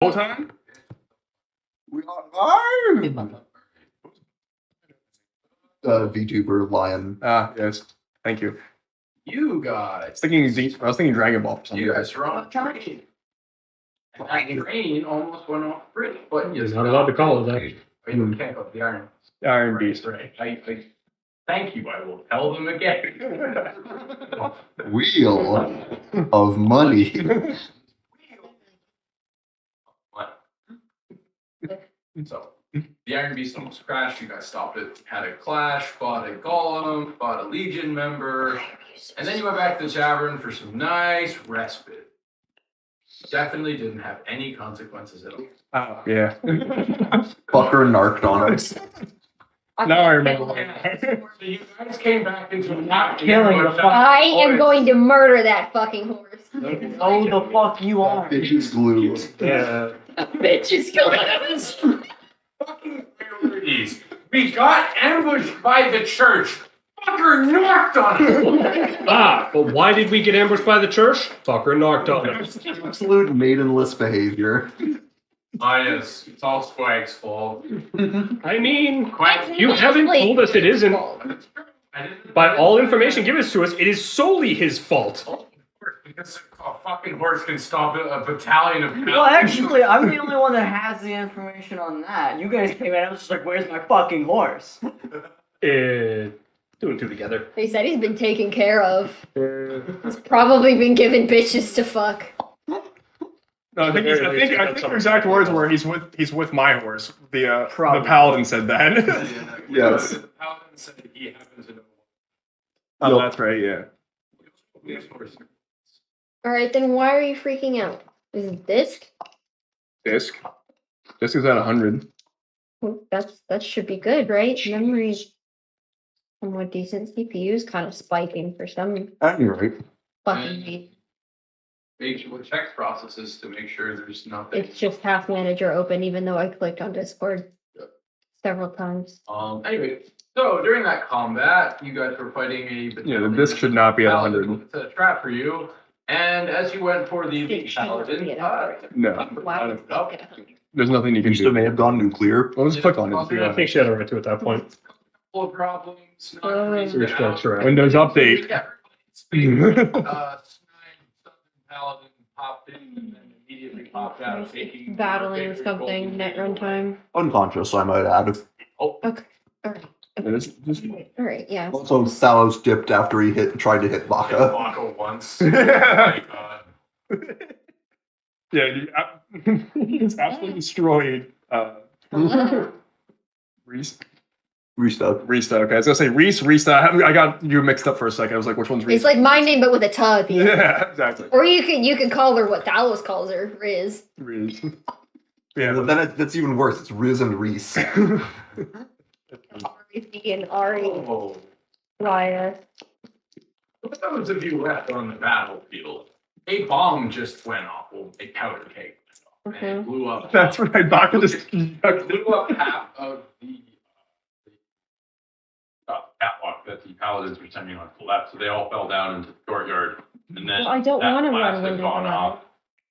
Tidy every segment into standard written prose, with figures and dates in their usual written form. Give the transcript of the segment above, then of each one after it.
Whole time? We are VTuber Lion. Yes. Thank you. You I guys. was thinking Dragon Ball for some You reason. guys are on a train. And that train almost went off the bridge, but You're not allowed to call it that. You can't call it the Iron. Iron Beast. Right. I thank you. I will tell them again. Wheel of money. So the Iron Beast almost crashed. You guys stopped it, had a clash, fought a golem, fought a Legion member, and then you went back to the tavern for some nice respite. Definitely didn't have any consequences at all. Oh, yeah. Fucker narked on us. Now I remember. So you guys came back into not Killing the fuck. I am going to murder that fucking horse. Oh, the fuck you are. Bitch is glue. Yeah. Bitch is killing us. Fucking priorities. We got ambushed by the church. Fucker knocked on us. But why did we get ambushed by the church? Fucker knocked on us. Absolute maidenless behavior. Yes, it's all Squag's fault. I mean, Quag, you haven't told us it isn't. I didn't. By all information given to us, it is solely his fault. Because a fucking horse can stop a battalion of. Well, actually, I'm the only one that has the information on that. You guys came in, I was just like, where's my fucking horse? Two and two together. He said he's been taken care of. He's probably been given bitches to fuck. No, I think your exact words were he's with my horse. The paladin said that. Yes. The paladin said that he happens to know. Oh, that's right. Yeah. Alright, then why are you freaking out? Is it disc? Disc is at 100. Well, that should be good, right? Memory's somewhat decent. CPU's kind of spiking for some You're right. fucking reason. Make sure check processes to make sure there's nothing. It's just Task Manager open, even though I clicked on Discord several times. Anyway, so during that combat, you guys were fighting a. Yeah, the disc should not be at 100. It's a trap for you, and as you went for the paladin, No. Wow. There's nothing you can Still may do. have gone nuclear. Well, just click on it. I think she had a right to at that point. full of problems. Windows update. Paladin popped in and then immediately popped out, taking Battling something, net runtime. Unconscious, I might add. Okay. Alright. Alright, yeah. Also, Salos dipped after he tried to hit Baka. Baka once. Yeah, he just absolutely destroyed Reese. Resta. Okay, I was gonna say Reese. I got you mixed up for a second. I was like, which one's Reese? It's like my name, but with a ta at the end. Yeah, exactly. Or you could call her what Talos calls her, Riz. Reese. Yeah, Yeah. then that's even worse. It's Riz and Reese. R-E-C and R-E-Y-S. For those of you left on the battlefield, a bomb just went off. Well, a powder keg went off. And it blew up. That's right. Baka just It blew up half of the catwalk that the paladins were sending on to the left. So they all fell down into the courtyard. And then Well, I don't that want to blast run had windows gone around. off.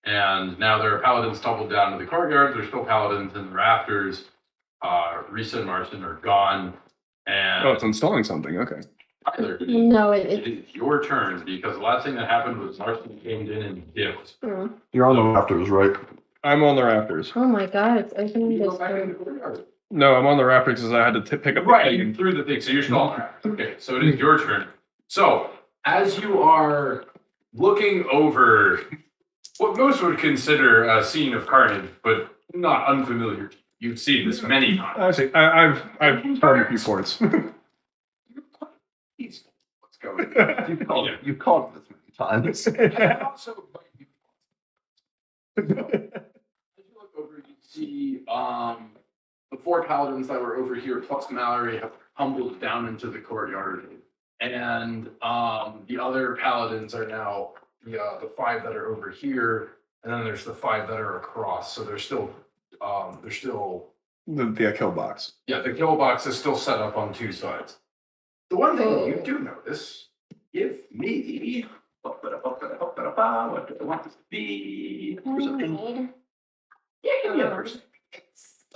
And now there are paladins tumbled down to the courtyard. There's still paladins in the rafters. Risa and Marcin are gone. And Oh, it's installing something. Okay. Tyler, No, it it is your turn because the last thing that happened was Marcin came in and dipped. You're on the rafters, right? I'm on the rafters. Oh my god, it's opening You this go back in the door. courtyard. No, I'm on the rafters because I had to pick up the Right, thing. you threw the thing, so you're still on the rafters. Okay, so it is your turn. So, as you are looking over what most would consider a scene of carnage, but not unfamiliar, you've seen this many times. Actually, I've heard a few ports. Peaceful. What's going on? You've called this many times. And also, as you look over, you see the four paladins that were over here, plus Mallory, have tumbled down into the courtyard, and the other paladins are now the five that are over here, and then there's the five that are across. So they're still the kill box. yeah, the kill box is still set up on two sides. The one thing you do notice, give me what do I want this to be?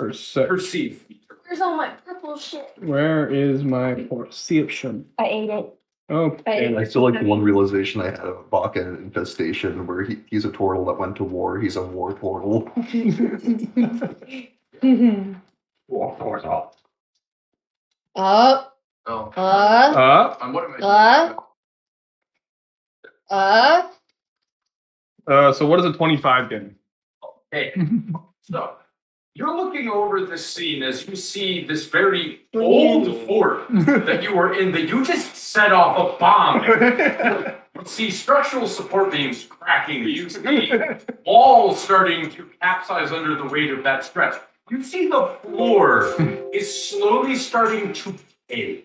Perceive. Where's all my purple shit? Where is my perception? I ate it. Oh, And I still like the one realization I had of Baka infestation, where he's a turtle that went to war. He's a war turtle. War turtle. Up. Oh. What am I doing? So what is a 25 game? Hey, so you're looking over this scene as you see this very old fort that you were in that you just set off a bomb. You see structural support beams cracking. You see walls starting to capsize under the weight of that stress. You see the floor is slowly starting to cave.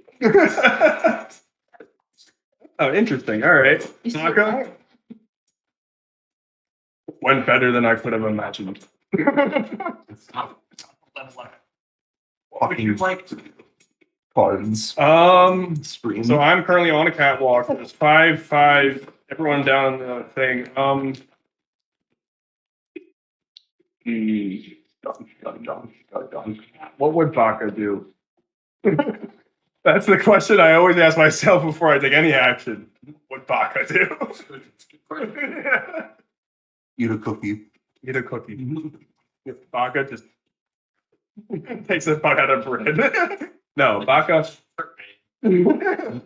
Oh, interesting. All right. Naka? Went better than I could have imagined. It's not what would you like to do? Cards. Screen. So I'm currently on a catwalk. There's 5, everyone down the thing. What would Baka do? That's the question I always ask myself before I take any action. What Baka do? It's a good question. Eat a cookie. Eat a cookie. Baka just takes a bite out of bread. No, Baka. You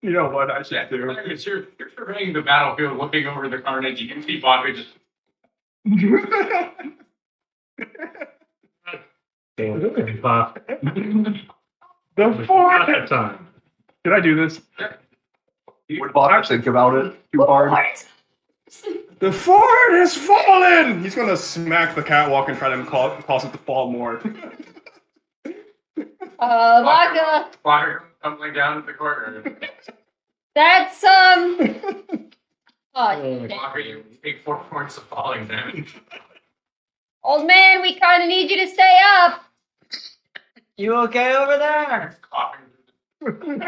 know what I should do? You're surveying the battlefield, looking over the carnage. You can see Bobby just. The fort. That time. Did I do this? Would Baka think about it too hard? The fort has fallen. He's gonna smack the catwalk and try to cause it to fall more. Vodka. Water tumbling down to the corner. That's Oh, Walker, you take 4 points of falling damage. old man, we kind of need you to stay up. You okay over there? Coughing.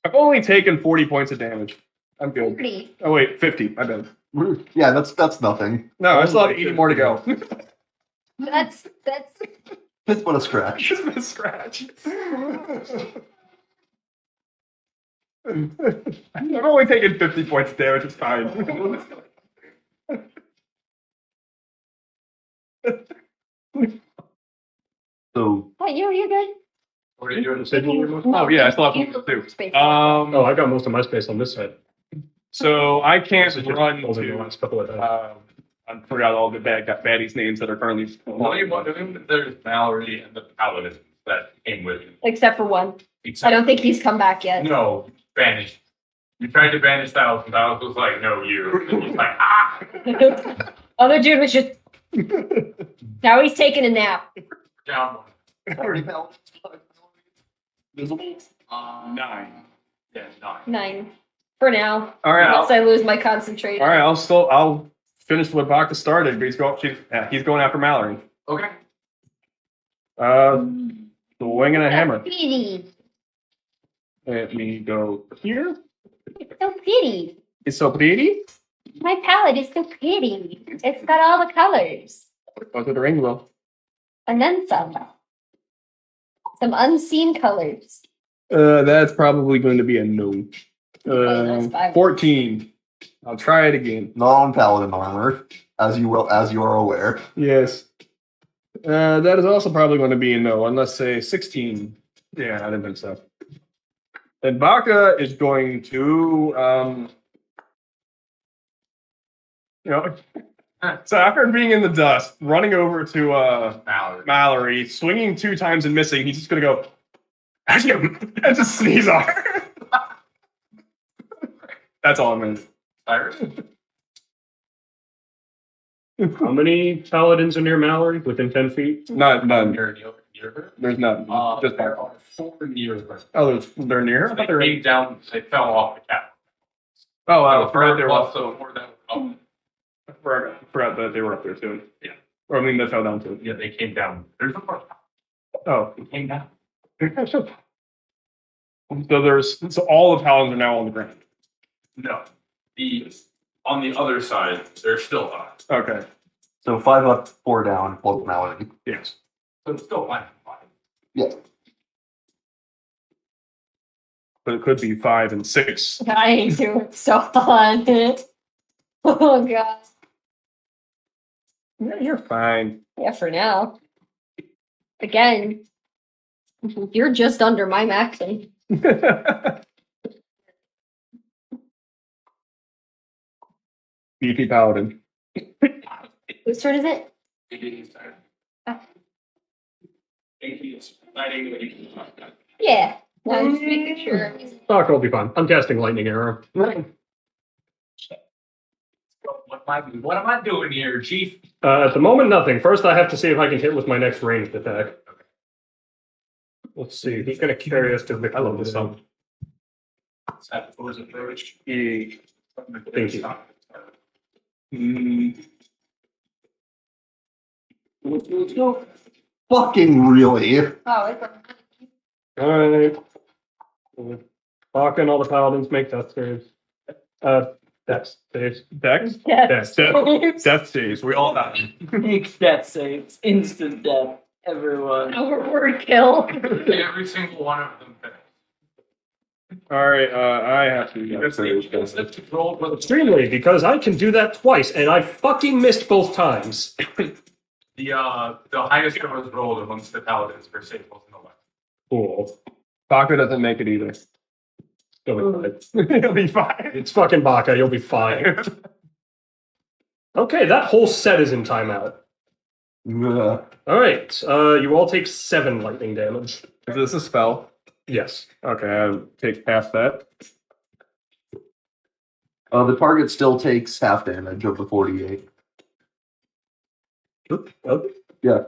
I've only taken 40 points of damage. I'm good. 40. Oh wait, 50. My bad. Yeah, that's nothing. No, I still have 80 more to go. That's It's but a scratch. Just a scratch. I've only taken 50 points of damage. It's fine. So what? You're good. What are you doing? Oh yeah, I still have one to do. Space. Oh, I got most of my space on this side. So I can't This is just run holding the to. last couple of days. I forgot all the baddies' names that are currently. There's Mallory and the paladin that came with him. Except for one. I don't think he's come back yet. No, banished. You tried to banish Thales, and Thales was like, no, you. And he's like, ah! Other dude was just. Now he's taking a nap. Down one. visible. 9. Yeah, 9. 9. For now. All right. Unless I lose my concentration. All right. I'll finish what Baka started. But he's going after Mallory. Okay. The wing and a hammer. Pretty. Let me go here. It's so pretty. It's so pretty. My palette is so pretty. It's got all the colors. Go to the ring, Will. And then some. Some unseen colors. That's probably going to be a no. that's 5. 14. I'll try it again. Non-paladin armor, as you are aware. Yes. That is also probably going to be a no, unless say 16. Yeah, I didn't think so. And Baka is going to, so after being in the dust, running over to Mallory, swinging 2 times and missing, he's just going to go, and just sneeze on her. That's all I'm in. Cyrus? How many paladins are near Mallory? Within 10 feet? None. Near her? There's none. Just there Baka. are 4 near her. Oh, they're near her? I They thought they were came down, they fell off the cap. Oh, wow. I So forgot they were plus up. the 4 that were up. Forgot that they were up there too. Yeah. Or I mean, they fell down too. Yeah, they came down. There's a part. Oh. They came down. So all the paladins are now on the ground. No. on the other side, they're still up. Okay. So 5 up, 4 down, plus malady. Yes. So it's still fine. Yeah. But it could be 5 and 6. I ain't doing so hot. Oh god. Yeah, you're fine. Yeah, for now. Again, you're just under my maxing. Beefy Paladin. Whose turn is it? Yeah. No, I'm just making sure. Doc will be fine. I'm casting lightning arrow. What am I doing here, Chief? At the moment, nothing. First, I have to see if I can hit with my next ranged attack. Let's see. He's going to carry us to victory. I love this song. Thank you. Let's go. Fucking really? Oh, it's All right. Baka and all the paladins make death saves. Death saves. Dex? Death Death saves. We all die. Make death saves. Instant death. Everyone. overword kill. Every single one of them. Alright, I have to. Extremely, because I can do that twice, and I fucking missed both times. The highest that was rolled amongst the paladins for save was in the left. Cool. Baka doesn't make it either. You'll be fine. He'll be fine. It's fucking Baka. You'll be fine. Okay, that whole set is in timeout. Ugh. All right. You all take 7 lightning damage. Is this a spell? Yes. Okay, I'll take half that. The target still takes half damage of the 48. Oh, Yeah.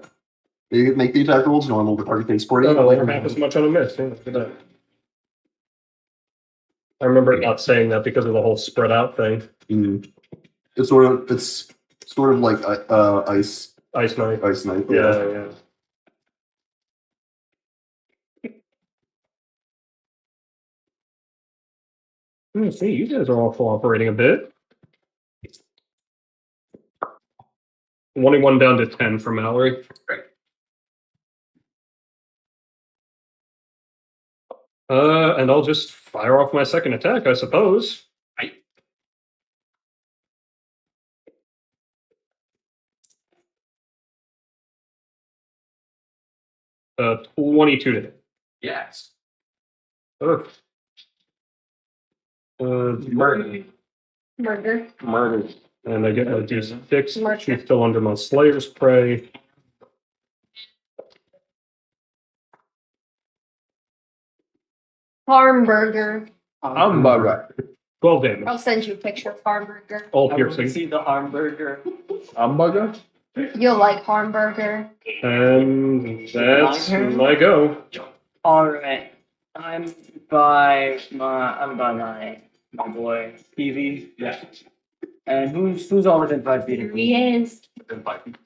They make the attack rolls normal. The target takes 48. oh, half as much on a miss. Yeah, look at that. I remember not saying that because of the whole spread out thing. Mm. It's sort of like ice Ice knife. knife. Yeah. See, you guys are all cooperating a bit. 21 down to 10 for Mallory. Great. And I'll just fire off my second attack, I suppose. 22 to hit. Yes. Murder. Murder. Murder. And I get a d6. Murder. She's still under my Slayer's Prey. Harmburger. Hamburger. 12 damage. I'll send you a picture of Harmburger. All I want to piercing. see the hamburger. Hamburger? You'll like Harmburger. And that's My turn? my go. Alright. I'm by my boy PV. Yeah. And who's all within 5 feet of Here me? he is.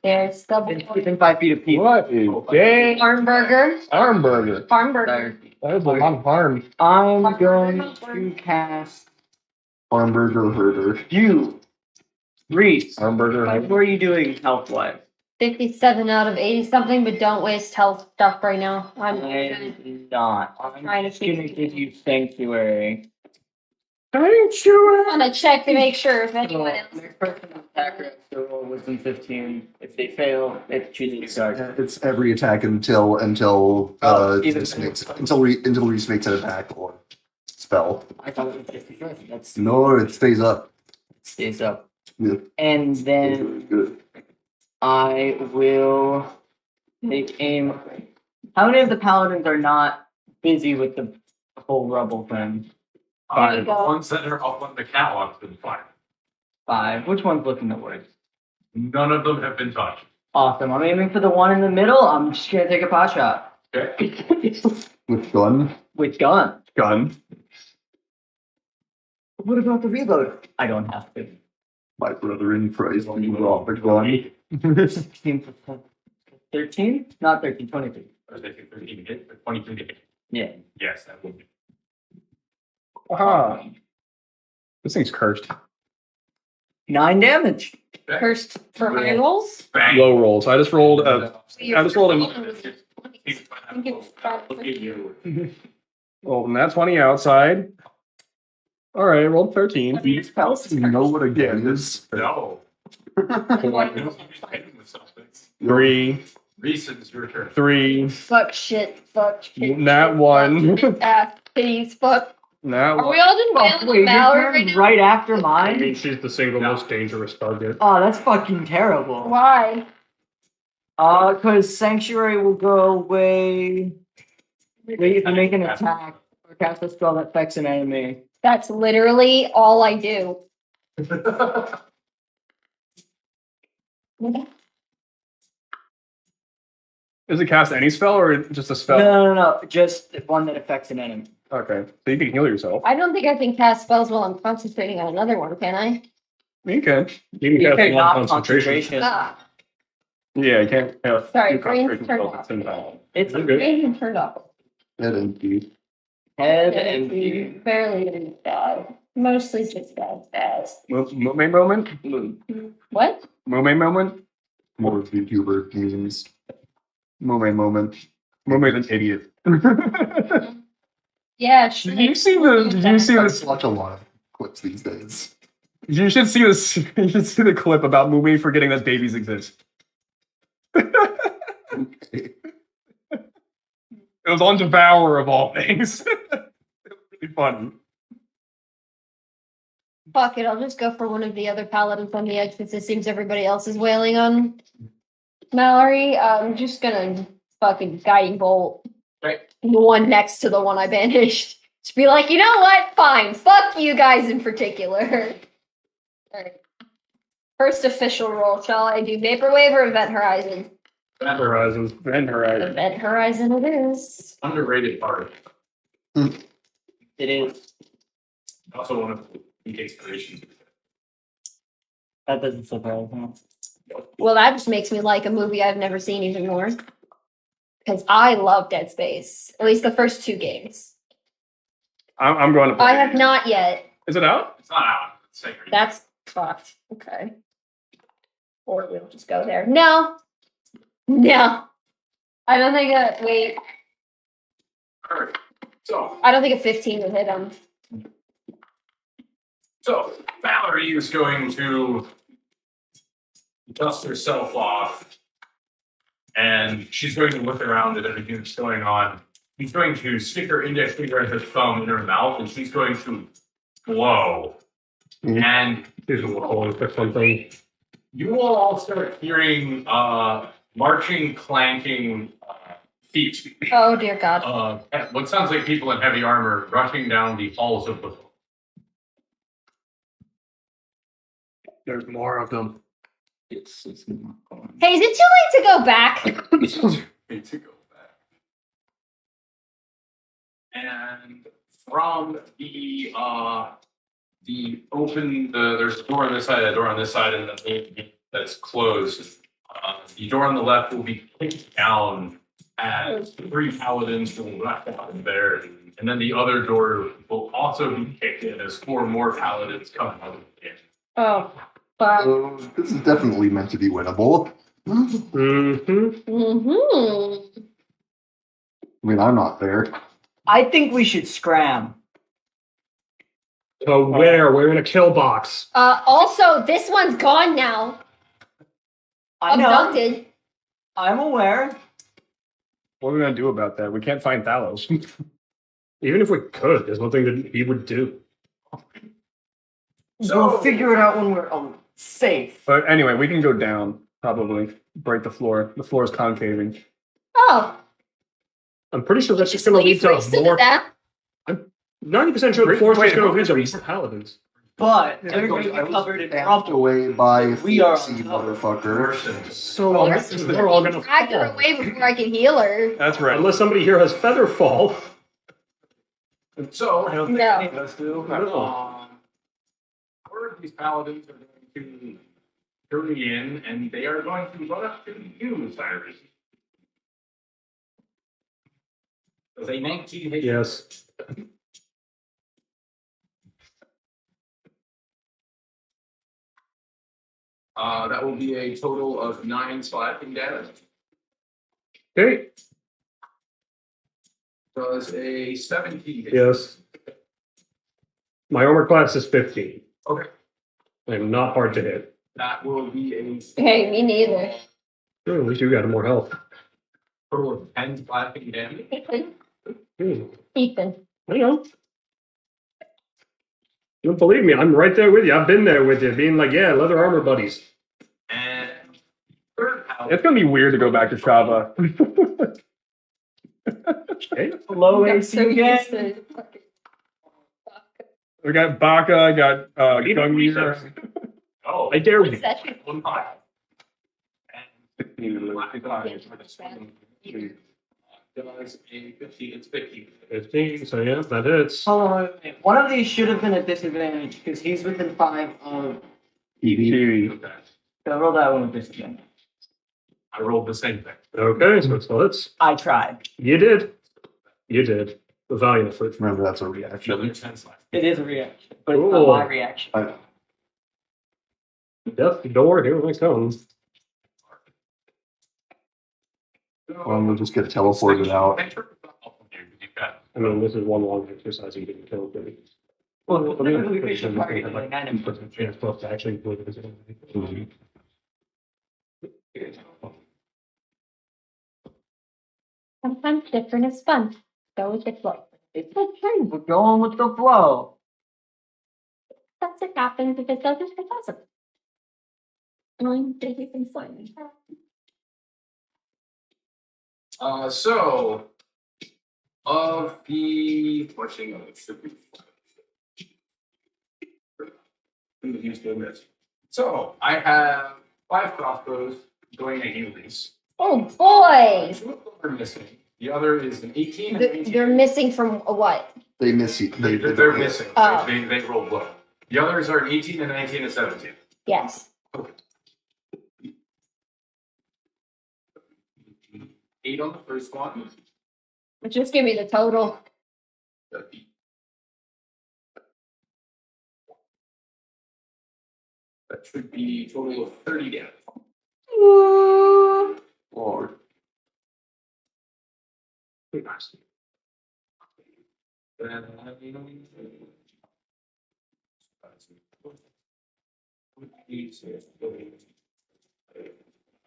There's double Within 5 feet of people. What is that? Harmburger. Hamburger. Harmburger. That is a lot of harm. I'm going to cast Hamburger herder. you. Reese. Hamburger. How are you doing health wise? 57 out of 80 something, but don't waste health stuff right now. I'm good. I'm not. I'm Trying to just gonna give you sanctuary. I want to check to make sure if anyone else. Next person attacker has to roll within 15. If they fail, they have to choose a new card. It's every attack until Even- until Reese makes an attack or spell. I thought it was 50. That's No, it stays up. stays up. Yeah. And then Good. I will take aim. How many of the paladins are not busy with the whole rubble thing? There you The go. ones that are up on the catwalk's been fine. 5. Which one's looking the worst? None of them have been touched. Awesome. I'm aiming for the one in the middle. I'm just gonna take a pot shot. Okay. With gun. With gun. Gun. What about the reload? I don't have to. My brother in Christ, you brought the gun. 13? Not 13, 23. Or is it 13 to hit, but 23 to hit? Yeah. Yes, that would be. Ah. This thing's cursed. 9 damage. First for high rolls. Bang. Low rolls. I just rolled a Your I just rolled first a one was 20. I think it was probably- Look at you. rolled that 20 outside. All right, rolled 13. What are your spells? You know what a game is? No. Three, Reese, it's your turn. 3, Fuck shit. Fuck shit. Nat shit, one. fuck, Ass, titties, fuck. now Are we all just Oh, wailing wait, on your Mallory right turn now? right after I mine? mean, she's the single No. most dangerous target. Oh, that's fucking terrible. Why? Because Sanctuary will go away. Wait, if you make an attack or cast a spell that affects an enemy. That's literally all I do. Does it cast any spell or just a spell? No. Just one that affects an enemy. Okay, so you can heal yourself. I don't think I can cast spells while I'm concentrating on another one, can I? You can. You can You cast can one not concentration. concentration. Ah, Yeah, you can't. Sorry, do brain concentration turned spells off. at the same time. It's You're good. brain turned off. Head empty. head and Barely even bad. Mostly just bad. Moment moment? What? Moment moment? More VTuber memes. Moment. Moment's an idiot. Yeah, Did you see the? Did you see I this? watch a lot of clips these days. You should see this. You should see the clip about Mumi forgetting that babies exist. Okay. It was on Devour of all things. It was really fun. Fuck it, I'll just go for one of the other paladins on the edge since it seems everybody else is wailing on Mallory. I'm just gonna fucking guiding bolt. Right. The one next to the one I banished. Just be like, you know what? Fine. Fuck you guys in particular. Alright. First official roll. Shall I do Vaporwave or Event Horizon? Horizons. And Horizon. Event Horizon it is. Underrated part. it is. Also one of the inspirations. That doesn't surprise me. Well, that just makes me like a movie I've never seen even more. Because I love Dead Space. At least the first 2 games. I'm going to play. I have not yet. Is it out? It's not out. It's sacred. That's fucked. Okay. Or we'll just go there. No. I don't think wait. Alright. So, I don't think a 15 would hit him. Mallory is going to dust herself off, and she's going to look around at everything that's going on. She's going to stick her index finger and her thumb in her mouth, and she's going to blow. And Here's a little hole or something. you will all start hearing marching, clanking feet. Oh dear God. What sounds like people in heavy armor rushing down the halls of the. There's more of them. It's Hey, is it too late to go back? need to go back. And from the open, there's a door on this side, a door on this side, and the that's closed. The door on the left will be kicked down as 3 paladins will left out in there, and then the other door will also be kicked in as 4 more paladins come out in. Oh, fuck. So this is definitely meant to be winnable. Mm-hmm. Mm-hmm. I mean, I'm not there. I think we should scram. So where? We're in a kill box. Also, this one's gone now. I know. Abducted. I'm aware. What are we gonna do about that? We can't find Thalos. Even if we could, there's nothing that he would do. We'll figure it out when we're safe. But anyway, we can go down. Probably break the floor. The floor is concaving. Oh. I'm pretty sure that's Just just going to lead leave Reese to into more. that. 90% sure the Wait, floor is wait, just going who to is lead Reese? to more paladins. But I everybody's was covered in amped rubble. away by We are Foxy on top. motherfucker. So We're all going to drag her away before I can heal her. That's right. Unless somebody here has feather fall. So, don't think No. any of us do. four of these paladins are going to hurry in, and they are going to run up to you, Cyrus. Does a 19 hit? Yes. That will be a total of 9 slashing damage. Okay. Does a 17 hit? Yes. My armor class is 15. Okay. I'm not hard to hit. That will be a Hey, me neither. Oh, at least you got more health. total of 10 slashing damage. Ethan. I know. You don't believe me? I'm right there with you. I've been there with you, being like, yeah, leather armor buddies. And third house. It's gonna be weird to go back to Shava. Okay. Low I'm AC so again. used to fucking- We got Baka, got Need a Gungnir. Oh, I dare What's you. that? 1 5. Does a 15, it's 15. 15, so yeah, that hits. Hold on, wait a minute. One of these should have been a disadvantage because he's within 5 of. TV. Okay. So roll that one with disadvantage. I rolled the same thing. Okay, so it still hits. I tried. You did. You did. A valiant effort. Remember, that's a Another reaction. 10 slashing. It is a reaction, but it's Cool. not my reaction. Death door, here I come. We'll just get teleported out. I mean, this is one long exercise you didn't kill me. Well, I mean, technically we should party like 9 of them. Yeah, it's supposed to actually include it. Sometimes different is fun. Go with the flow. It's okay, we're going with the flow. That's what happens. If it doesn't, it doesn't. I'm busy and fun. So, of the pushing of it should be so I have 5 crossbows going at Ulysses. Oh boy! 2 of them are missing. The other is an 18 and They're, 18. they're missing from a what? They miss you. They're missing. Oh. They roll low. The others are an 18 and 19 and 17. Yes. 8 on the first one. Just give me the total. That should be a total of 30 damage. Lord.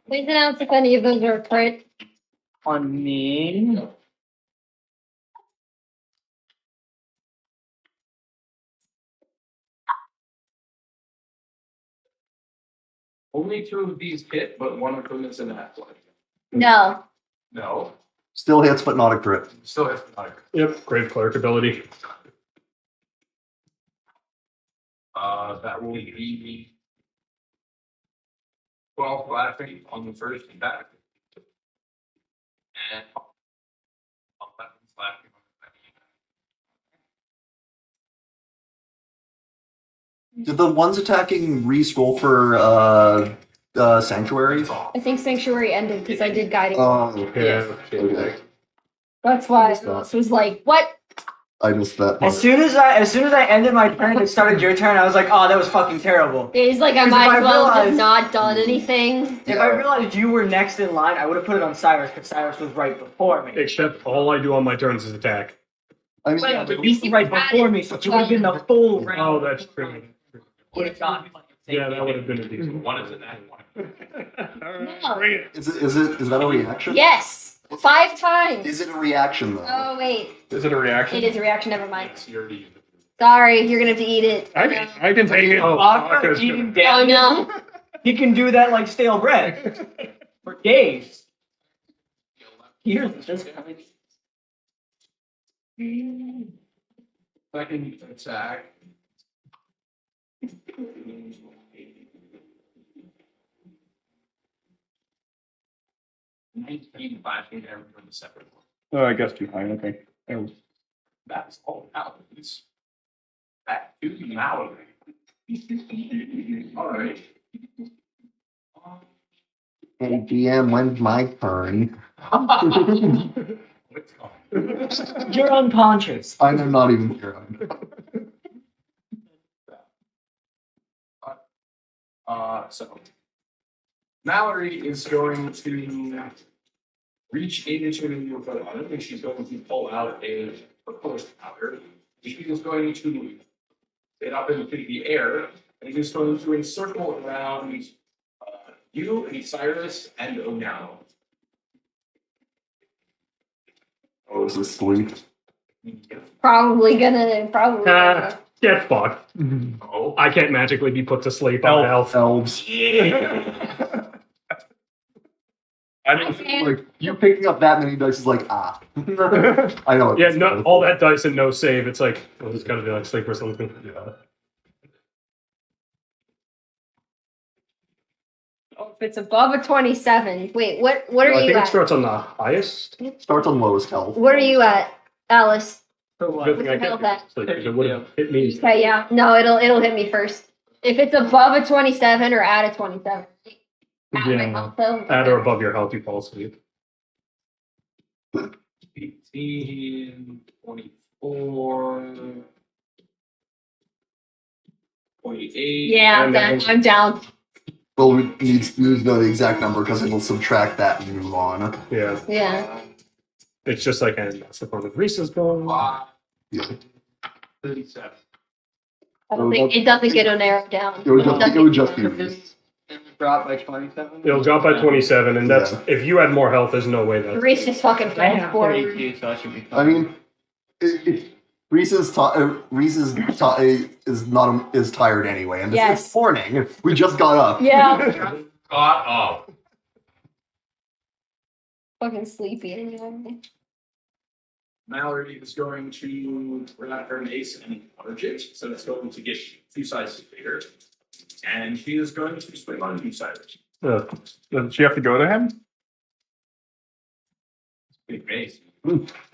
Please announce if any of those are crit. On me. Only 2 of these hit, but one of them is an athletic. No. No, Still hits, but not a crit. still has not. Yep, Grave Cleric ability. That will be 12 slashing on the first attack. And 11 slashing on the second Did the ones attacking re-scroll for Sanctuary? attack. I think Sanctuary ended because I did guiding. Yeah. Okay. That's why this was like, what? I missed that part. As soon as I ended my turn, it started your turn. I was like, oh, that was fucking terrible. It's like I Because might if I as well have realized- not done anything. If I realized you were next in line, I would have put it on Cyrus because Cyrus was right before me. Except all I do on my turns is attack. I mean, Yeah, but you were right before me, so it would have been the full round. Oh, that's true. Would have gotten. Yeah, that would have been a decent One is an that one. No. Bring it. is that a reaction? Yes! 5 times! Is it a reaction though? Oh, wait. Is it a reaction? It is a reaction, never mind. Yes, you already used it. Sorry, you're gonna have to eat it. I can take it. Vodka Baka's eating gonna- Oh damage. no. He can do that like stale bread for days. Here's this coming. Second attack. Nineteen flashing damage from the separate one. Oh, I guess behind. Okay. There we- That's all paladins. Back to Mallory. All right. Hey GM, when's my turn? What's going? You're unconscious. I'm not even sure. So Mallory is going to reach into the bottom and she's going to pull out a proposed powder. She is going to get up into the air and it is going to encircle around you and Cyrus and Onaro. Oh, is this sleep? Probably gonna. Get fucked. Oh, I can't magically be put to sleep on health. Elves. I didn't Okay. Like, you picking up that many dice is like, ah. I know. Yeah, no, all that dice and no save. It's like, well, it's gotta be like sleep or something. Yeah. Oh, if it's above a 27. Wait, what are I you think it at? starts on the highest. Starts on lowest health. What are you at, Alice? Good What's thing your I can't health be at? asleep, 'cause it would have hit me. Okay, yeah. No, it'll hit me first. If it's above a 27 or at a 27. At my Yeah. health, though. At or above your health, you fall asleep. 18, 24, 28. Yeah, And then- I'm down. Well, we need to know the exact number because it will subtract that and move on. Yeah. Yeah. It's just like, and that's the part of Reese's going. 37. I don't think it doesn't get a narrow down. It would just be It dropped by 27. It'll drop by 27, and that's Yeah. if you had more health, there's no way that. Reese just fucking I fell have forward. 32, so I should be fine. I mean, Reese's is tired anyway, and Yes. it's morning. We just got up. Yeah. Got up. Fucking sleepy anyway. Mallory is going to grab her mace and charge it, so it's going to get 2 sizes bigger. And she is going to swing on 2 sizes. Does she have to go to him? Big mace.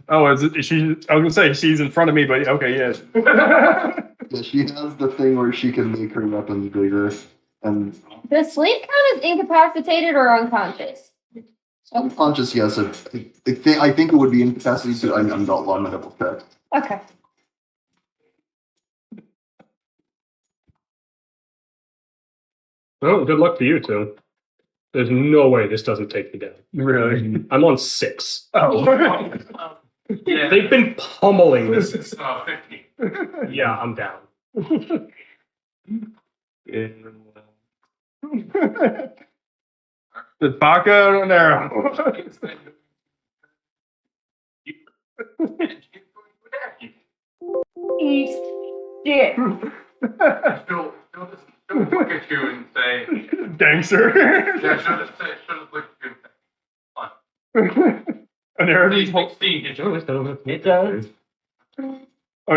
Oh, is she? I was gonna say she's in front of me, but okay, yes. Yeah, she has the thing where she can make her weapons bigger, and Does sleep count as incapacitated or unconscious? unconscious. Yes, I think it would be incapacitated. I'm not double check. Okay. Oh, good luck to you two. There's no way this doesn't take me down. Really? I'm on 6. Oh. Yeah, They've been pummeling this this. is 50. Yeah, I'm down. It's Baka and arrow. Shit. She'll look at you and say, Gangster. yeah, she'll just look at you and say, An arrow "Please, just hold, 16, did you?" It does. an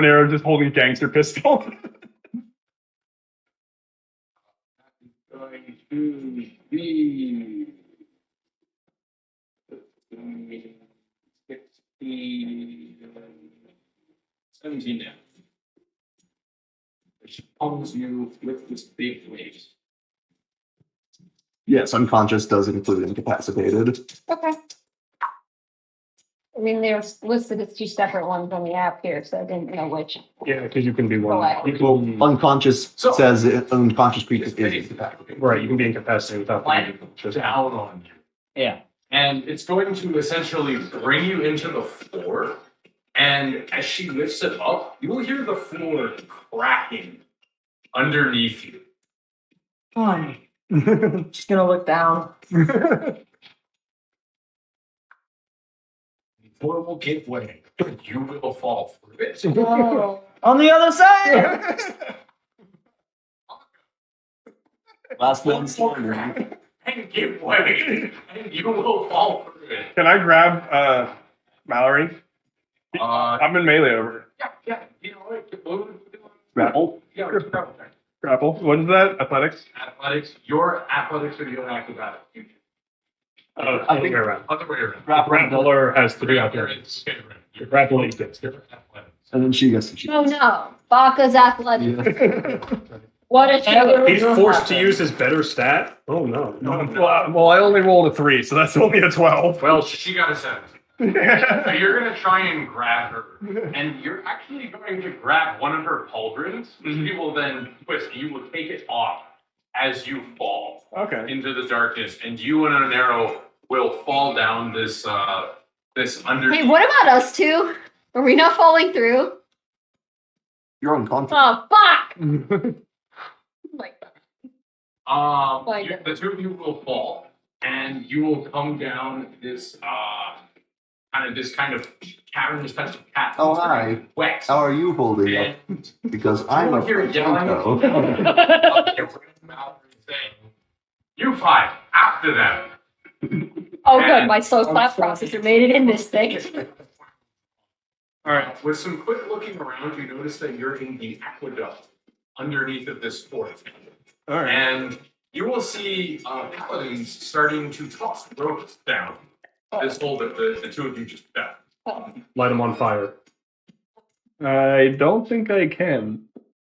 arrow just holding gangster pistol. Going to be 16, 17 now. She pummels you with this big mace. Yes, unconscious does include incapacitated. Okay. I mean, they're listed as 2 separate ones on the app here, so I didn't know which. Yeah, because you can be one. Well, You Well, can, unconscious So- says unconscious creature is incapacitated. right, you can be incapacitated without Plant just down on you. Yeah. And it's going to essentially bring you into the floor. And as she lifts it up, you will hear the floor cracking underneath you. Fine. Just gonna look down. The floor will give way. You will fall through it. On the other side! Last one. And give way. And you will fall through it. Can I grab Mallory? I'm in melee over. Yeah. You know what? Grapple. Yeah, we're grapple check. Grapple. What is that? Athletics? Athletics. Your athletics or your acrobatics. I think around. Other way around. Grappler has to do out there. It's okay, right. The grapple he gets. Your athletics. And then she gets to choose. Oh no. Baka's athletic. Yeah. What a show. He's forced to use his better stat. Oh no. Well, I only rolled a 3, so that's only a 12. Well, she got a 7. So you're gonna try and grab her, and you're actually going to grab one of her pauldrons. She will then twist. You will take it off as you fall Okay. into the darkness, and you and an arrow will fall down this this under. Hey, what about us two? Are we not falling through? You're unconscious. Oh, fuck! Like, Like The two of you will fall, and you will come down this kind of cavernous type of path. Oh, hi. Wet. How are you holding up? And Because I'm a here yelling potato. saying, "You fight after them." oh, good. My slow clap processor made it in this thing. All right. With some quick looking around, you notice that you're in the aqueduct underneath of this fort. All right. And you will see paladins starting to toss ropes down this hole that the two of you just fell. Light them on fire. I don't think I can.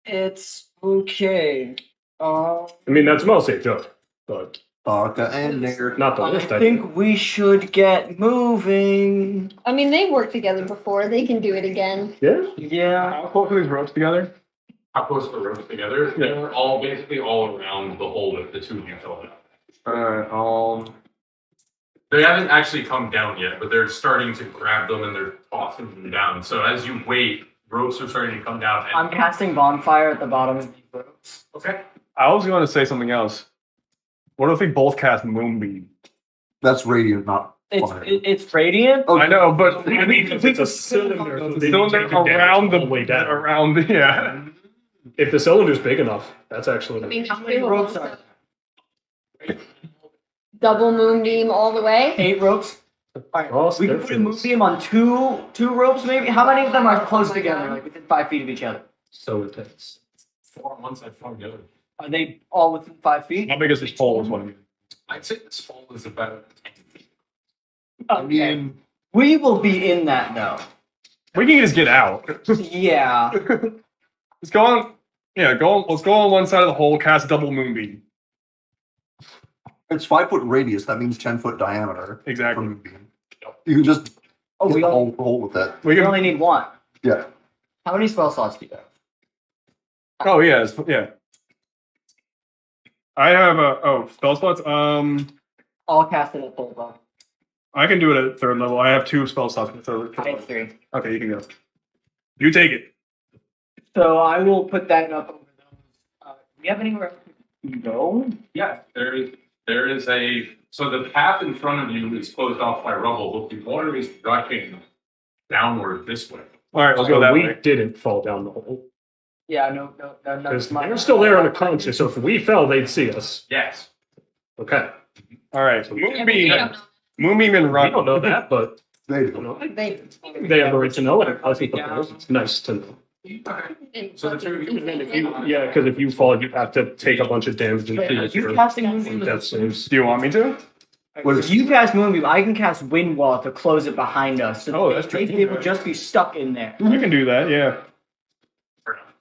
It's okay. I mean, that's mostly a joke, but Baka and Nair. not the I worst idea. think we should get moving. I mean, they worked together before. They can do it again. Yeah? Yeah. How close are these ropes together? How close are the ropes together? They're all basically all around the hole that the two of you fell in. Alright, They haven't actually come down yet, but they're starting to grab them and they're tossing them down. So as you wait, ropes are starting to come down. And, I'm casting bonfire at the bottom of these ropes. okay. I was going to say something else. What if we both cast Moonbeam? That's radiant, not It's fire. it's radiant. Oh, I know, but I mean, because it's a cylinder, so they cylinder take your damage around the all way down. around the yeah. If the cylinder's big enough, that's actually. I mean, How many ropes are double moonbeam all the way. 8 ropes? Alright, Oh, we can put a moonbeam on two ropes maybe? How many of them are close together, like within 5 feet of each other? So intense. 4 on one side, 4 on the other. Are they all within 5 feet? How big is this pole? Is what I mean. I'd say this hole is about 10 feet. I mean, We will be in that though. We can just get out. Yeah. Let's go on. Yeah, go. Let's go on one side of the hole. Cast double Moonbeam. it's 5-foot radius. That means 10-foot diameter. For Exactly. Moonbeam. You can just Oh, hit we the only, whole hole with that. We we can. only need 1. Yeah. How many spell slots do you have? Oh yeah, yeah. I have spell slots. I'll cast it at third level. I can do it at third level. I have 2 spell slots at third I have level. 3. Okay, you can go. You take it. So I will put that up over those. Do you have anywhere else we can go? Yeah, there is a so the path in front of you is closed off by rubble, but the water is rushing downward this way. All right, let's go that we way. didn't fall down the hole. Yeah, no. Because they're still there unconscious, so if we fell, they'd see us. Yes. Okay. All right, Yeah, but we Moonbeam, don't Moonbeam and We Run. don't know that, but They you do. know, They, they have the right to know, and us people know. It's nice to know. Okay. So the two of you. Yeah, because if you fall, you have to take a bunch of damage and Wait, are feel you your casting Moonbeam? death saves. Do you want me to? What If is- you cast Moonbeam, I can cast Wind Wall to close it behind us. So Oh, that's true. they will just be stuck in there. You can do that. Yeah.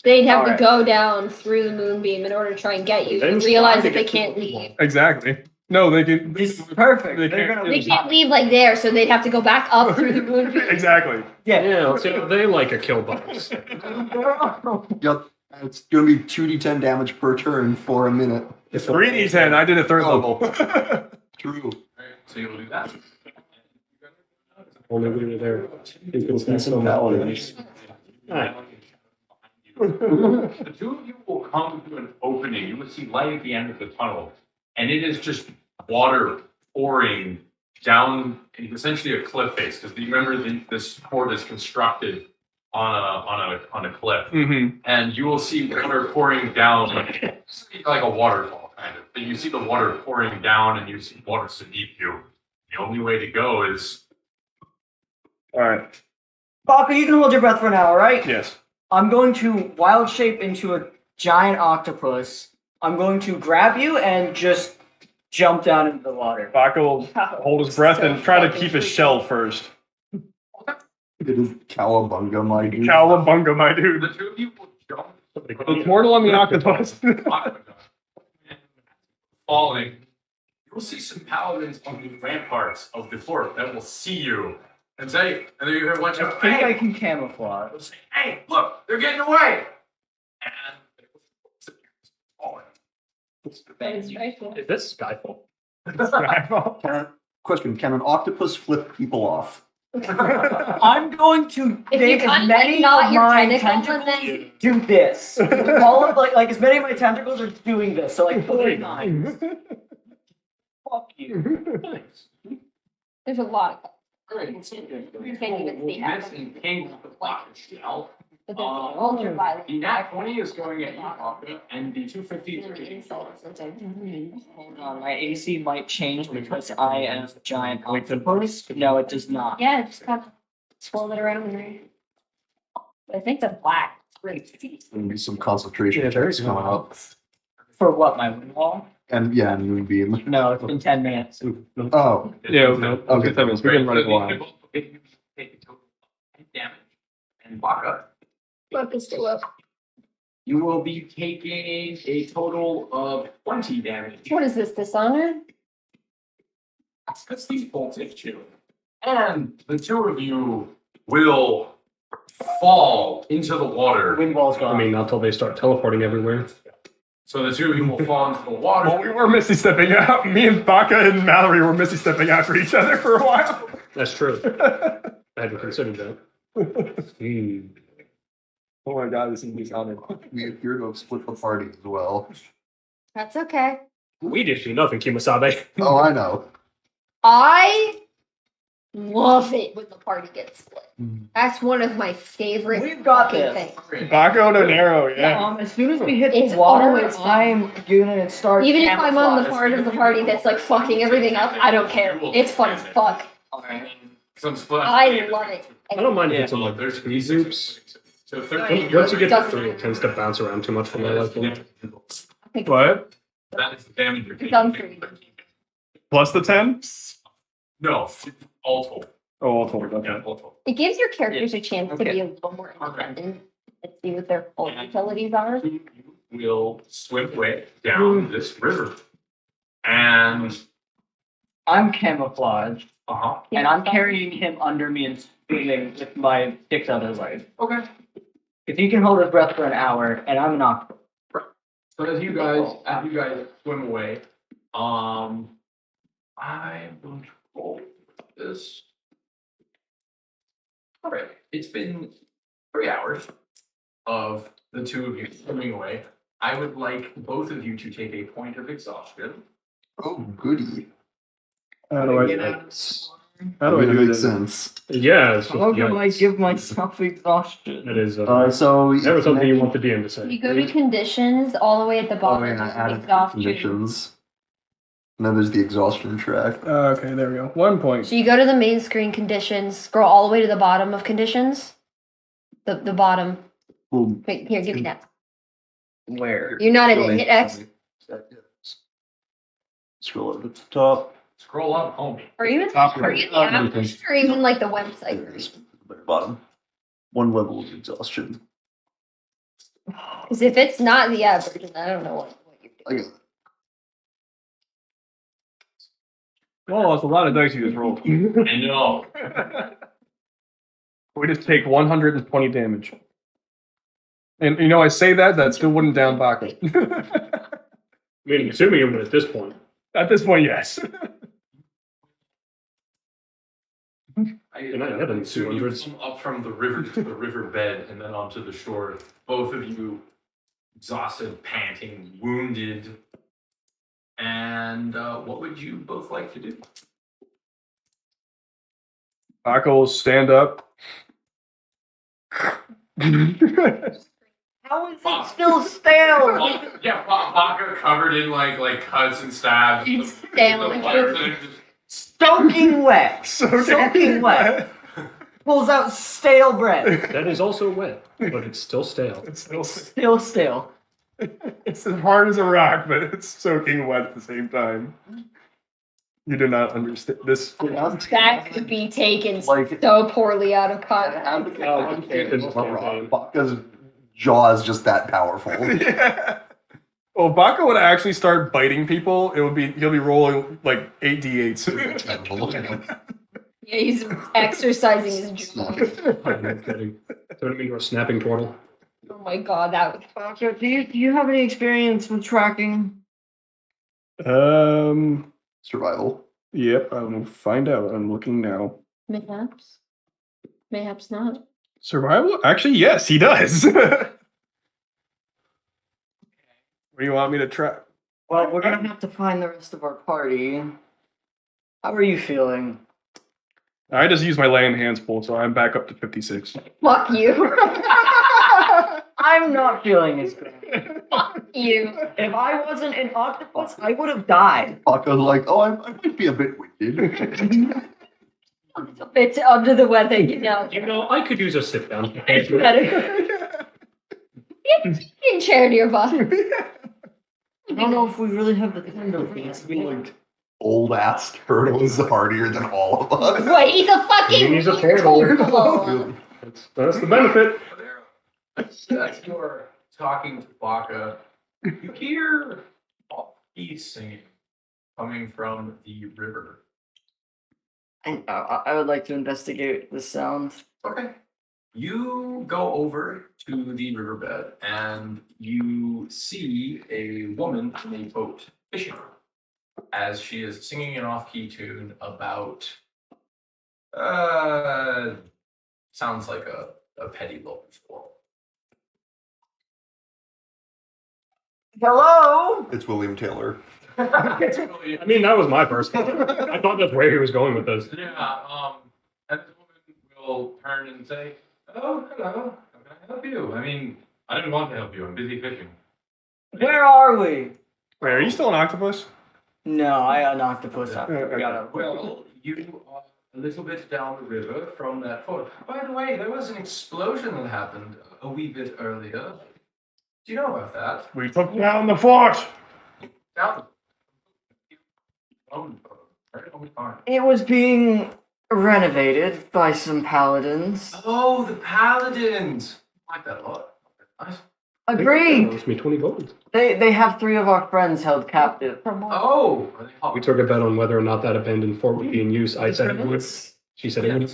they'd have Alright. to go down through the moonbeam in order to try and get you. Then And realize try to that they get to can't the leave. Exactly. No, they can. This is perfect. They They're can't- gonna They leave. can't leave like there, so they'd have to go back up through the moonbeam. Exactly. Yeah. Yeah, let's see if they like a kill box. Yep. It's going to be 2d10 damage per turn for a minute. It's 3d10. I did a third Oh. level. True. Alright, so you'll do that. Only we were there. It was nice and paladins. Alright. The two of you will come to an opening. You will see light at the end of the tunnel, and it is just water pouring down essentially a cliff face. Because you remember this fort is constructed on a cliff, Mm-hmm. and you will see water pouring down like a waterfall kind of. But you see the water pouring down, and you see water beneath you. The only way to go is All right. Baka, you can hold your breath for an hour, right? Yes. I'm going to wild shape into a giant octopus. I'm going to grab you and just jump down into the water. Baka will hold his breath and try to keep his shell first. It is Cowabunga, my dude. Cowabunga, my dude. the two of you will jump The portal on the octopus. falling. You will see some paladins on the ramparts of the fort that will see you and say, and then you hear one I shout, think I "Hey!" can camouflage. They'll say, "Hey, look, they're getting away!" And falling. Is this Skyfall? Can an octopus flip people off? I'm going to If make you as cut many not of your my tentacle, and tentacles then do this. All of like as many of my tentacles are doing this. So like 49. Fuck you. there's a lot of Alright. You can't even see half This of it. entangled the pocket shell. but there's ultraviolet. The nat 20 is going at you, Papa, and the 250s are getting Insults and things. Hold on, my AC might change because I am a giant octopus. No, it does not. Yeah, just kind of swirl it around in there. But I think the black is great. There'll be some concentration Yeah, checks very coming up. For what, my wind wall? And yeah, and Moonbeam. No, it's been 10 minutes. Oh, Yeah, no. Okay. Okay, we can run it wild. Take a total of damage and walk up. Fuck is still up. You will be taking a total of 20 damage. What is this, dishonor? That's the voltage too. And the two of you will fall into the water. Wind wall's I gone. mean, not till they start teleporting everywhere. So the two of you will fall into the water. Well, we were misty stepping out. Me and Baka and Mallory were misty stepping after each other for a while. That's true. I hadn't considered that. Oh my god, this is dishonor. we appear to have split the party as well. That's okay. We did do nothing, Kimasabe. Oh, I know. I love it when the party gets split. Mm. That's one of my favorite We've got fucking this. things. Baka and Arrow, yeah. As soon as we hit It's the water, always fun. I'm gonna start. Even if I'm on the camouflage. part of the party that's like fucking everything up, I don't care. It's fun as fuck. Alright. Some split. I love it. I don't mind if Yeah. it's in like There's three groups. So 13. Once you get to Doesn't 3, it tends to bounce around too much for my liking. What? That is the damage you're It's on taking. 3. Plus the 10? No, all total. Oh, all told. Okay. Yeah, all total. It gives your characters a chance to Okay. be a little more independent and see what their full utilities are. You will swim away down this river. And I'm camouflaged, uh-huh. and I'm carrying him under me and swimming with my sticks out his leg. Okay. If he can hold his breath for an hour, and I'm not. So as you guys swim away, I will roll this. All right, it's been 3 hours of the two of you swimming away. I would like both of you to take a point of exhaustion. Oh, goody. How do I Get do out. this? How do I That do makes this? sense. Yeah, it's How can I yikes. give myself exhaustion? It is. So Never something you want the DM to say. You go to conditions all the way at the Oh, bottom. yeah, there's added exhaustion. conditions. And then there's the exhaustion track. Okay, there we go. 1 point. So you go to the main screen conditions, scroll all the way to the bottom of conditions. The bottom. Well, Wait, here, give me that. Where? You're not in it. Hit X. Scroll up to the top. Scroll up, homie. Are you in, Top are you in the right. app or even like the website? Very bottom. One level of exhaustion. Because if it's not the app version, I don't know what you're I doing. got Well, it's a lot of dice you just rolled. I know. We just take 120 damage. And you know, I say that still wouldn't down Baka. I mean, assuming it would at this point. At this point, yes. You're not yet in the So you 200s. come up from the river to the river bed and then onto the shore. Both of you exhausted, panting, wounded. And what would you both like to do? Baka will stand up. How is it still stale? Yeah, Baka covered in like cuts and stabs. It's stale. The fire thing just- Soaking wet. So Soaking wet. Pulls out stale bread. That is also wet, but it's still stale. It's still Still stale. it's as hard as a rock, but it's soaking wet at the same time. You do not understand this. That could be taken Like- so poorly out of context. Baka's jaw is just that powerful. Yeah. Well, if Baka would actually start biting people, he'll be rolling like 8d8s. Yeah, he's exercising his jaw. I'm not kidding. Turn me into a snapping turtle. Oh my god, that was Do you have any experience with tracking Survival. Yep, I will find out. I'm looking now. Mayhaps. Mayhaps not. Survival? Actually, yes, he does. What do you want me to try? Well, we're gonna have to find the rest of our party. How are you feeling? I just used my land hands pull, so I'm back up to 56. Fuck you. I'm not feeling as good. Fuck you. If I wasn't an octopus, I would have died. Baka's like, oh, I might be a bit winded. It's under the weather, you know. You know, I could use a sit down. It's better. In chair nearby. I don't know if we really have the time to race. Like, old ass turtle is hardier than all of us. Wait, he's a fucking He's a turtle. turtle. That's the benefit. As you're talking to Baka, you hear he's singing coming from the river. And I would like to investigate the sound. Okay. You go over to the riverbed and you see a woman in a boat fishing as she is singing an off-key tune about sounds like a petty little squirrel. Hello? It's William Taylor. It's really, I mean, that was my first. I thought that's where he was going with this. yeah, and the woman will turn and say, "Oh, hello, how can I help you?" I mean, I didn't want to help you, I'm busy fishing. Where are we? Wait, are you still an octopus? No, I an octopus. Well, you are a little bit down the river from that fort. By the way, there was an explosion that happened a wee bit earlier. Do you know about that? We took down the fort. Down It was being renovated by some paladins. Oh, the paladins! I like that a lot. Nice. Agreed. Cost me 20 gold. They have 3 of our friends held captive. Oh! Are they hot? We took a bet on whether or not that abandoned fort would be in use. I said it would. She said it would.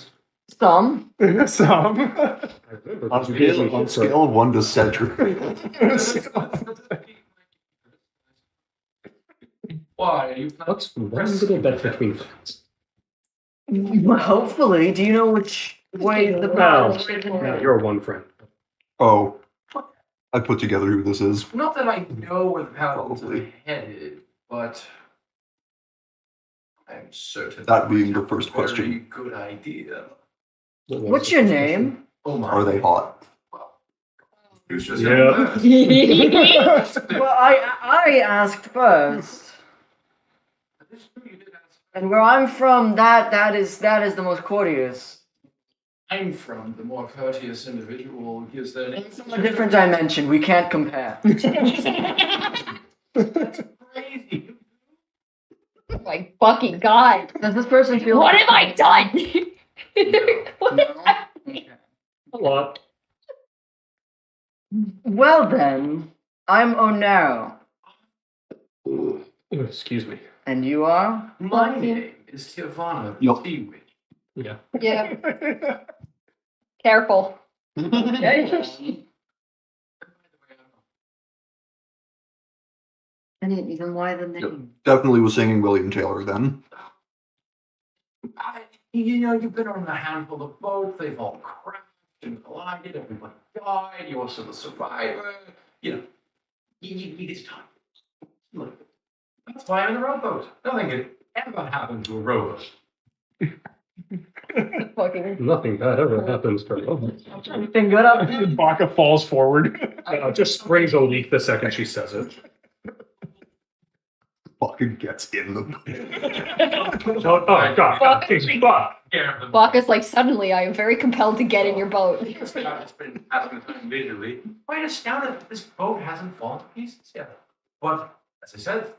Some. Some. I remember, On because scale of 1 to Cedric. Why? Are you What's one little bet between friends? Well, hopefully. Do you know which way the paladins Yeah, you're one friend. Oh, I put together who this is. Not that I know where the paladins Probably. are headed, but I'm certain That being might the first have a very question. good idea. What's your name? Oh my! Are they hot? Who's just Yeah. Well, I asked first. And where I'm from, that is the most courteous. I'm from the more courteous individual gives their name. It's from a different dimension. We can't compare. Crazy. Oh my fucking god. Does this person feel? What have I done? What have I- Okay. A lot. Well then, I'm Onaro, Ooh, excuse me. and you are? My name is Tiavana Yup. Seaweed. Yeah. Yeah. Careful. And even why the name? Definitely was singing William Taylor then. You know, you've been on a handful of boats, they've all crashed and collided, everybody died, you're still a survivor. You know, you get to talk. Look, that's why I'm in a rowboat. Nothing could ever happen to a rowboat. Fucking. Nothing bad ever happens to me. Anything good up? Baka falls forward. Just springs a leak the second she says it. Fucking gets in the. Oh, God. Jesus, fuck. Yeah, Baka's like, suddenly I am very compelled to get in your boat. I've just been having the time visually. Quite astounded that this boat hasn't fallen to pieces yet. But, as I said,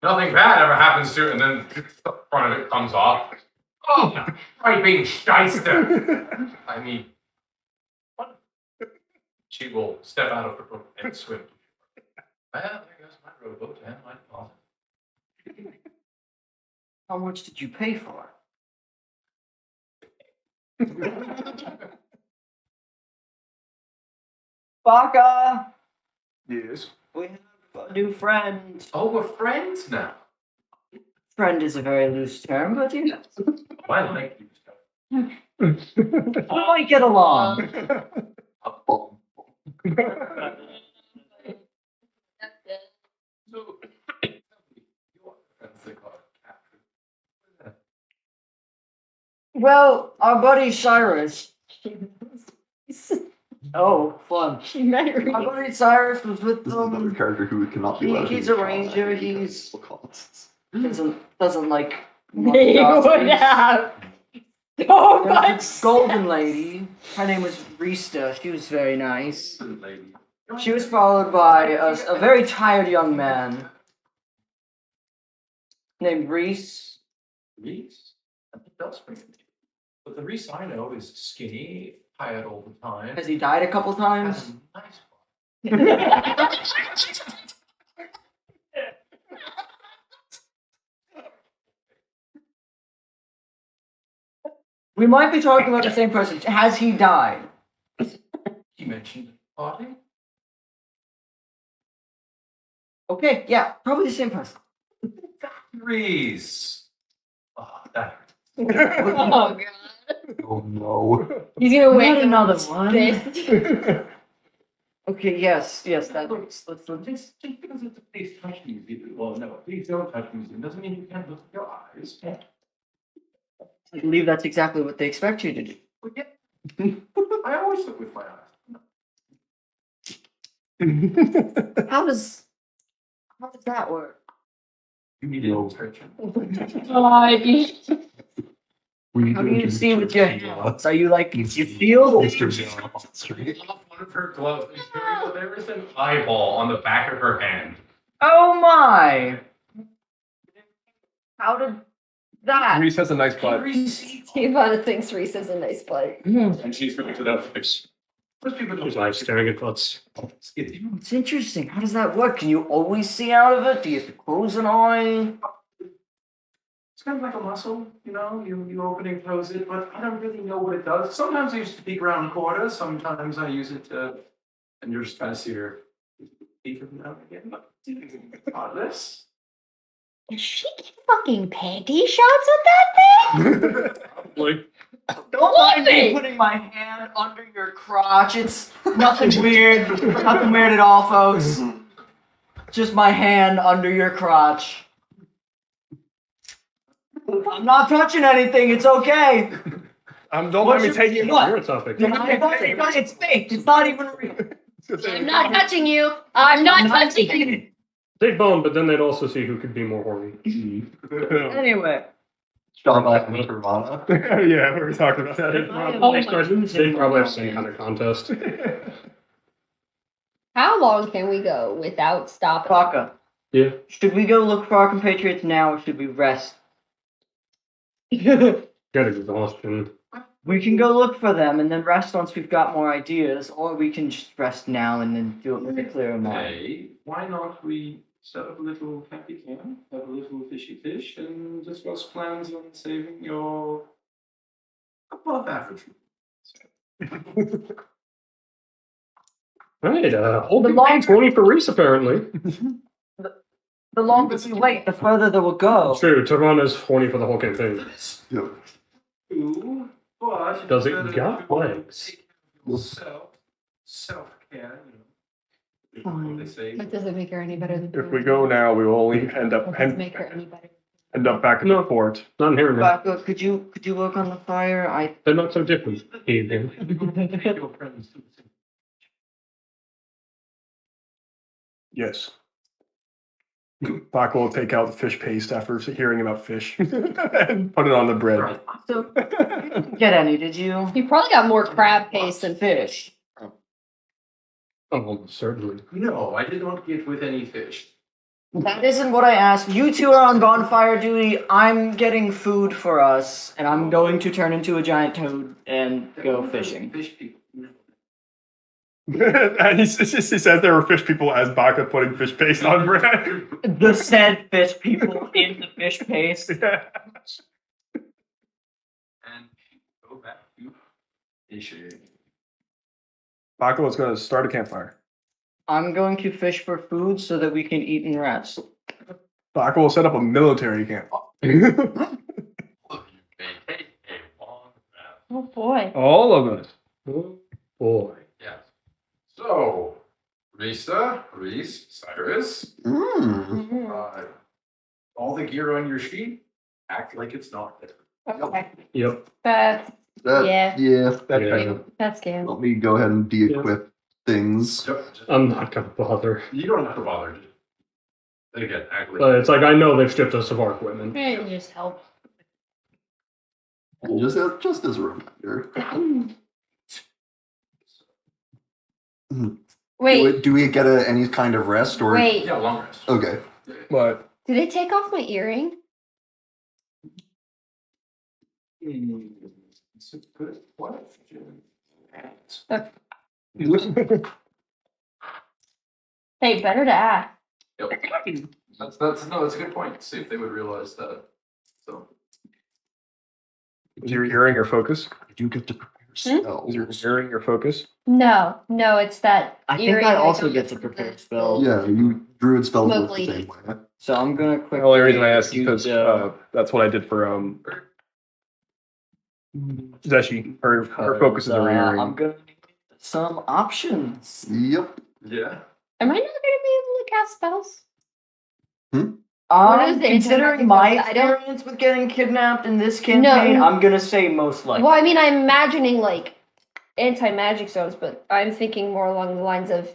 nothing bad ever happens to it, and then the front of it comes off. Oh, right being shyster. I mean, what? She will step out of the boat and swim. Well, there goes my rowboat and my closet. How much did you pay for it? Baka, Yes. we have a new friend. Oh, we're friends now. Friend is a very loose term, but you know. I like you. We might get along. A bomb. So, your friends they call it captain. Well, our buddy Cyrus. Oh, fun. She met Our Reese. buddy Cyrus was with This is another them. character who cannot be allowed. He's to a be ranger, because he's- of costs. Doesn't like. They would monstrosities. have so There was much. this golden lady. Her name was Rista. She was very nice. Lady. She was followed by a very tired young man named Reese. Reese? That does bring it. But the Reese I know is skinny, tired all the time. Has he died a couple Has times? a nice We might be talking about the same person. Has he died? He mentioned party. Okay, yeah, probably the same person. Reese. Oh, that. Oh god. Oh no. He's gonna wake Not up another with one. this. Okay, yes, that Look, let's just because it's a please touch museum, well, no, please don't touch museum doesn't mean you can't look at your eyes. I believe that's exactly what they expect you to do. But yeah, I always look with my eyes. How does that work? You need an expression. How do you see with your hands? Are you like you feel Holsters things? are on the street. Off one of her gloves, and show you that there is an eyeball on the back of her hand. Oh my! How did that? Reese has a nice butt. Ivana thinks Reese is a nice butt. And she's going to that face. Most people don't She's like staring at butts. It's interesting. How does that work? Can you always see out of it? Do you have to close an eye? It's kind of like a muscle, you know, you open and close it, but I don't really know what it does. Sometimes I use it to peek around corners, sometimes I use it to, and you're just kind of see her peek every now and again. But this. Does she get fucking panty shots at that thing? Like, Don't mind me Why? putting my hand under your crotch. It's nothing weird. Nothing weird at all, folks. Just my hand under your crotch. I'm not touching anything. It's okay. Don't let me take you. What? you're a topic. It's fake. It's not even real. I'm not touching you. I'm not touching you. They'd bone, but then they'd also see who could be more horny. Anyway. John Black and Nirvana. Yeah, we were talking about that. They'd Oh my probably have some kind of contest. How long can we go without stopping? Baka, Yeah. should we go look for our compatriots now or should we rest? Got exhaustion. We can go look for them and then rest once we've got more ideas, or we can just rest now and then do it with a clearer mind. Hey, why not we set up a little happy camp, have a little fishy fish, and discuss plans on saving your couple of African. Alright, hold the line 20 for Reese, apparently. The longer we wait, the further they will go. True, Tyrana's horny for the whole campaign. Yep. Ooh, but Does it got legs? Self-care, you know. Fine. They say. That doesn't make her any better than If we go now, we will only end up That doesn't make her any better. back in the fort. Not in here now. Baka, could you work on the fire? They're not so different. Evening. Your friends do the same. Yes. Bach will take out the fish paste after hearing about fish and put it on the bread. So, you didn't get any, did you? You probably got more crab paste than Fish. Oh, well, certainly. No, I did not get with any fish. That isn't what I asked. You two are on bonfire duty. I'm getting food for us, and I'm going to turn into a giant toad and go fishing. Fish people. And he says there were fish people as Baka putting fish paste on bread. The said fish people in the fish paste. Yeah. And go back to fishing. Baka was going to start a campfire. I'm going to fish for food so that we can eat and rest. Baka will set up a military camp. Oh boy. All of us. Oh, boy. Yes. So, Risa, Reese, Cyrus, all the gear on your sheet, act like it's not there. Okay. Yep. That's Yeah. Yeah. That Yeah. kind of. that's good. Let me go ahead and de-equip things. I'm not gonna bother. You don't have to bother. Just, again, act like But it's like I know they've stripped us of our equipment. It just help. Just as a reminder. Wait, Do we get any kind of rest or? wait. Yeah, long rest. Okay. What? Did they take off my earring? It's a good question. Hey, better to ask. Yep. That's a good point. See if they would realize that. So Is your earring your focus? I do get to prepare Is your earring your focus? No, it's that I think earring I that also goes get to with prepare the- spell. Yeah, you druid spells Smoke work the same bleeding. way. So I'm gonna quickly. The only reason I asked is use, because that's what I did for Zeshi. Her focus is her earring. I'm gonna need some options. Yep. yeah. Am I not going to be able to cast spells? What is it? Considering Anti-magic my spells? I don't- experience with getting kidnapped in this campaign, No. I'm gonna say most likely. Well, I mean, I'm imagining like anti-magic zones, but I'm thinking more along the lines of,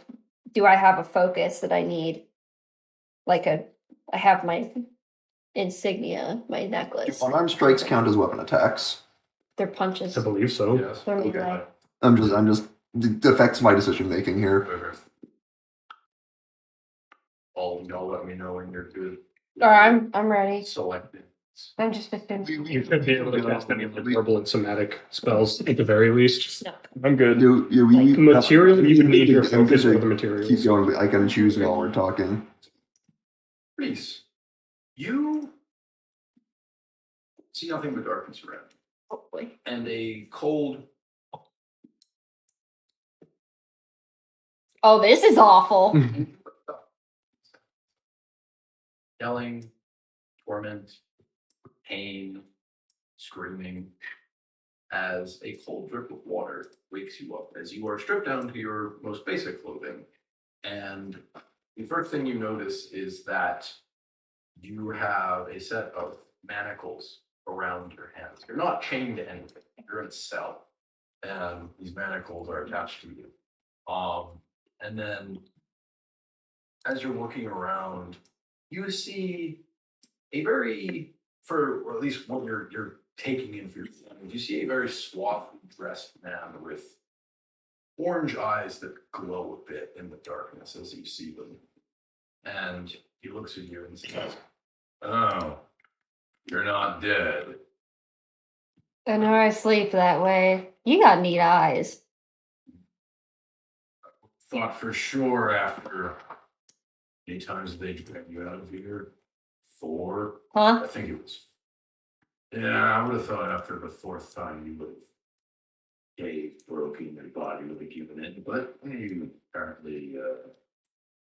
do I have a focus that I need? Like I have my insignia, my necklace. Do unarmed strikes count as weapon attacks? They're punches. I believe so. Yes. They're melee. I'm just it affects my decision making here. Okay. Y'all let me know when you're good. All right, I'm ready. Selecting. I'm just assuming. You should be able to cast any of the verbal and somatic spells at the very least. No. I'm good. Material, you would need your I'm focus gonna for the Keep materials. going, but I can choose while we're talking. Reese, you see nothing but darkness around you, Hopefully. and a cold. Oh, this is awful. Yelling, torment, pain, screaming, as a cold drip of water wakes you up as you are stripped down to your most basic clothing. And the first thing you notice is that you have a set of manacles around your hands. You're not chained to anything. You're in a cell, and these manacles are attached to you. And then, as you're looking around, you see a very, or at least what you're taking in for your family, you see a very suavely dressed man with orange eyes that glow a bit in the darkness as you see them. And he looks at you and says, "Oh, you're not dead." I know I sleep that way. You got neat eyes. Thought for sure after many times they dragged you out of here. 4. Huh? I think it was. Yeah, I would have thought after the 4th time you would have caved, broken, your body would have given in. But you apparently,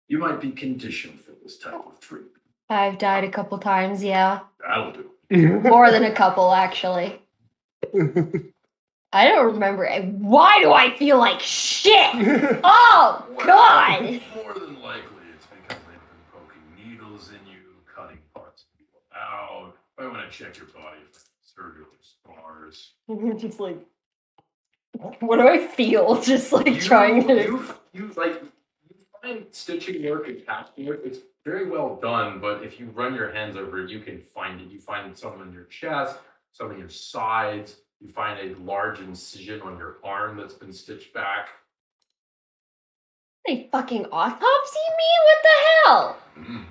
you might be conditioned for this type of treatment. I've died a couple times, yeah. That'll do. More than a couple, actually. I don't remember. Why do I feel like shit? Oh, God! More than likely, it's because they've been poking needles in you, cutting parts of you out. I want to check your body for surgical scars. Just like, what do I feel? Just like trying to. You find stitching work and casting work. It's very well done, but if you run your hands over it, you can find it. You find some on your chest, some on your sides. You find a large incision on your arm that's been stitched back. They fucking autopsy me? What the hell? Mm.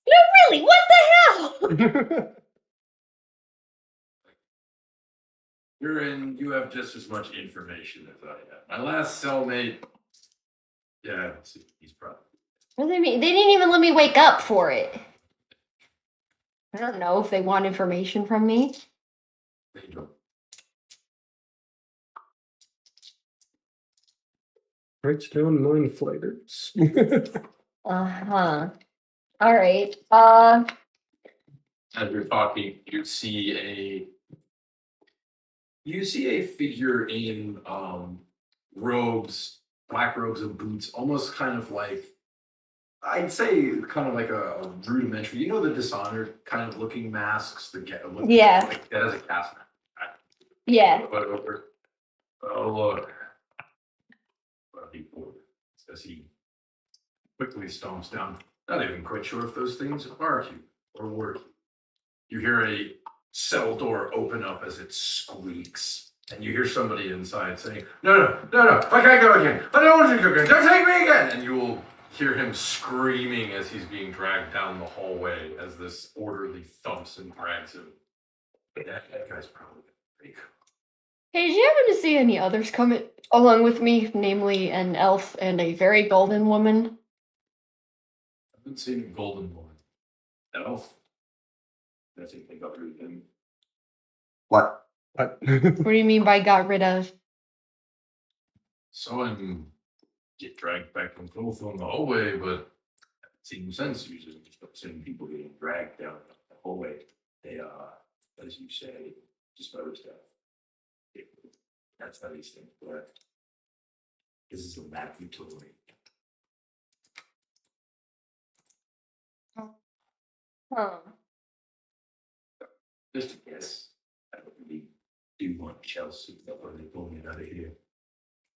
No, really, what the hell? You have just as much information as I have. My last cellmate, yeah, he's probably. What do they mean? They didn't even let me wake up for it. I don't know if they want information from me. They don't. Brightstone mine flavors. Uh-huh. All right. As you're talking, you see a figure in robes, black robes and boots, almost kind of like, I'd say kind of like a rudimentary, you know, the Dishonored kind of looking masks that get look Yeah. like that as a cast mask. Yeah. But over, oh look, what he pulled as he quickly stomps down. Not even quite sure if those things are human or were human. You hear a cell door open up as it squeaks, and you hear somebody inside saying, "No, I can't go again. I don't want you to go again. Don't take me again." And you will hear him screaming as he's being dragged down the hallway as this orderly thumps and drags him. That guy's probably pretty cool. Hey, did you happen to see any others come along with me, namely an elf and a very golden woman? I haven't seen a golden one. Elf. I think they got rid of him. What? But What do you mean by got rid of? Saw him get dragged back and forth on the hallway, but haven't seen him since. Usually, just seeing people getting dragged down the hallway. They as you say, disposed of. That's how these things work. This is a laboratory. Huh. Just a guess. I don't really do want Chelsea, but when they pull me out of here,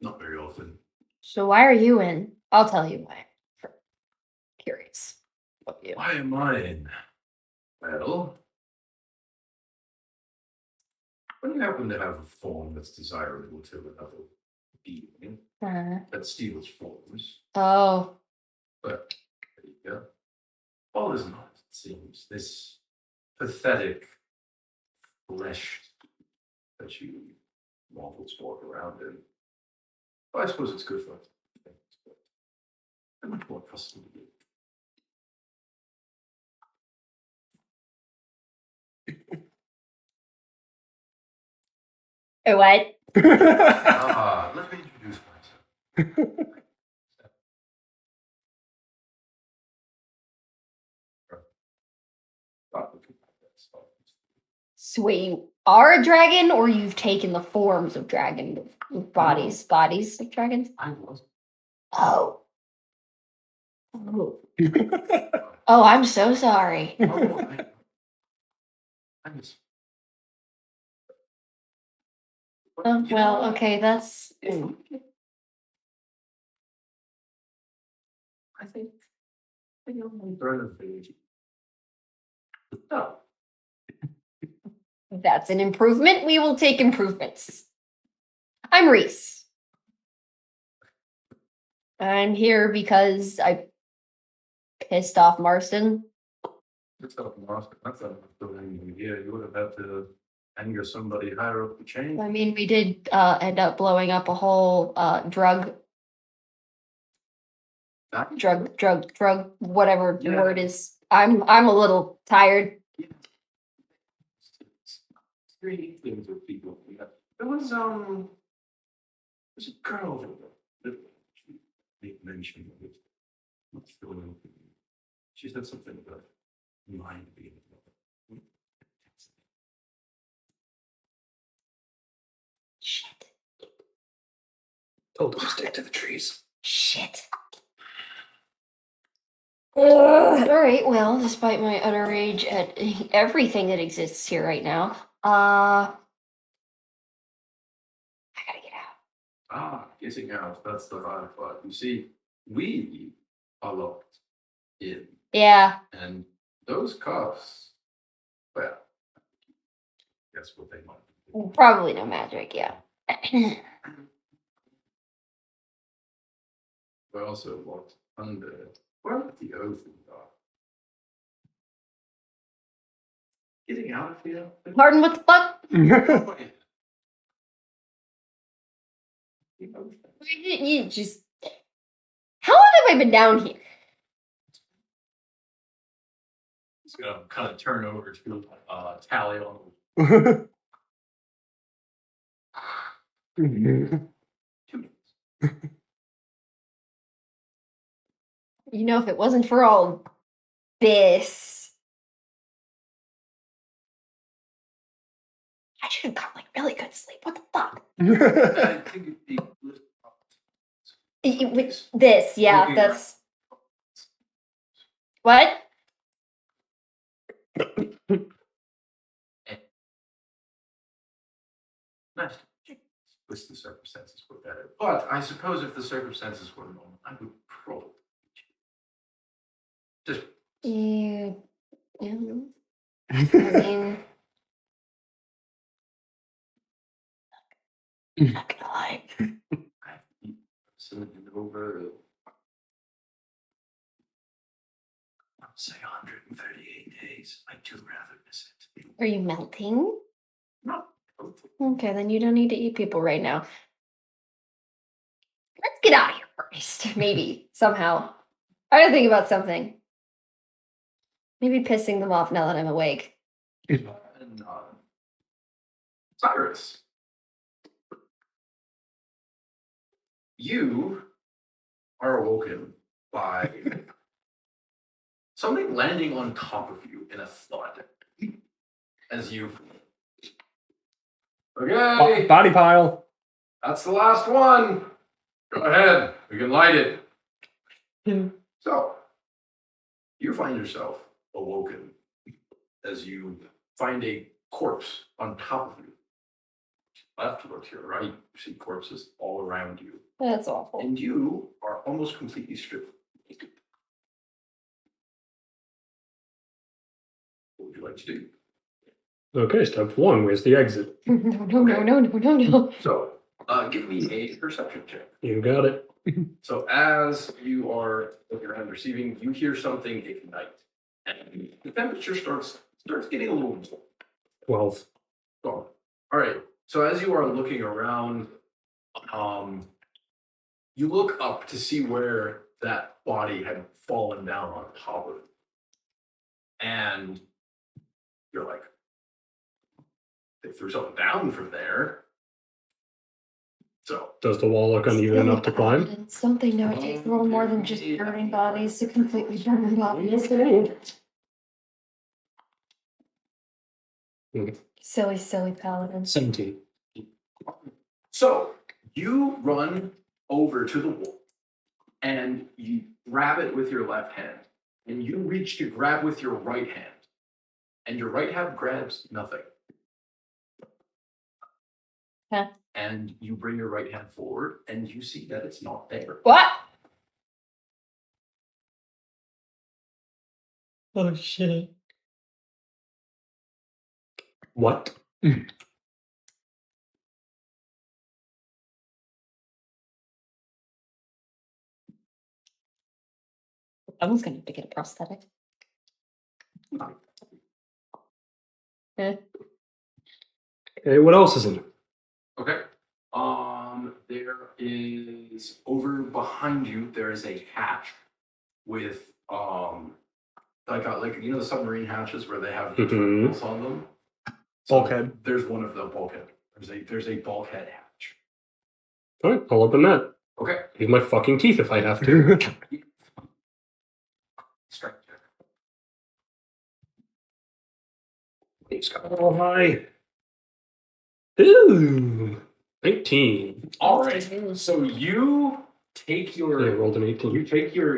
not very often. So why are you in? I'll tell you why. Curious. What you? Why am I in? Well, when you happen to have a form that's desirable to another being that steals forms, Oh. but there you go. All is not, it seems. This pathetic flesh that you mortals walk around in. Well, I suppose it's good for us. I'm much more accustomed to it. Hey, what? Let me introduce myself. So wait, you are a dragon, or you've taken the forms of dragon bodies of dragons? I was. Oh. Oh. Oh, I'm so sorry. I was. Well, okay, that's. I think I'm on burn of age. No. That's an improvement. We will take improvements. I'm Reese. I'm here because I pissed off Marston. That's not lost. That's not the idea. You would have had to anger somebody higher up the chain. I mean, we did end up blowing up a whole drug, whatever the Yeah. word is. I'm a little tired. Three things with people. There was there's a girl over there that they mentioned of it. What's going on? She said something about lying to be in the Shit. Told him to stick to the trees. Shit. All right. Well, despite my utter rage at everything that exists here right now, I gotta get out. Getting out. That's the hard part. You see, we are locked in, Yeah. and those cuffs. Well, guess what they might be. Probably no magic. Yeah. We're also locked under. Where are the oaths are? Getting out of here. Pardon, what the fuck? You just. How long have I been down here? It's gonna kind of turn over to tally on. You know, if it wasn't for all this, I should have got like really good sleep. What the fuck? I think it'd be With this, yeah, Looking that's what? nice. With the circumstances were better. But I suppose if the circumstances were normal, I would probably just You, yeah. I mean, not gonna lie. send it over. I'll say 138 days. I do rather miss it. Are you melting? No. Okay, then you don't need to eat people right now. Let's get out of here first. Maybe, somehow. I gotta think about something. Maybe pissing them off now that I'm awake. And Cyrus, you are awoken by something landing on top of you in a thud. As you. Okay, Body pile. that's the last one. Go ahead, we can light it. So, you find yourself awoken as you find a corpse on top of you. Left or to your right, you see corpses all around you. That's awful. And you are almost completely stripped naked. What would you like to do? Okay, step one. Where's the exit? No. So, give me a perception check. You got it. So, as you are looking around receiving, you hear something ignite, and the temperature starts getting a little warm. 12. All right. So as you are looking around, you look up to see where that body had fallen down on top of it. And you're like, they threw something down from there. So Does the wall look uneven enough to climb? Don't they know it takes a little more than just burning bodies to completely burn bodies? Silly paladin. 17. So you run over to the wall and you grab it with your left hand, and you reach to grab with your right hand, and your right hand grabs nothing. Huh. And you bring your right hand forward, and you see that it's not there. What? Oh shit. What? I was gonna have to get a prosthetic. Okay, what else is in it? Okay. There is over behind you. There is a hatch with like you know the submarine hatches where they have the Mhm. terminals on them. So Bulkhead. There's one of the bulkhead. There's a bulkhead hatch. Alright, I'll open that. Okay. Use my fucking teeth if I have to. Strike check. He's got a little high. Ooh. 19. All right. So you take Yeah, I your rolled an 18. you take your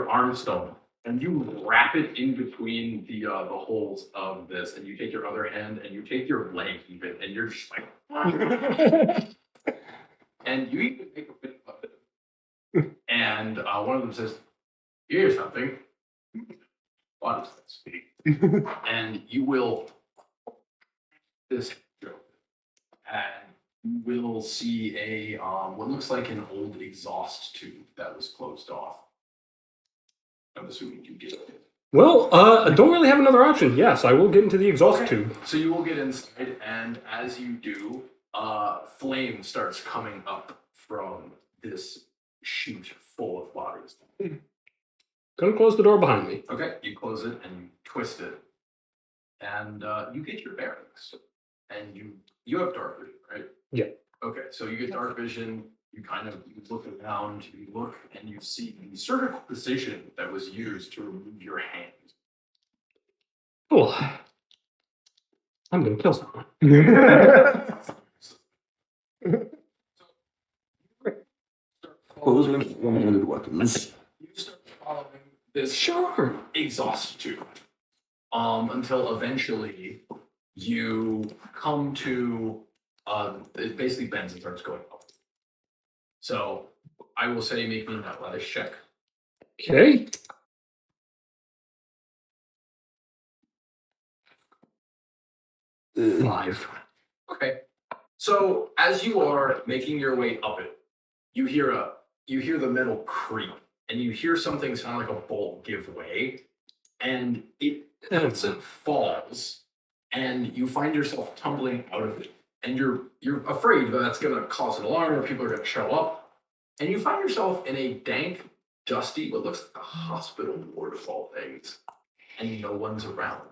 armstone and you wrap it in between the holes of this, and you take your other hand and you take your leg even, and you're just like, and you even take a bit of it. And one of them says, "You hear something? What does that speak?" And you will this joke, and you will see a what looks like an old exhaust tube that was closed off. I'm assuming you get it. Well, I don't really have another option. Yes, I will get into the exhaust Okay. tube. So you will get inside, and as you do, flame starts coming up from this chute full of bodies. Gonna close the door behind me. Okay, you close it and you twist it, and you get your bearings, and you have dark vision, right? Yeah. Okay, so you get dark vision. you look around, you look, and you see the surgical precision that was used to remove your hand. Cool. I'm gonna kill someone. Those are one-handed weapons. You start following this Sure. exhaust tube until eventually you come to it basically bends and starts going up. So I will say make me an athletics check. Okay. Uh, 5. Okay. So as you are making your way up it, you hear the metal creak, and you hear something sound like a bolt give way, and it tilts and falls, and you find yourself tumbling out of it. And you're afraid that that's gonna cause an alarm or people are gonna show up. And you find yourself in a dank, dusty, what looks like a hospital ward of all things. And no one's around.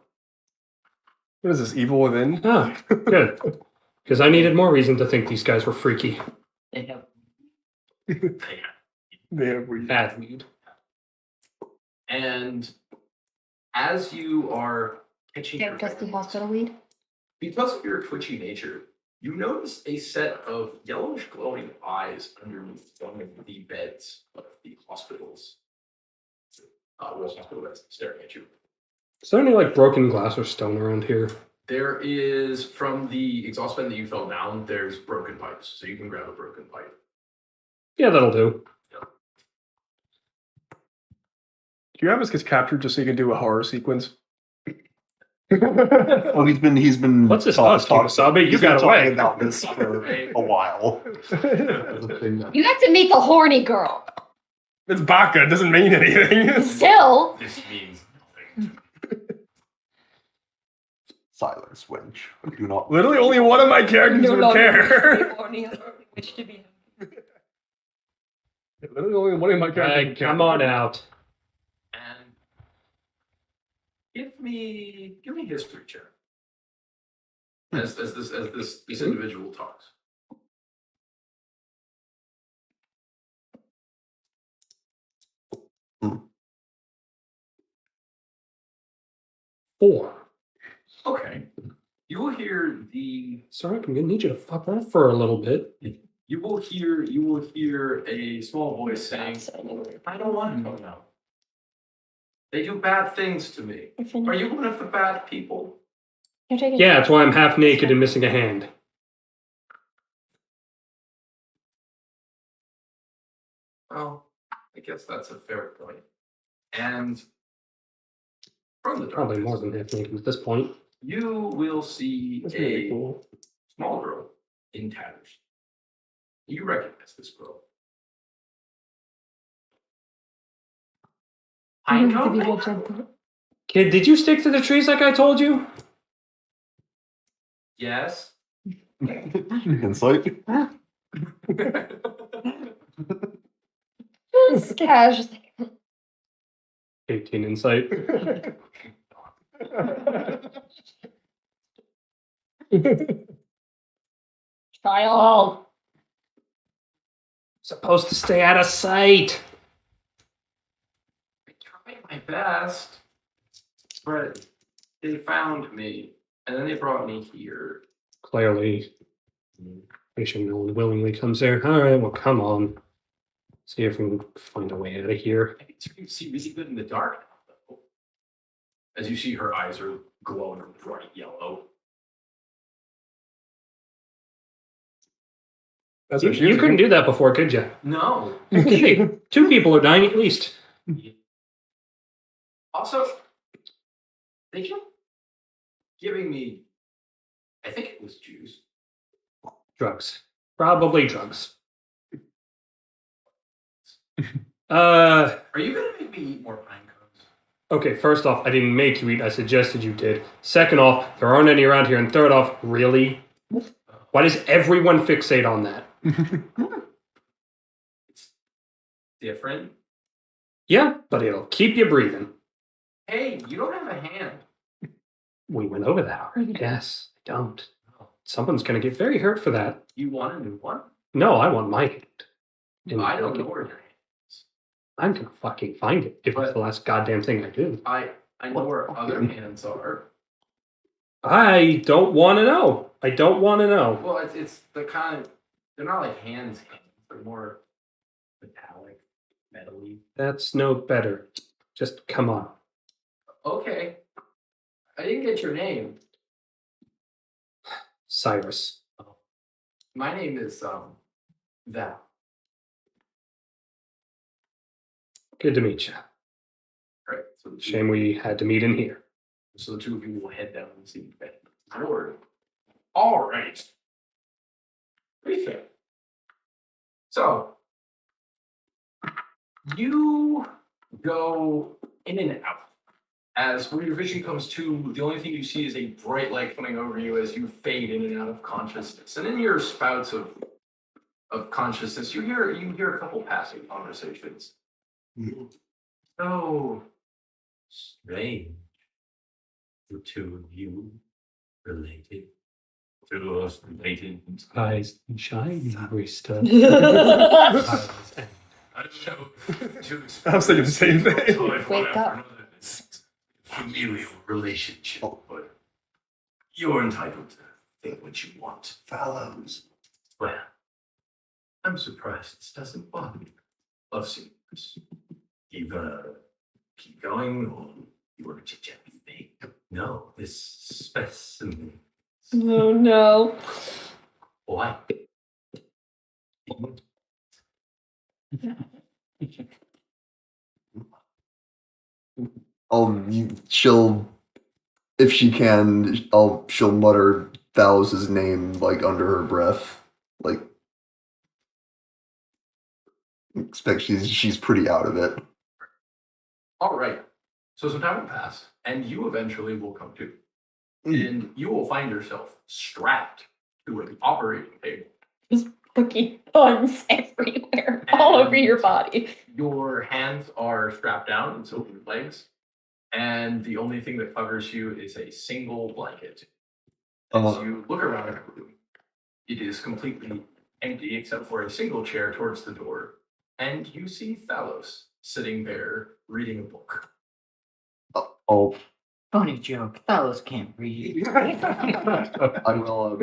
What is this, evil within? Ah, good. Because I needed more reason to think these guys were freaky. They have They have weed. Bad weed. And as you are catching your Just the breath, hospital weed. because of your twitchy nature, you notice a set of yellowish glowing eyes underneath one of the beds of the hospitals. Those hospital beds staring at you. Is there any like broken glass or stone around here? There is, from the exhaust vent that you fell down, there's broken pipes, so you can grab a broken pipe. Yeah, that'll do. Do you have us get captured just so you can do a horror sequence? Well, he's been. What's this talk- us, talk- Kimasabi? You he's been got talking away. about this for a while. As a thing that- You got to meet the horny girl. It's Baka. It doesn't mean anything. Still. This means nothing. Silence, wench. I do not. Literally, only one of my characters would care. Literally, only one of my characters Hey, would care. come on out. And give me history check. As this individual talks. Four. Okay. You will hear the Sorry, I'm gonna need you to fuck off for a little bit. you will hear a small voice saying, I don't want to go now. They do bad things to me. Are you one of the bad people? Yeah, that's why I'm half naked and missing a hand. Well, I guess that's a fair point. And from the Probably darkness, more than half naked at this point. you will see That's a really cool. small girl in tatters. You recognize this girl. Pinecone? Kid, did you stick to the trees like I told you? Yes. Insight. Just casually. 18 insight. Child. Supposed to stay out of sight. I tried my best, but they found me, and then they brought me here. Clearly, pretty sure no one willingly comes there. All right, well, come on. See if we can find a way out of here. I can see really good in the dark, though. As you see, her eyes are glowing bright yellow. That's You, what she you was couldn't doing. do that before, could you? No. Okay, 2 people are dying at least. Also, they kept giving me, I think it was juice. Drugs. Probably drugs. Uh, Are you going to make me eat more pine cones? okay, first off, I didn't make you eat. I suggested you did. Second off, there aren't any around here. And third off, really? Why does everyone fixate on that? It's different. Yeah, but it'll keep you breathing. Hey, you don't have a hand. We went over that already. Yes, I don't. Someone's going to get very hurt for that. You want a new one? No, I want my hand. And I don't like know it. where your hand is. I'm gonna fucking find it if it's the last goddamn thing I do. I know where other hands are. I don't want to know. I don't want to know. Well, it's the kind of, they're not like hands. They're more metallic, metally. That's no better. Just come on. Okay. I didn't get your name. Cyrus. My name is Val. Good to meet you. Right. So the two, Shame we had to meet in here. so the two of you will head down and see the bed. Lord. All right. Appreciate it. So you go in and out. As where your vision comes to, the only thing you see is a bright light coming over you as you fade in and out of consciousness. And in your spouts of consciousness, you hear a couple passing conversations. So strange. The two of you related. To us related. Eyes shiny, Brista. I don't know. I was thinking the same thing. Wake up. Familial relationship, but you're entitled to think what you want. Fellows. Well, I'm surprised this doesn't bother you. Love seeing this. You gonna keep going, or you want to chit chat with me? No, this specimen. Oh no. Why? She'll, if she can, she'll mutter Thalos' name like under her breath, like expect she's pretty out of it. All right. So some time will pass, and you eventually will come to, and you will find yourself strapped to an operating table. Cookie buns everywhere, all over your body. Your hands are strapped down until your legs, and the only thing that covers you is a single blanket. As you look around the room, it is completely empty except for a single chair towards the door, and you see Thalos sitting there reading a book. Oh, Funny joke. Thalos can't read. I will.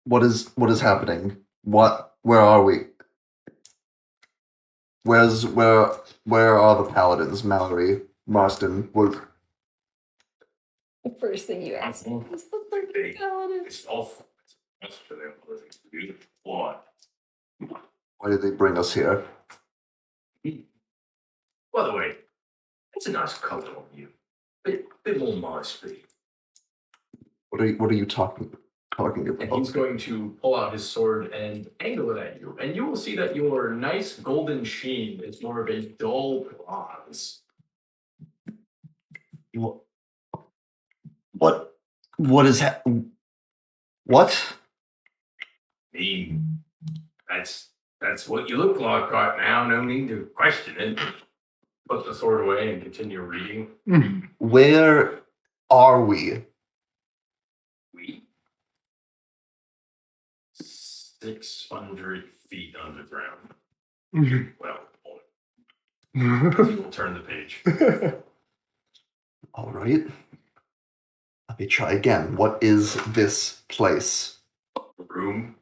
What is happening? Where are we? Where are the paladins? Mallory, Marston, Wolf. The first thing you ask me is the freaking paladin. It's awful. That's for them other things to do. What? Why did they bring us here? By the way, it's a nice color on you. Bit more modesty. What are you talking And about? he's going to pull out his sword and angle it at you. And you will see that your nice golden sheen is more of a dull bronze. What is what? I mean, that's what you look like right now. No need to question it. Put the sword away and continue reading. Where are we? We 600 feet underground. Well, we will turn the page. All right. Let me try again. What is this place? Room.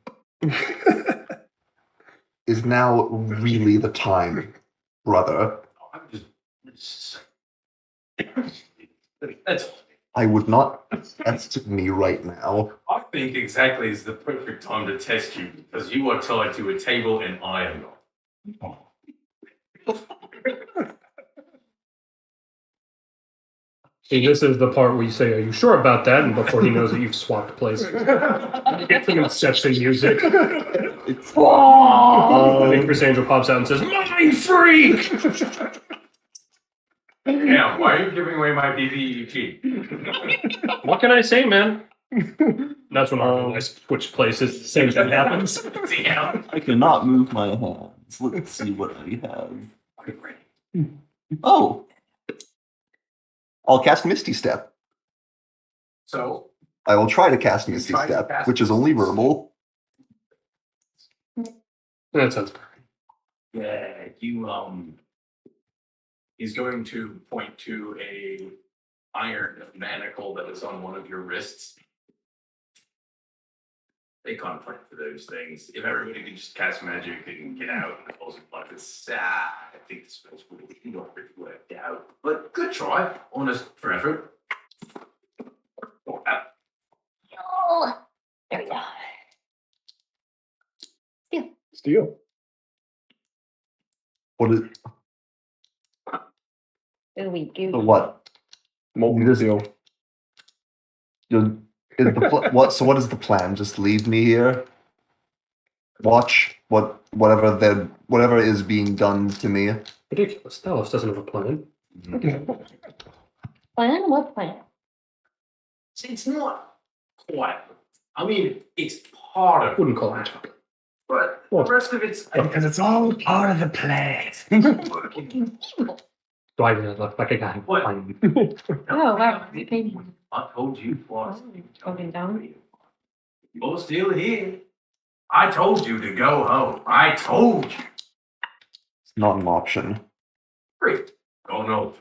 Is now really the time, brother? I'm just that's all. I would not test me right now. I think exactly is the perfect time to test you because you are tied to a table and I am not. See, this is the part where you say, "Are you sure about that?" And before he knows that you've swapped places, you get some Inception music. I think Chris Angel pops out and says, "Mind freak!" Yeah, why are you giving away my BBEG? What can I say, man? That's when I switch places. Same thing happens. Damn. I cannot move my hands. Let's see what I have. Are you ready? Oh, I'll cast Misty Step. So I will try to cast Misty Try to Step, cast which is only verbal. That sounds Yeah, you he's going to point to a iron manacle that is on one of your wrists. They can't plan for those things. If everybody could just cast magic and get out and close it like this, I think this spell's really not really worked out. But good try. Honest for effort. Oh, there we go. Steal. What is Gooey, gooey. what? Molten This- steel. Is the what? So what is the plan? Just leave me here. Watch whatever is being done to me. ridiculous. Talos doesn't have a plan. Plan? What plan? It's not quite. I mean, it's part of Wouldn't call it chocolate. but the rest of it's Because it's all part of the plan. working. Do I look like a guy? What? Fine. Oh, wow. Okay. I told you twice. Going down. You're still here. I told you to go home. I told you. It's not an option. Great. Go no.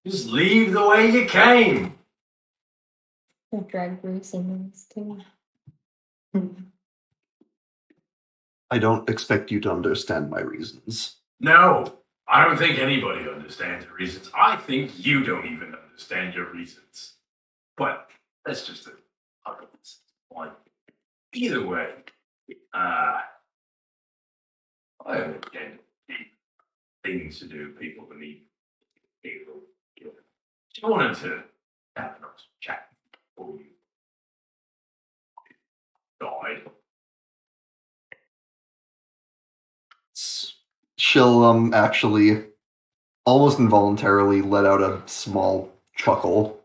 Just leave the way you came. Drag racing is too. I don't expect you to understand my reasons. No, I don't think anybody understands your reasons. I think you don't even understand your reasons. But that's just a one. Either way, I understand things to do, people to meet, people. I wanted to have a nice chat before you died. She'll actually almost involuntarily let out a small chuckle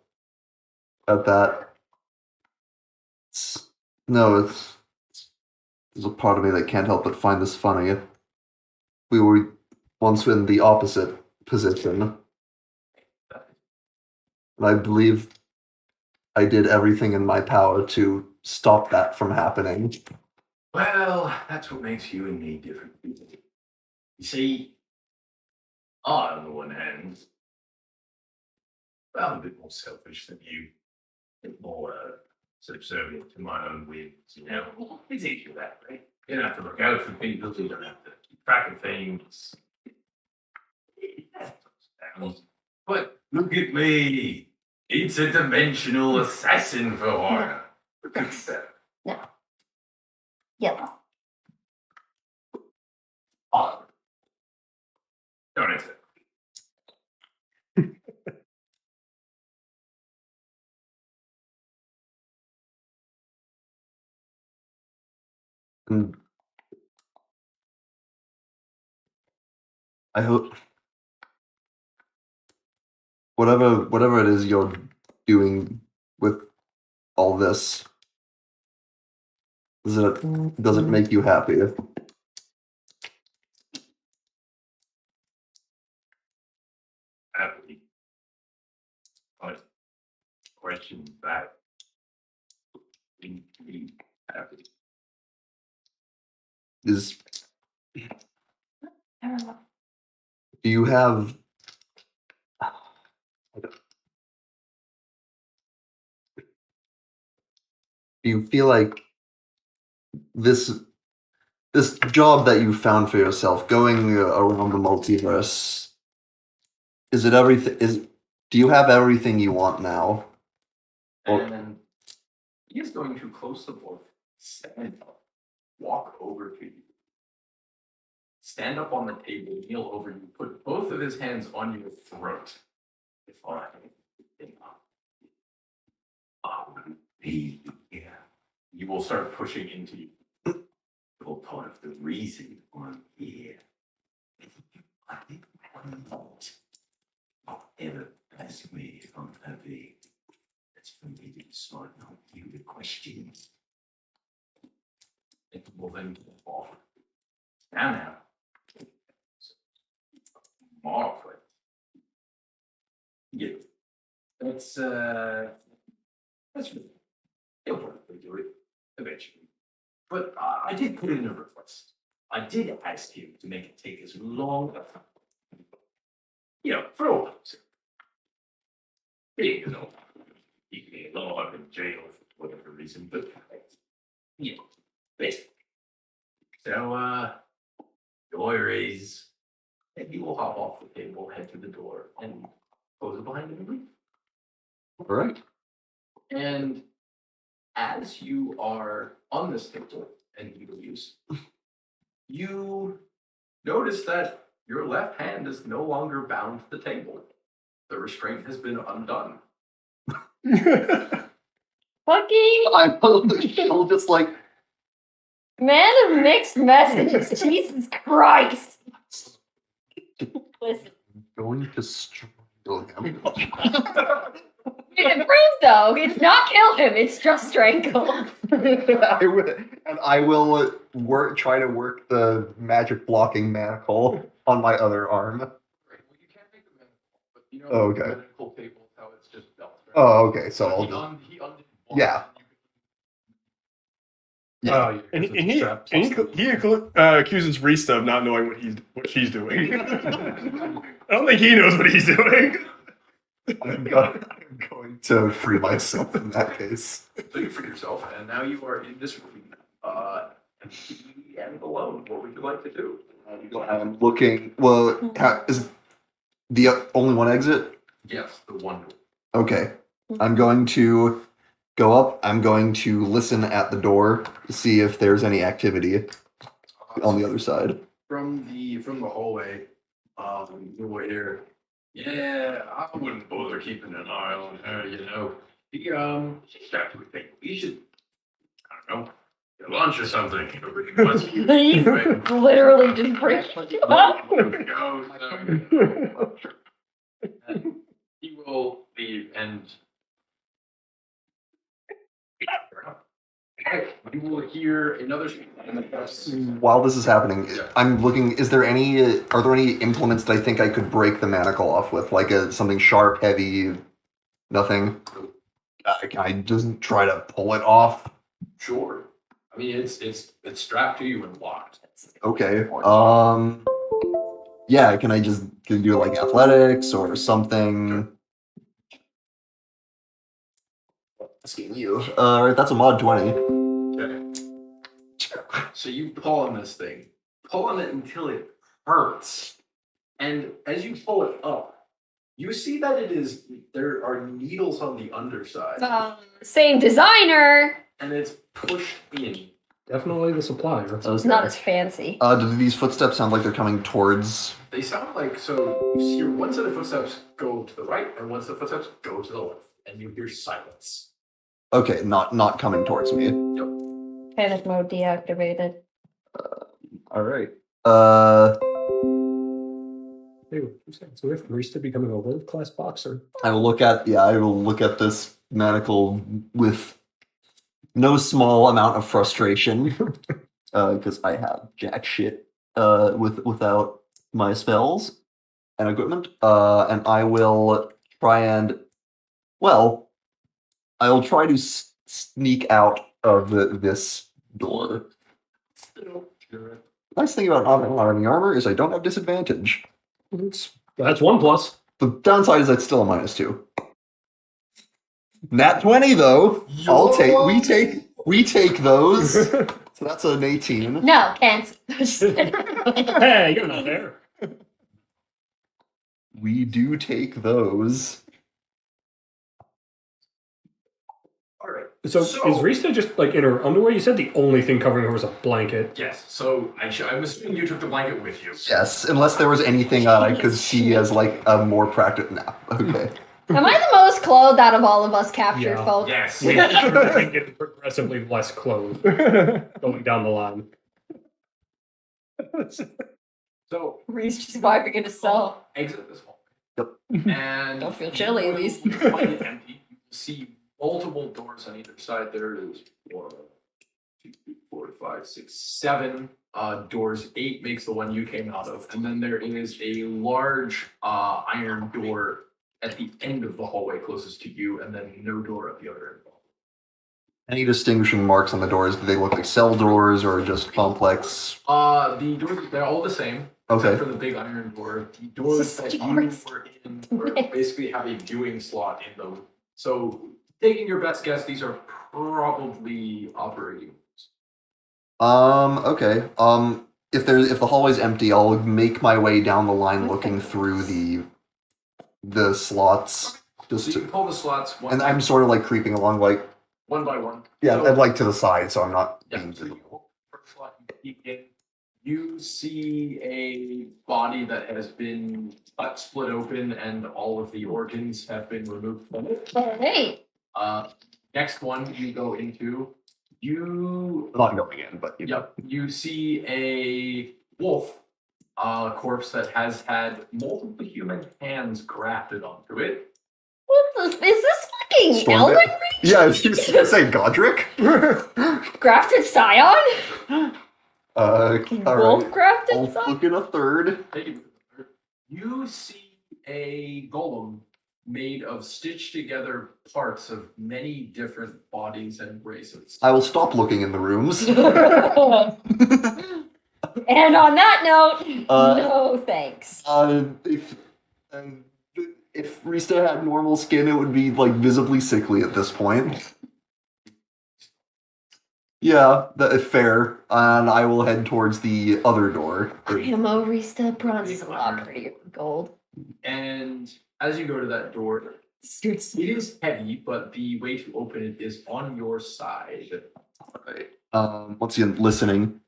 at that. There's a part of me that can't help but find this funny. We were once in the opposite position, and I believe I did everything in my power to stop that from happening. Well, that's what makes you and me different people. You see, I, on the one hand, well, I'm a bit more selfish than you, a bit more subservient to my own whims, you know? It's easier that way. You don't have to look out for people, you don't have to keep track of things. But look at me. Interdimensional assassin for honor. Look at that. Yellow. Oh. Don't answer. And I hope whatever it is you're doing with all this, does it make you happy? Happy. But question back. Be happy. Is I don't know. do you have do you feel like this job that you found for yourself, going around the multiverse, is it everything? Do you have everything you want now? Or- And he is going to close the door, stand up, walk over to you, stand up on the table, kneel over you, put both of his hands on your throat. If I be here, you will start pushing into you. You're part of the reason I'm here. I think I'm not. Ever ask me if I'm happy. It's for me to decide, not you to question. It will then go off. Now. Margaret. Yeah. That's He'll probably do it eventually. But I did put in a request. I did ask him to make it take as long as for all those. Being he can be locked up in jail for whatever reason, but basically. So door is, and he will hop off the table, head to the door, and close it behind him and leave. All right. And as you are on this table and you use, you notice that your left hand is no longer bound to the table. The restraint has been undone. Fucking She'll just like, man of mixed messages. Jesus Christ. Listen. going to strangle him. It improved though. It's not kill him, it's just strangle. I will try to work the magic blocking manacle on my other arm. Right. Well, you can't make the medical, but you know Oh, okay. the medical table, how it's just belt. Right? Oh, okay. So I'll he just, undid one, yeah. Yeah. Oh, yeah. And 'cause it's he strapped and plus he accuses Rista of not knowing what she's doing. I don't think he knows what he's doing. I'm going to free myself in that case. So you free yourself, and now you are in this room, and alone. What would you like to do? I'm looking. Well, is the only one exit? Yes, the one. Okay. I'm going to go up. I'm going to listen at the door to see if there's any activity on the other side. From the hallway, you will hear, yeah, I wouldn't bother keeping an eye on her, you know. She's strapped to a thing. You should, I don't know, get lunch or something. He literally just breaks you up. He will leave and you will hear another. While this is happening, I'm looking. Are there any implements that I think I could break the manacle off with, like something sharp, heavy? Nothing. Can I just try to pull it off? Sure. I mean, it's strapped to you and locked. Okay. Yeah. Can I do like athletics or something? Asking you. Right. That's a mod 20. Okay. So you pull on this thing, pull on it until it hurts, and as you pull it up, you see that there are needles on the underside, Same designer. and it's pushed in. Definitely the supplier. It's not as fancy. Do these footsteps sound like they're coming towards? They sound like, so you hear one set of footsteps go to the right, and one set of footsteps go to the left, and you hear silence. Okay, not coming towards me. Panic mode deactivated. All right. Hey, so if Marista becoming a world-class boxer. I will look at this manacle with no small amount of frustration, because I have jack shit without my spells and equipment. And I will try to sneak out of this door. Nice thing about not having armor is I don't have disadvantage. That's one plus. The downside is it's still a -2. Nat 20 though. We take those. So that's an 18. No, cancel. Hey, you're not there. We do take those. All right. So is Rista just like in her underwear? You said the only thing covering her was a blanket. Yes. So I'm assuming you took the blanket with you. Yes, unless there was anything I could see as like a more practical. No, okay. Am I the most clothed out of all of us captured Yeah. folk? Yes. We get progressively less clothes going down the line. So Reese just wiping in his cell. exit this hall. Yep. And Don't feel chilly, at least. You find it empty. You see multiple doors on either side. There is 1, 2, 3, 4, 5, 6, 7 doors. 8 makes the one you came out of, and then there is a large iron door at the end of the hallway closest to you, and then no door at the other end. Any distinguishing marks on the doors? Do they look like cell doors or just complex? The doors, they're all the same. Okay. Except for the big iron door. The doors that you were in were basically have a viewing slot in them. So, taking your best guess, these are probably operating rooms. Okay. If the hallway's empty, I'll make my way down the line looking through the slots. Just So you to, can pull the slots one and by I'm sort of like creeping along, like one. By one. yeah, So- and like to the side, so I'm not Yeah, being so you visible. open the first slot, you peek in, you see a body that has been split open and all of the organs have been removed from it. Hey. Next one you go into, you I'm not going in, but you know. yep, you see a wolf corpse that has had multiple human hands grafted onto it. What the, is this fucking Storm Elden it? Ring? Yeah, I was just gonna say Godric. Grafted Scion? All Wolf right. grafted I'll Scion? look in a third. You see a golem made of stitched together parts of many different bodies and races. I will stop looking in the rooms. And on that note, Uh, no thanks. If Rista had normal skin, it would be like visibly sickly at this point. Yeah, that is fair. And I will head towards the other door. Ammo Rista bronze is a lot prettier than gold. And as you go to that door, it is heavy, but the way to open it is on your side. Once again, listening.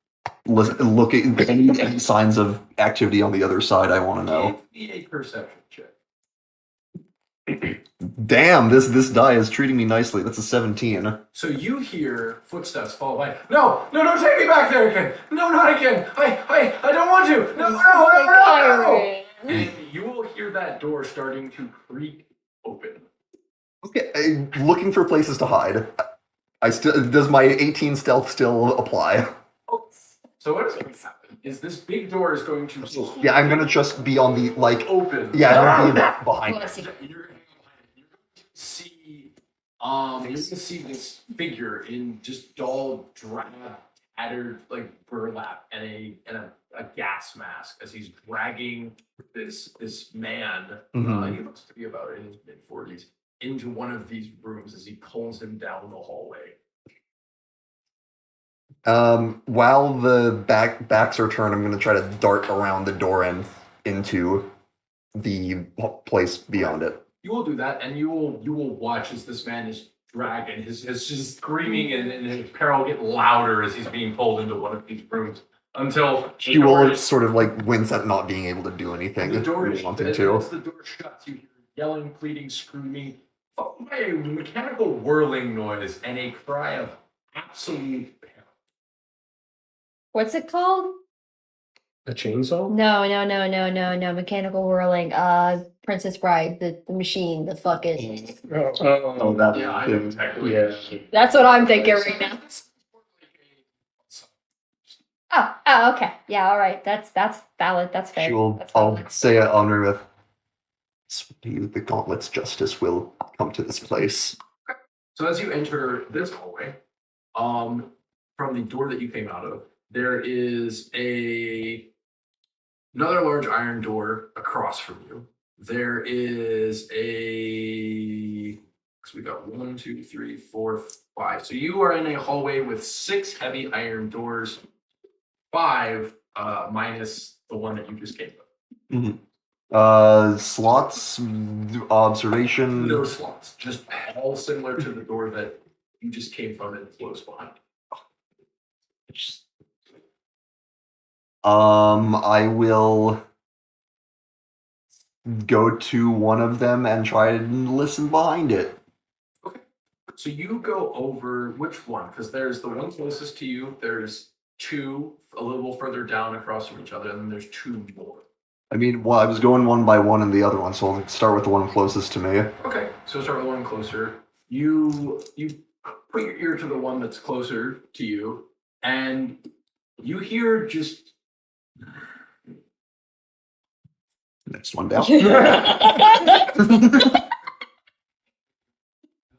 Looking any signs of activity on the other side, I want to know. Give me a perception check. Damn, this die is treating me nicely. That's a 17. So you hear footsteps fall by. No, don't take me back there again. No, not again. I don't want to. No. And you will hear that door starting to creak open. Okay, looking for places to hide. I still does my 18 stealth still apply? So what is going to happen is this big door is going to Yeah, I'm gonna just be on the like. open. Yeah, I'm gonna be behind. Bless you. You're going to see you're going to see this figure in just dull, drab, tattered like burlap and a gas mask as he's dragging this man. Mhm. He looks to be about in his mid-40s into one of these rooms as he pulls him down the hallway. While the backs are turned, I'm gonna try to dart around the door and into the place beyond it. You will do that, and you will watch as this man is dragging, his just screaming and his peril get louder as he's being pulled into one of these rooms until She will sort of like wince at not being able to do anything. the door really is wanting as to. the door shuts. You hear yelling, pleading, screaming, followed by a mechanical whirling noise and a cry of absolute panic. What's it called? A chainsaw? No. Mechanical whirling. Princess Bride, the machine, the fucking. Oh, that Yeah, I thing. know exactly. Yeah. That's what I'm thinking right now. Oh, okay. Yeah, all right. That's valid. That's fair. She will. That's I'll valid. say it on her with. The gauntlet's justice will come to this place. So as you enter this hallway, from the door that you came out of, there is another large iron door across from you. There is so we got 1, 2, 3, 4, 5. So you are in a hallway with 6 heavy iron doors, 5 minus the one that you just came with. Slots, observation. No slots, just all similar to the door that you just came from and close behind. I will go to one of them and try and listen behind it. So you go over which one? Because there's the one closest to you. There's 2 a little further down across from each other, and then there's 2 more. I mean, well, I was going one by one in the other one, so I'll start with the one closest to me. Okay, so start with the one closer. You put your ear to the one that's closer to you, and you hear just Next one down.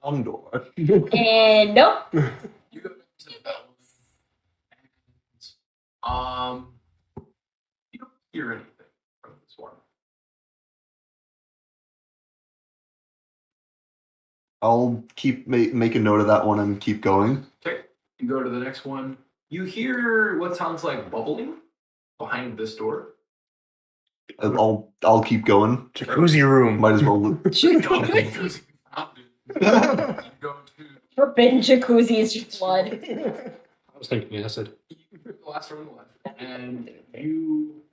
Long door. And nope. You go to the bell. And, you don't hear anything from this one. I'll keep make a note of that one and keep going. Okay, you go to the next one. You hear what sounds like bubbling behind this door. I'll keep going. Jacuzzi room. Might as well. Go to Forbidden jacuzzi is just blood. I was thinking acid. the last one on the left, and you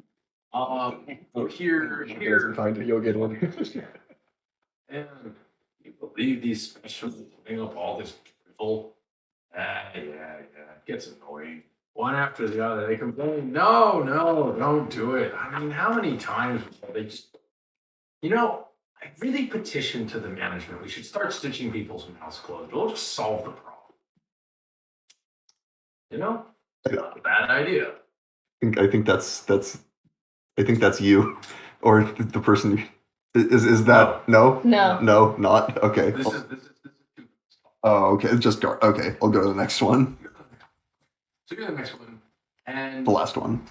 hear You guys can find it. You'll get one. And you believe these specials bring up all this drivel? Yeah, it gets annoying. One after the other, they complain, no, don't do it. I mean, how many times will they just, I really petition to the management. We should start stitching people's mouths closed. It'll just solve the problem. Not a bad idea. I think that's you, or the person. Is that no? No. No, not okay. this is two. Oh, okay. Just go. Okay, I'll go to the next one. So you're the next one, and The last one.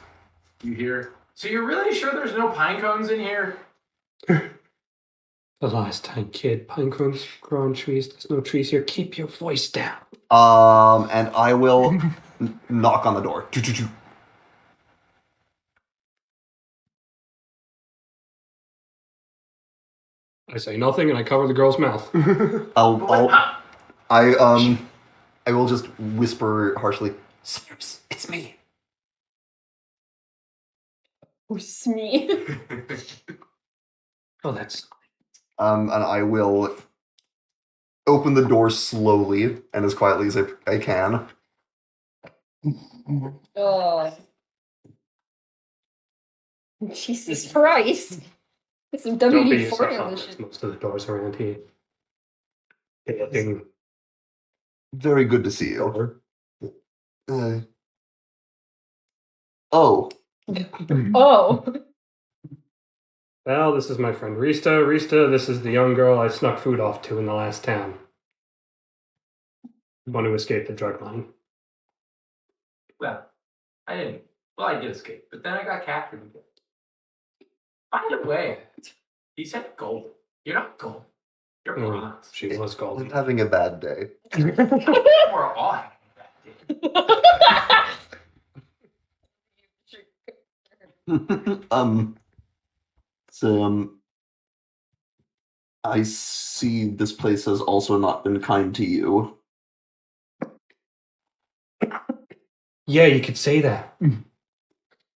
you hear. So you're really sure there's no pine cones in here? The last time, kid. Pine cones grow on trees. There's no trees here. Keep your voice down. And I will knock on the door. I say nothing and I cover the girl's mouth. I will just whisper harshly. Sirs, it's me. Who's me? Oh, that's. And I will open the door slowly and as quietly as I can. Oh. Jesus Christ. It's some Don't be WD-40 yourself on up. this There's shit. most of the doors around here. Hitting Very good to see you. over. Oh, Oh. Well, this is my friend Rista. Rista, this is the young girl I snuck food off to in the last town. The one who escaped the drug line. Well, I didn't. Well, I did escape, but then I got captured again. By the way, he said gold. You're not gold. You're bronze. She was I'm called. having a bad day. We're all having that day. So, I see this place has also not been kind to you. Yeah, you could say that.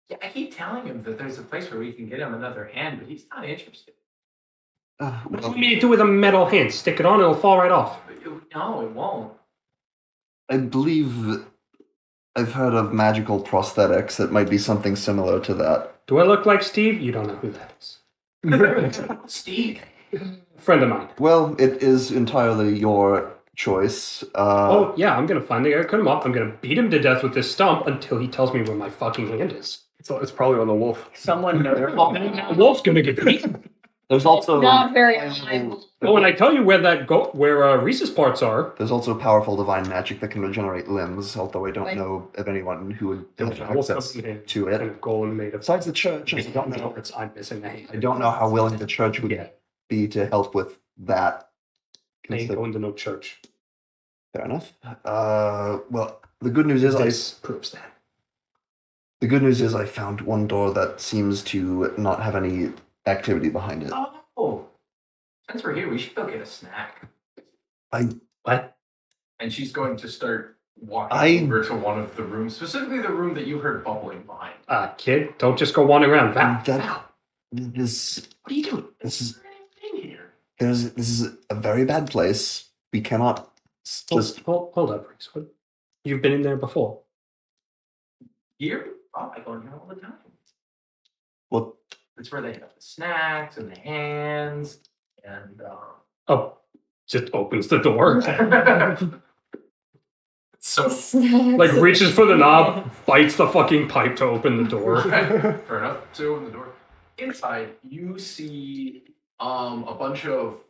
Yeah, I keep telling him that there's a place where we can get him another hand, but he's not interested. What do you Well, want me to do with a metal hand? Stick it on, it'll fall right off. No, it won't. I believe I've heard of magical prosthetics that might be something similar to that. Do I look like Steve? You don't know who that is. Steve. A friend of mine. Well, it is entirely your choice. Oh, yeah, I'm gonna find the guy who cut him up. I'm gonna beat him to death with this stump until he tells me where my fucking hand is. So it's probably on the wolf. Someone knows. The wolf's gonna get beaten. There's also Not very reliable. Oh, and I tell you where Reese's parts are. there's also powerful divine magic that can regenerate limbs, although I don't Right. know of anyone who would There's have a wolf access comes in to kind it. of golden made of. Besides the church, I don't know. I'm missing the hand. I don't know how willing the church would Yeah. be to help with that. I ain't going to no church. Fair enough. Well, the good news is This proves that. the good news is I found one door that seems to not have any activity behind it. Oh, since we're here, we should go get a snack. What? And she's going to start walking I- over to one of the rooms, specifically the room that you heard bubbling behind. Kid, don't just go wandering around. Val, That- Val, This what are you doing? this is In here. this is a very bad place. We cannot just Hold up, Reese. What? You've been in there before. Here? Oh, I go in here all the time. well. It's where they have the snacks and the hands and Oh, just opens the door. So Like reaches for the knob, bites the fucking pipe to open the door. fair enough. So open the door. Inside, you see a bunch of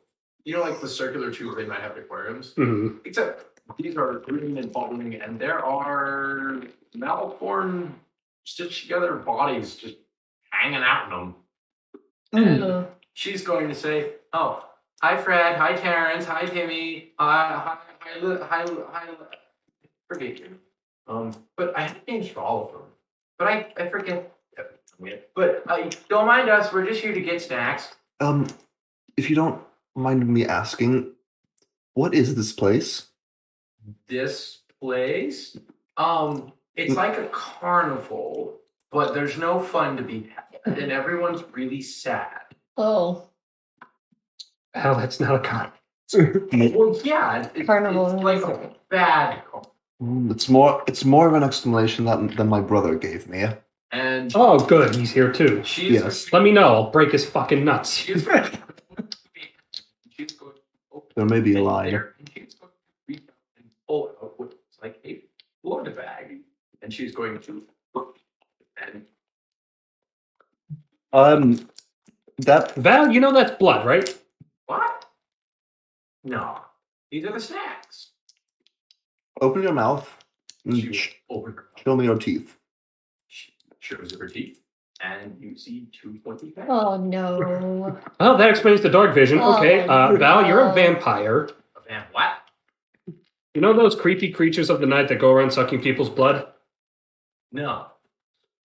you know, like the circular tube they might have at aquariums, Mhm. except these are green and bubbling, and there are malformed, stitched together bodies just hanging out in them. And she's going to say, "Oh, hi Fred, hi Terrence, hi Timmy, hi, forget you. But I have names for all of them. But I forget. But don't mind us. We're just here to get snacks. If you don't mind me asking, what is this place? This place, it's like a carnival, but there's no fun to be had, and everyone's really sad. Oh, Hell, that's not a con. Well, yeah, Carnival it's like a bad carnival. It's more of an explanation than my brother gave me. And Oh, good. He's here too. she's Yes. Let me know. I'll break his fucking nuts. she's going to open There may be a and line. there, and she's going to reach out and pull out what's like a blood bag, and she's going to and That Val, you know that's blood, right? what? No, these are the snacks. open your mouth and She opened her mouth. show me your teeth. She shows her teeth, and you see two pointy fangs. oh no. Well, that explains the dark vision. Oh, Okay, Val, you're a no. vampire. A van what? You know those creepy creatures of the night that go around sucking people's blood? No.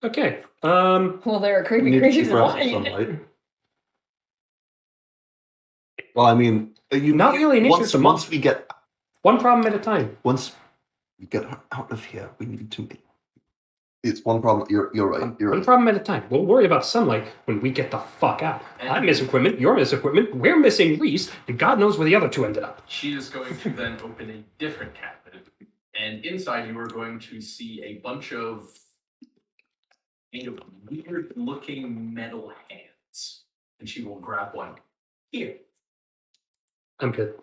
Okay. Well, there are You creepy need to creatures keep in her out of light. sunlight. Well, I mean, Not really an interest of mine. once we get One problem at a time. once we get her out of here, we need to. It's one problem. You're right. You're One right. problem at a time. We'll worry about sunlight when we get the fuck out. And- I miss equipment. You're miss equipment. We're missing Reese, and God knows where the other two ended up. She is going to then open a different cabinet, and inside you are going to see a bunch of kind of weird-looking metal hands, and she will grab one. Here, I'm good.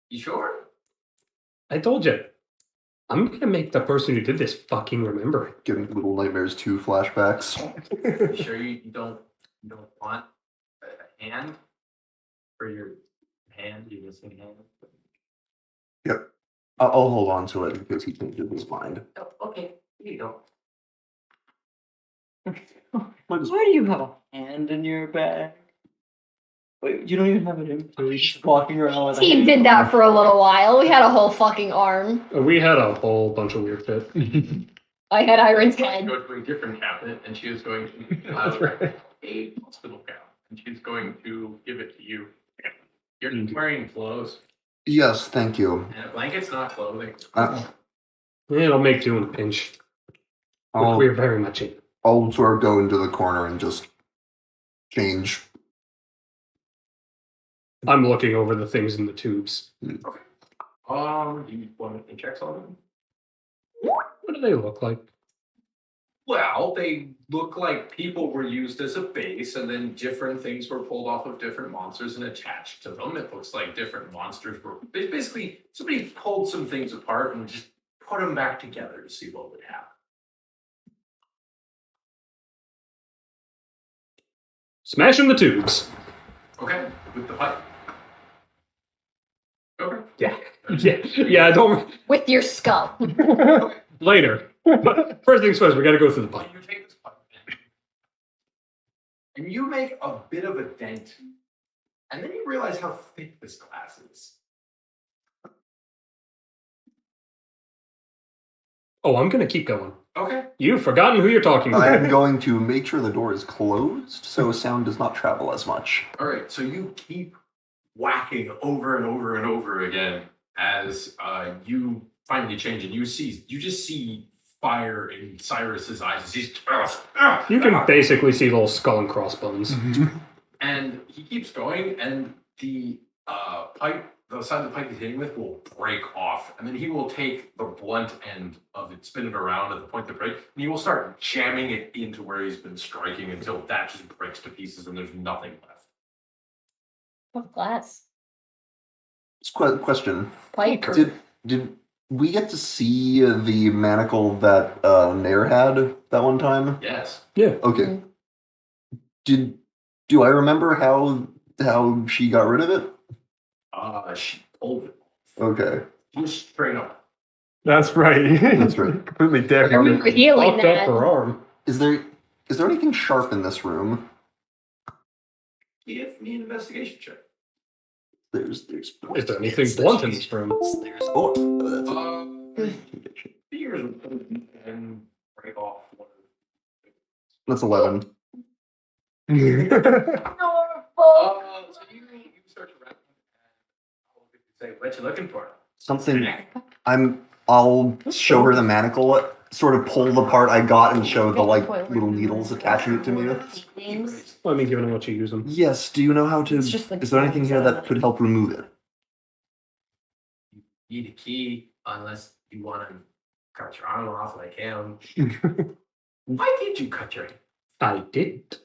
you sure? I told you. I'm gonna make the person who did this fucking remember it. Getting Little Nightmares 2 flashbacks. You sure you don't want a hand for your hand? Your missing hand? Yep. I'll hold on to it because he changes his mind. Oh, okay, here you go. Why do you have a hand in your bag? Wait, you don't even have an inventory. Just walking around with a Team hand. did that for a little while. We had a whole fucking arm. We had a whole bunch of weird shit. I had Iron's She's head. going to a different cabinet, and she is going to pull out a hospital gown, and she's going to give it to you. You're wearing clothes, Yes, thank you. and a blanket's not clothing. It'll make do in a pinch. Which I'll, we're very much in. I'll sort of go into the corner and just change. I'm looking over the things in the tubes. Do you want to check on them? What do they look like? Well, they look like people were used as a base, and then different things were pulled off of different monsters and attached to them. It looks like different monsters were basically somebody pulled some things apart and just put them back together to see what would happen. Smashing the tubes. Okay, with the pipe. Okay. Yeah, don't. With your skull. Later. But first things first, we gotta go through the pipe. You take this pipe and you make a bit of a dent, and then you realize how thick this glass is. Oh, I'm gonna keep going. Okay. You've forgotten who you're talking I to. am going to make sure the door is closed so sound does not travel as much. All right, so you keep whacking over and over and over again as you finally change, and you just see fire in Cyrus's eyes as he's You can basically see little skull and crossbones. and he keeps going, and the pipe, the side of the pipe he's hitting with, will break off, and then he will take the blunt end of it, spin it around at the point to break, and he will start jamming it into where he's been striking until that just breaks to pieces, and there's nothing left. What glass? It's quite a question. Pipe. Did we get to see the manacle that Nair had that one time? Yes. Okay. Do I remember how she got rid of it? She pulled it. Okay. Just straight up. That's right. That's right. Completely I dead. remember healing Fucked up that. her arm. Is there anything sharp in this room? Give me an investigation check. There's Is there anything blunt in this room? There's oh, that's Fingers and break off one. that's 11. So you search around and say, "What you looking for?" Something. I'll show her the manacle. Sort of pull the part I got and show the like little needles attaching it to me. Names. Well, I mean, given what you use them. Yes. Do you know how to? It's just the Is there anything here that could help remove it? You need a key unless you want to cut your arm off like him. Why did you cut your arm? I did.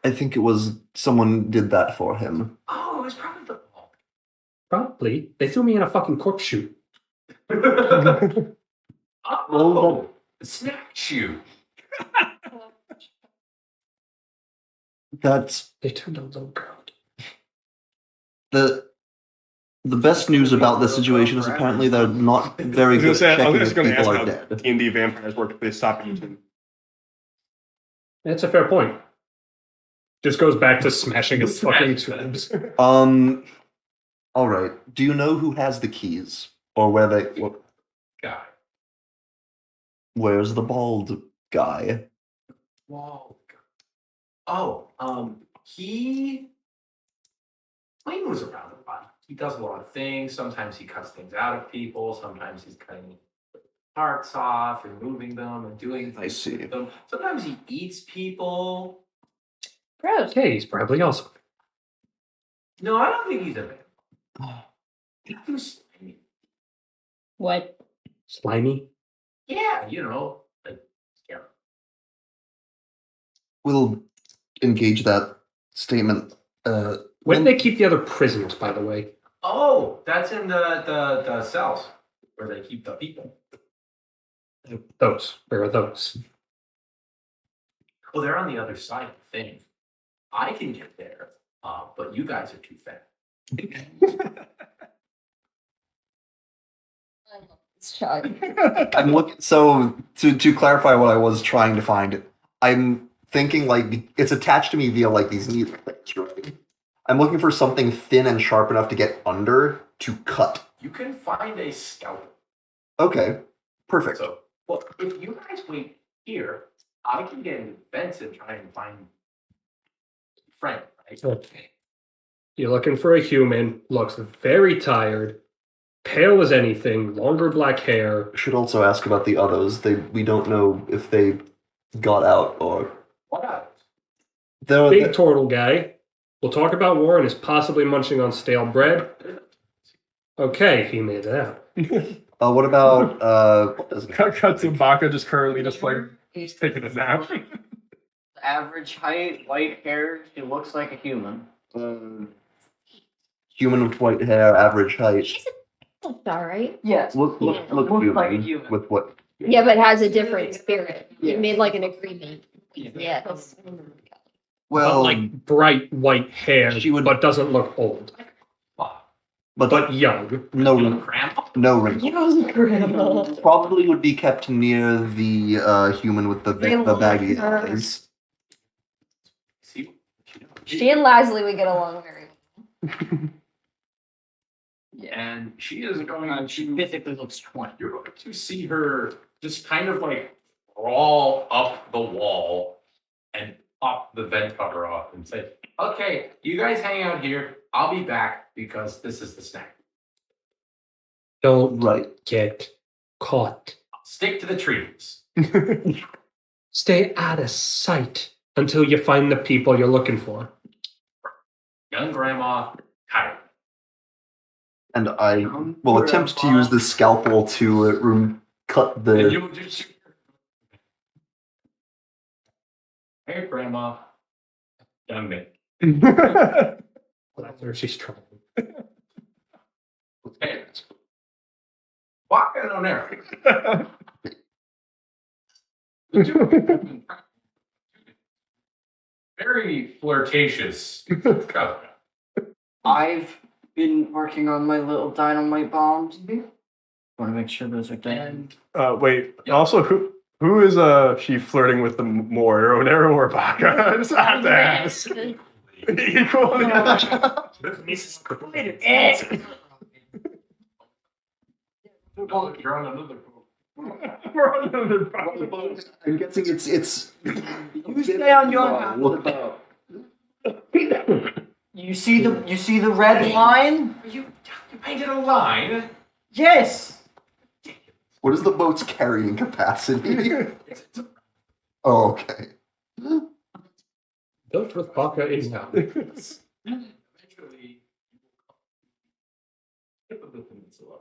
I think it was someone did that for him. Oh, it was probably the ball. Probably. They threw me in a fucking corpse chute. Oh, snack shoe. That's They turned a little girl. the best news about this situation is apparently they're not very good at I'm checking just if going to people ask are how dead. D&D vampires work if they stop eating. That's a fair point. Just goes back to smashing his fucking tubes. All right. Do you know who has the keys or where they? Guy. Where's the bald guy? Whoa. Oh, he moves around a lot. He does a lot of things. Sometimes he cuts things out of people. Sometimes he's cutting parts off and moving them and doing I things see. with them. Sometimes he eats people. Gross. Okay, he's probably awesome. No, I don't think he's a man. He's too slimy. What? Slimy. Yeah, you know, like yeah. We'll engage that statement. Where do When- they keep the other prisoners, by the way? Oh, that's in the cells where they keep the people. Those. Where are those? Oh, they're on the other side of the thing. I can get there, but you guys are too fat. I love this child. I'm looking. So to clarify what I was trying to find, I'm thinking like it's attached to me via like these needle things, right? I'm looking for something thin and sharp enough to get under to cut. You can find a scalpel. Okay, perfect. So, well, if you guys wait here, I can get into the fence and try and find a friend, right? Okay. You're looking for a human, looks very tired, pale as anything, longer black hair. Should also ask about the others. We don't know if they got out or What else? they're Big turtle guy. We'll talk about Warren is possibly munching on stale bread. Okay, he made it out. what about what does it- Cut to Baka just currently just like he's taking a nap. Average height, white hair. She looks like a human. human with white hair, average height. She's a alright. Yes. Look looks human, like a human. with what? Yeah, but has a different spirit. You Yeah. made like an agreement. Yeah. Yes. Well, But like bright white hair, She would- but doesn't look old. But young. no, Grandpa? no wrinkles. Young grandma. Probably would be kept near the human with the baggy eyes. See? She and Lasley would get along very well. And she is going She to. physically looks 20. You're going to see her just kind of like crawl up the wall and pop the vent cover off and say, "Okay, you guys hang out here. I'll be back because this is the snack. Don't Right. get caught. Stick to the trees." Stay out of sight until you find the people you're looking for. Young grandma, tired. And I will attempt to use the scalpel to cut And the. you just. Hey, grandma. Young man. That's where she's trying. Hey, walking on there. Very flirtatious. I've been working on my little dynamite bombs. Want to make sure those are done. And Wait. Yeah. Also, who is she flirting with the more, Aeronero or Baka? I just have to ask. Equally. no, you're on another boat. We're on another boat. I'm guessing it's. You stay on your half of the boat. You see the red line? You painted a line. Yes. What is the boat's carrying capacity? Oh, okay. Built with Baka in now. Eventually, tip of the peninsula,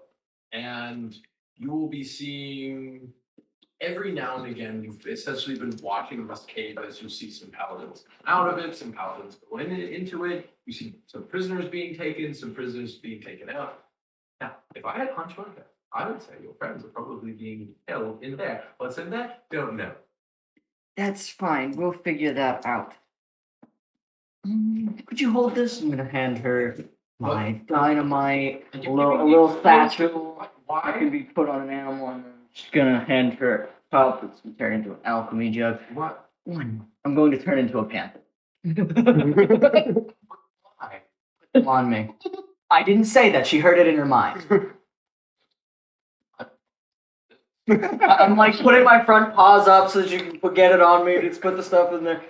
and you will be seeing every now and again. You've essentially been watching this cave as you see some paladins out of it, some paladins go into it. You see some prisoners being taken, some prisoners being taken out. Now, if I had a hunch like that, I would say your friends are probably being held in there. What's in there? Don't know. That's fine. We'll figure that out. Could you hold this? I'm gonna hand her my dynamite, a little satchel that Why? can be put on an animal, and I'm just gonna hand her a cup that's gonna turn into an alchemy jug. What? I'm going to turn into a panther. Why? Come on me. I didn't say that. She heard it in her mind. I'm like putting my front paws up so that you can get it on me. Just put the stuff in there.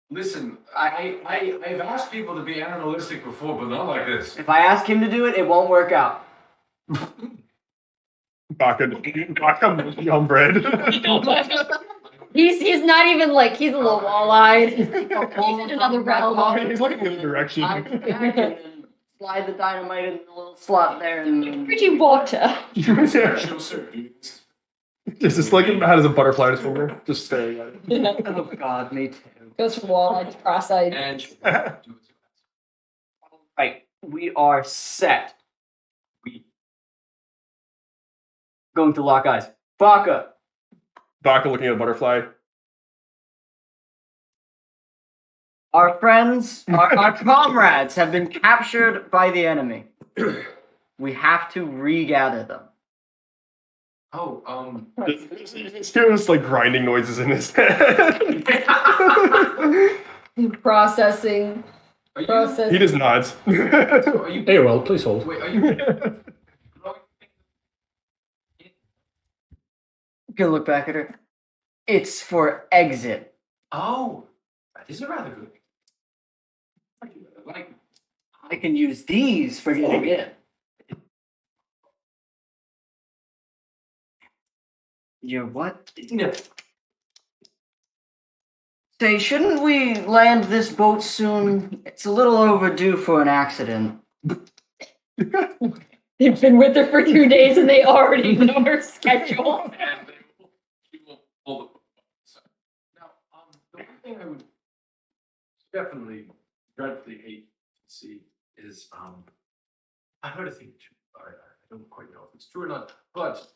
Listen, I've asked people to be animalistic before, but not like this. If I ask him to do it, it won't work out. Baka on bread. He's not even like he's a little wall-eyed. He's in another realm. He's looking in the direction. I can slide the dynamite in the little slot there, and then Pretty water. She'll serve you. Is this like how does a butterfly just over? Just staring at it. oh god, me too. Goes from wall-eyed to cross-eyed. And Right, we are set. We going to lock eyes. Baka, Baka looking at a butterfly. our friends, our comrades have been captured by the enemy. We have to regather them. It's just like grinding noises in his head. Processing. are you, Processing. He just nods. are you, Hey, well, please hold. wait, are you, You can look back at her. It's for exit. oh, that is a rather good. Like, I can use these for getting in. You're what? no. Say, shouldn't we land this boat soon? It's a little overdue for an accident. They've been with her for 2 days and they already know her schedule. And she will pull the now, the one thing I would definitely dreadfully hate to see is I heard a thing. I don't quite know if it's true or not, but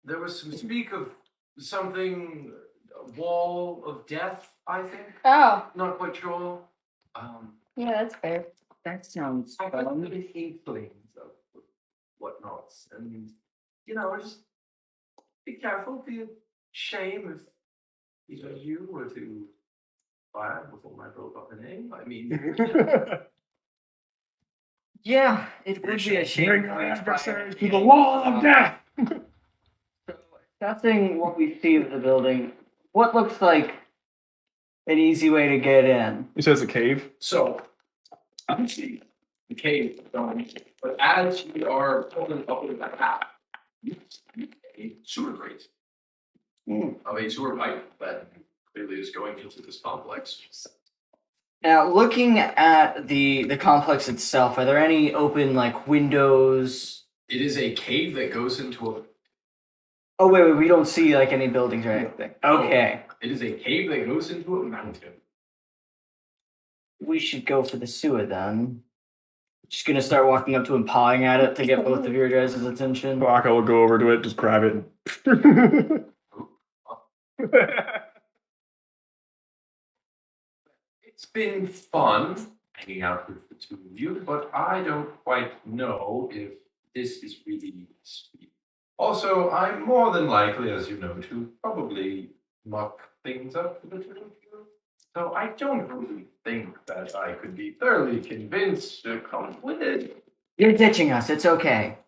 there was some speak of something, a wall of death, I think. Oh, Not quite sure. yeah, that's fair. That sounds I got fun. little inklings of whatnots, and just be careful. Be a shame if either you were to fire before my broke up the name. I mean, Yeah, it would be a shame. Bring your adversaries to the wall of death. So, assessing what we see of the building, what looks like an easy way to get in? He says a cave. so obviously the cave is going, but as you are pulling up with that path, you see a sewer grate of a sewer pipe that clearly is going into this complex. Now, looking at the complex itself, are there any open like windows? It is a cave that goes into a. Oh wait, we don't see like any buildings or anything. Okay, It is a cave that goes into a mountain. we should go for the sewer then. Just gonna start walking up to and pawing at it to get both of your guys' attention. Baka will go over to it, just grab it. It's been fun. hanging out with the two of you, but I don't quite know if this is really sweet. Also, I'm more than likely, as you know, to probably muck things up for the two of you. So I don't really think that I could be thoroughly convinced to come with it. You're ditching us. It's okay.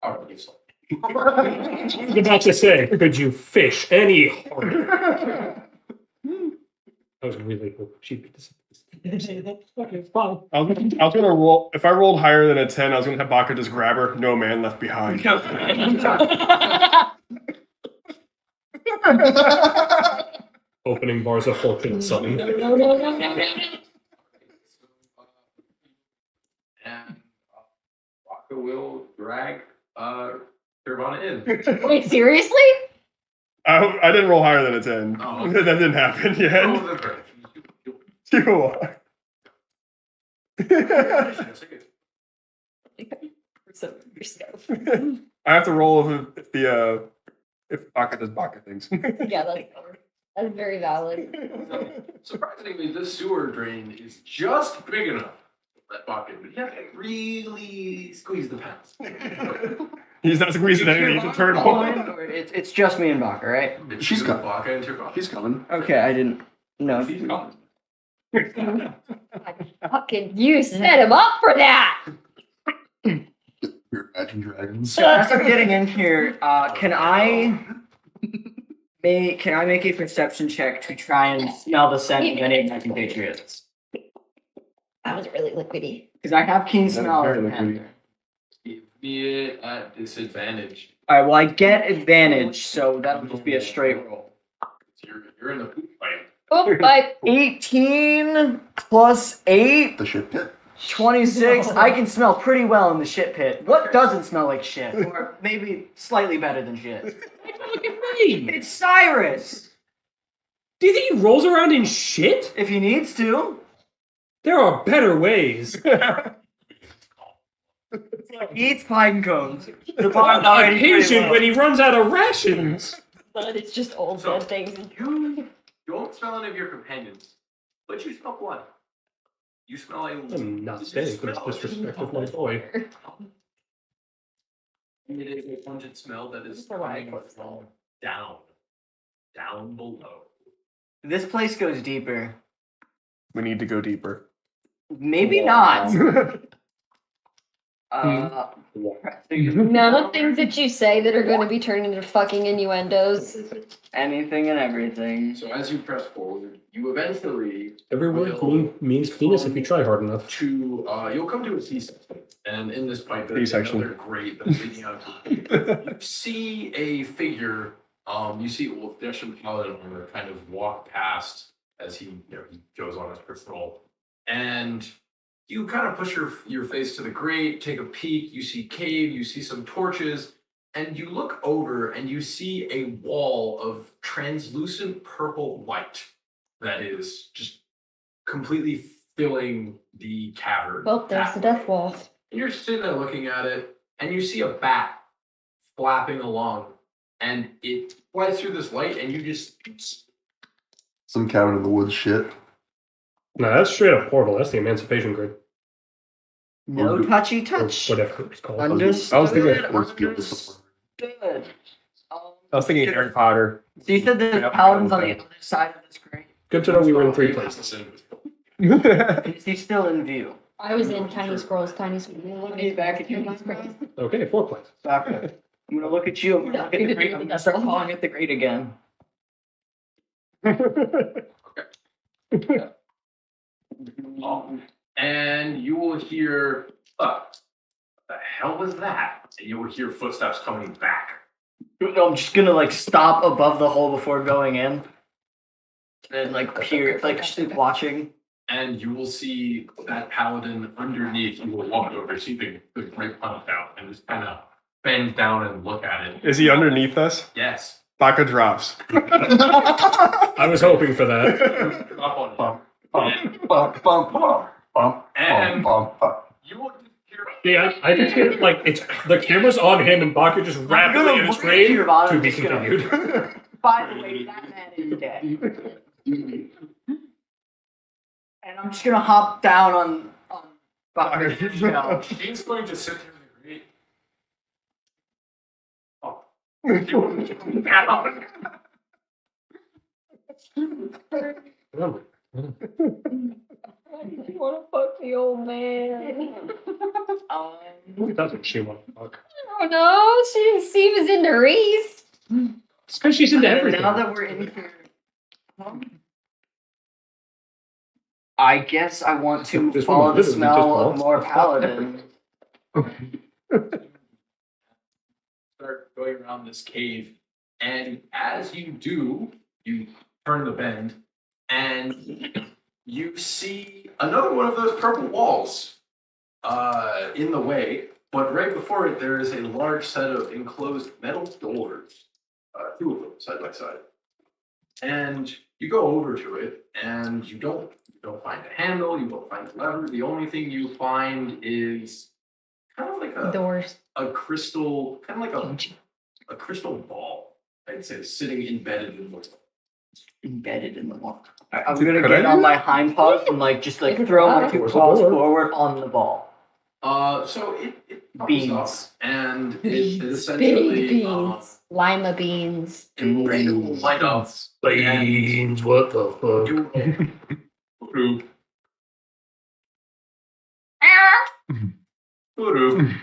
All right, so. I was about to say, could you fish any harder? I was really hoping she'd be disappointed. Okay, fine. I was gonna roll. If I rolled higher than a 10, I was gonna have Baka just grab her. No man left behind. Opening bars of fortune, son. And Waka will drag Nirvana in. Wait, seriously? I didn't roll higher than a 10. Oh, okay. That didn't happen Oh, yet. that's right. You are. Some of your stuff. I have to roll if Baka does Baka things. Yeah, that's very valid. Surprisingly, this sewer drain is just big enough to let bucket, but you have to really squeeze the pants. He's not squeezing anything. He's a turtle. Or it's just me and Baka, right? She's got- Baka and Turkov. He's coming. Okay, I didn't know. She's gone. Fucking, you set him up for that. Your Imagine Dragons. So as I'm getting in here, can I make a perception check to try and smell the scent of any of my compatriots? That was really liquidy. Because I have keen That was smell. very as a liquidy. panther. Give me it at disadvantage. All right, well I get advantage, so that'll just be a straight roll. You're in the poop fight. Oh, bye. 18 plus 8, The shit pit. 26. I can smell pretty well in the shit pit. What doesn't smell like shit? Or maybe slightly better than shit. Look at me! It's Cyrus! Do you think he rolls around in shit? If he needs to. There are better ways. He eats pine cones. The On pine cones occasion, when he runs out of rations. But it's just old So- dead things. You don't smell any of your companions, but you smell blood. You smell a. I'm not you saying smell it's disrespect of my boy. It is a pungent smell that is coming from down below. This place goes deeper. We need to go deeper. Maybe not. None of things that you say that are going to be turned into fucking innuendos. Anything and everything. So as you press forward, you eventually Every word means penis if you try hard enough. you'll come to a C-section, and in this pipe there's C-section. another grate that's leading out to you see a figure. You see Ulfdeshan Paladin armor kind of walk past as he goes on his patrol, and you kind of push your face to the grate, take a peek. You see cave, you see some torches, and you look over and you see a wall of translucent purple light that is just completely filling the cavern. Well, there's the that death wall. and you're sitting there looking at it, and you see a bat flapping along, and it flies through this light, and you just Some cabin in the woods shit. No, that's straight up portal. That's the emancipation grid. No touchy Or touch. whatever it's called. Understood. I was thinking- Understood. I was thinking Harry Potter. So you said the paladin's on the other side of this crate? Good to know we were in 3 places. Is he still in view? I was in Tiny Scrolls, Tiny Scrolls. He's back at you. Okay, 4 places. Back. I'm gonna look at you. I'm gonna look at the grate. I'm gonna start calling it the grate again. and you will hear, what the hell was that? And you will hear footsteps coming back. No, I'm just gonna like stop above the hole before going in. And like peer, like just watching. And you will see that paladin underneath. You will walk over, see the great punch out, and just kind of bend down and look at it. Is he underneath us? Yes. Baka drops. I was hoping for that. Drop on him. Bump, bump, bump, bump, bump, And- bump, bump. You will just hear Yeah, I just hear like it's the camera's on him and Baka just rapidly gonna in his look frame. at you, Ron, To I'm be just gonna- continued. By the way, that man is dead. And I'm just gonna hop down on Baka's shell. She's going to sit there and agree. Oh. I want to fuck the old man. Who doesn't she want to fuck? Oh no, she didn't seem as into Reese. It's because she's into everything. Now that we're in here, I guess I want to This follow woman the literally smell just of wants more to fuck paladin. Start going around this cave, and as you do, you turn the bend, and you see another one of those purple walls in the way. But right before it, there is a large set of enclosed metal doors, two of them side by side. And you go over to it, and you don't find a handle, you don't find a lever. The only thing you find is kind of like Doors. a crystal, kind of like a crystal ball, I'd say, sitting embedded in the wall. Embedded in the wall. I'm gonna Could get I on do my that? hind paws and just You could throw my try. two Doors paws are door. forward on the ball. So it comes Beans. up, and it is Big essentially beans. Lima beans. a ray will light up. Beans, what the fuck? You Voodoo. Voodoo.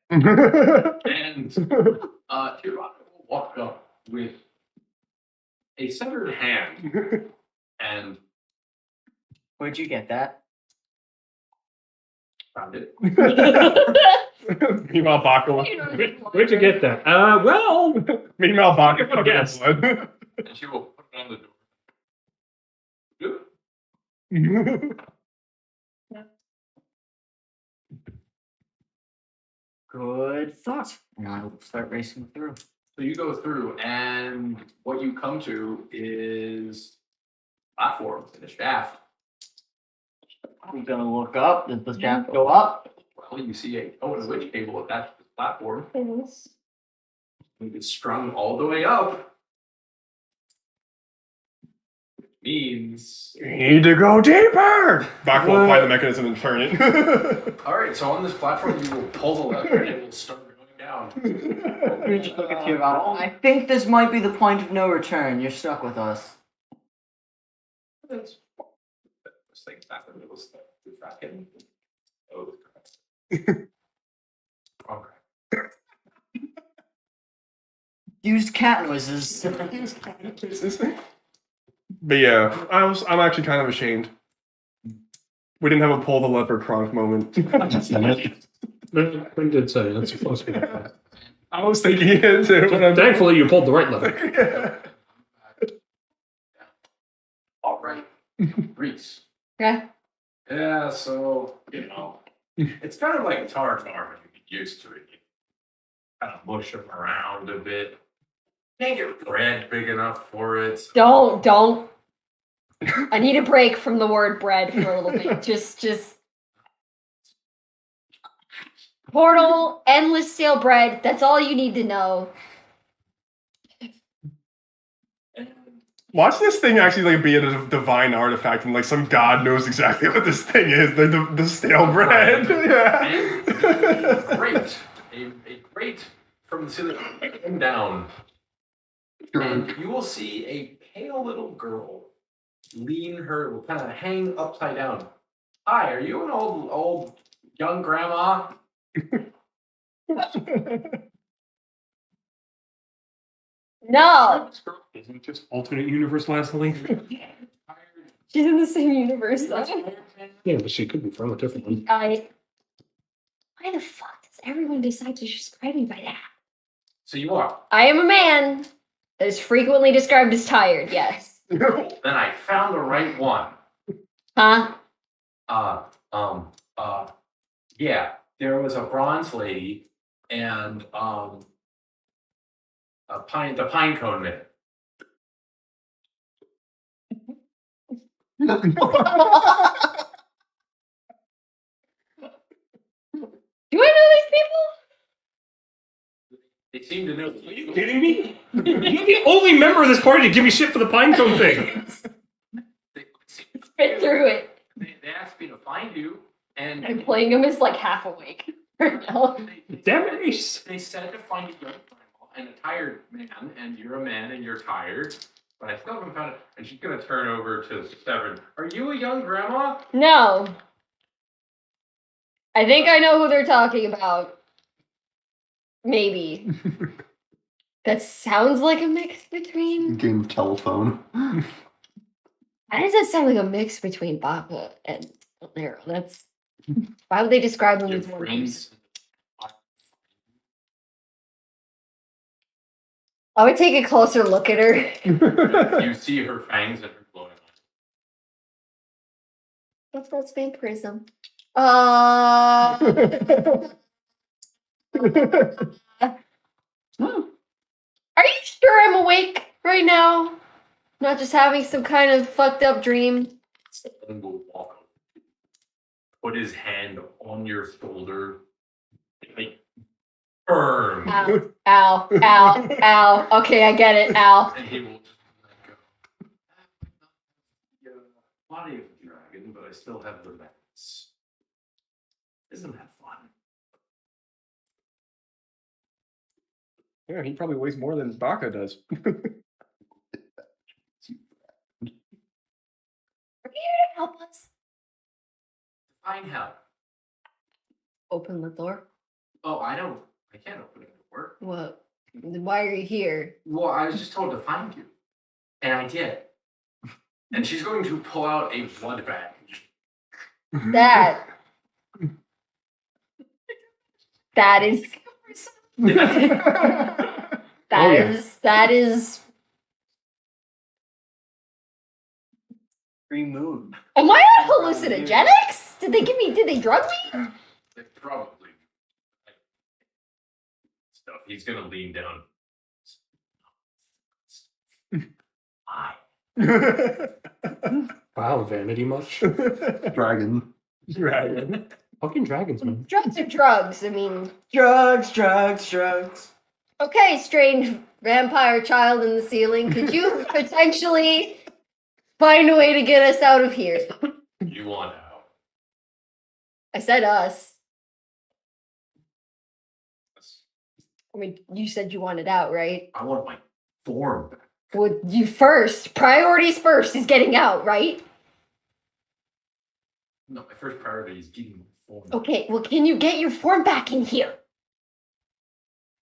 And Tirana will walk up with a severed hand, and Where'd you get that? found it. Meanwhile, Baka. Where'd you get that? Well, Meanwhile, Baka Good covered in guess. blood. And she will put it on the door. Good thought. And I will start racing through. So you go through, and what you come to is platform and a shaft. I'm gonna look up. Does the shaft go up? Well, you see a toe and a witch cable attached to the platform. Things. It's strung all the way up. Which means. You need to go deeper. Baka will find the mechanism and turn it. Alright, so on this platform, you will pull the lever and it will start going down. Let me just look at you about. I think this might be the point of no return. You're stuck with us. That's like that. It was the fucking. Oh, okay. Use cat noises. But yeah, I'm actually kind of ashamed. We didn't have a pull the lever Kronk moment. Quinn did say that's supposed to be. I was thinking it too. But Thankfully, you pulled the right lever. Alright. Reese. Okay. Yeah, so, it's kind of like tartar when you get used to it. You kind of mush them around a bit. Can't get bread big enough for it. Don't. I need a break from the word bread for a little bit. Just portal, endless stale bread. That's all you need to know. Watch this thing actually be a divine artifact and some god knows exactly what this thing is. The stale bread. Yeah. And a grate from the ceiling down. And you will see a pale little girl kind of hang upside down. Hi, are you an old young grandma? No, Isn't it just alternate universe Leslie? she's in the same universe though. Yeah, but she could be from a different one. Why the fuck does everyone decide to describe me by that? So you are. I am a man that is frequently described as tired. Yes. Then I found the right one. Huh? Yeah, there was a bronze lady and the pine cone man. Do I know these people? They seem to know. Are you kidding me? You're the only member of this party to give me shit for the pinecone thing. Spit through it. They asked me to find you, and I'm playing him as like half awake right now. They said to find a young grandma and a tired man, and you're a man and you're tired. But I still haven't found it. And she's gonna turn over to Severin. Are you a young grandma? No. I think I know who they're talking about. Maybe. That sounds like a mix between. Game of telephone. Why does that sound like a mix between Baka and Nero? That's. Why would they describe them Your as one person? friends. I would take a closer look at her. You see her fangs and her glowing eyes. What's that vampirism? Are you sure I'm awake right now? Not just having some kind of fucked up dream? Someone will walk over, put his hand on your shoulder, like firm, Ow, ow, ow, ow. Okay, I get it, ow. and he will just let go. Yeah, body of a dragon, but I still have the mats. Isn't that fun? Yeah, he probably weighs more than Baka does. Help us. Find help. Open the door. Oh, I can't open the door. What? Why are you here? Well, I was just told to find you. And I did. And she's going to pull out a blood bag. That. That is. That is. Green moon. Am I on hallucinogenics? Did they drug me? They probably stuff. He's gonna lean down. Hi. Wow, vanity much? Dragon. Dragon. Fucking dragons, man. Drugs are drugs. I mean, Drugs, drugs, drugs. okay, strange vampire child in the ceiling. Could you potentially find a way to get us out of here? You want out? I said us. I mean, you said you wanted out, right? I want my form back. Well, you first. Priorities first is getting out, right? No, my first priority is getting my form. Okay, well, can you get your form back in here?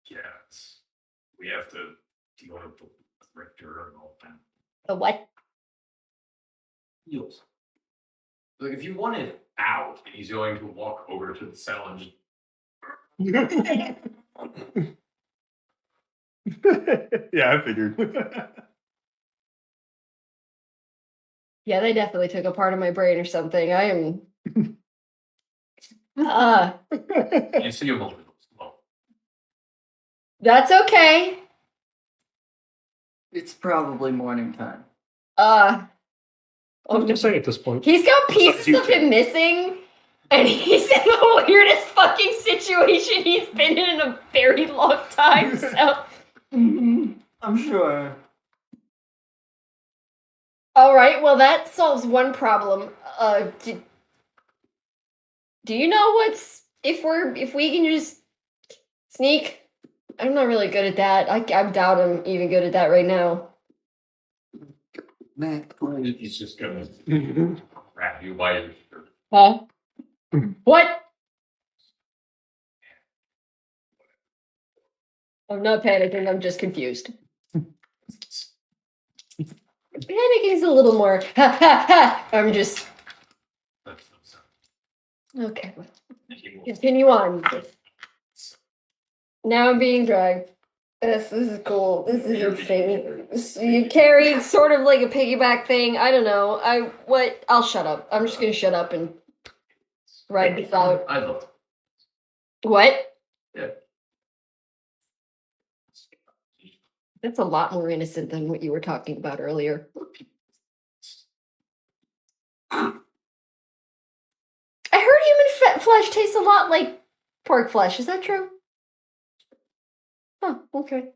Yes. We have to deal with the rector and all that. The what? Heals. Like if you wanted out, and he's going to walk over to the cell and just Yeah, I figured. Yeah, they definitely took a part of my brain or something. I am. you see him a little slow. That's okay. It's probably morning time. I'm just saying at this point. He's got pieces you of him missing, and he's in the weirdest fucking situation he's been in a very long time. So, I'm sure. all right, well that solves one problem. Do you know what's if we can just sneak? I'm not really good at that. I doubt I'm even good at that right now. He's just gonna grab you by your shirt. Huh? What? I'm not panicking. I'm just confused. Panicking is a little more. Ha ha ha! I'm just. That's no sound. Okay. And he will- Continue on. Now I'm being dragged. This is cool. This is interesting. You carry sort of like a piggyback thing. I don't know. I'll shut up. I'm just gonna shut up and ride this out. I love it. What? Yeah. That's a lot more innocent than what you were talking about earlier. I heard human flesh tastes a lot like pork flesh. Is that true? Huh, okay.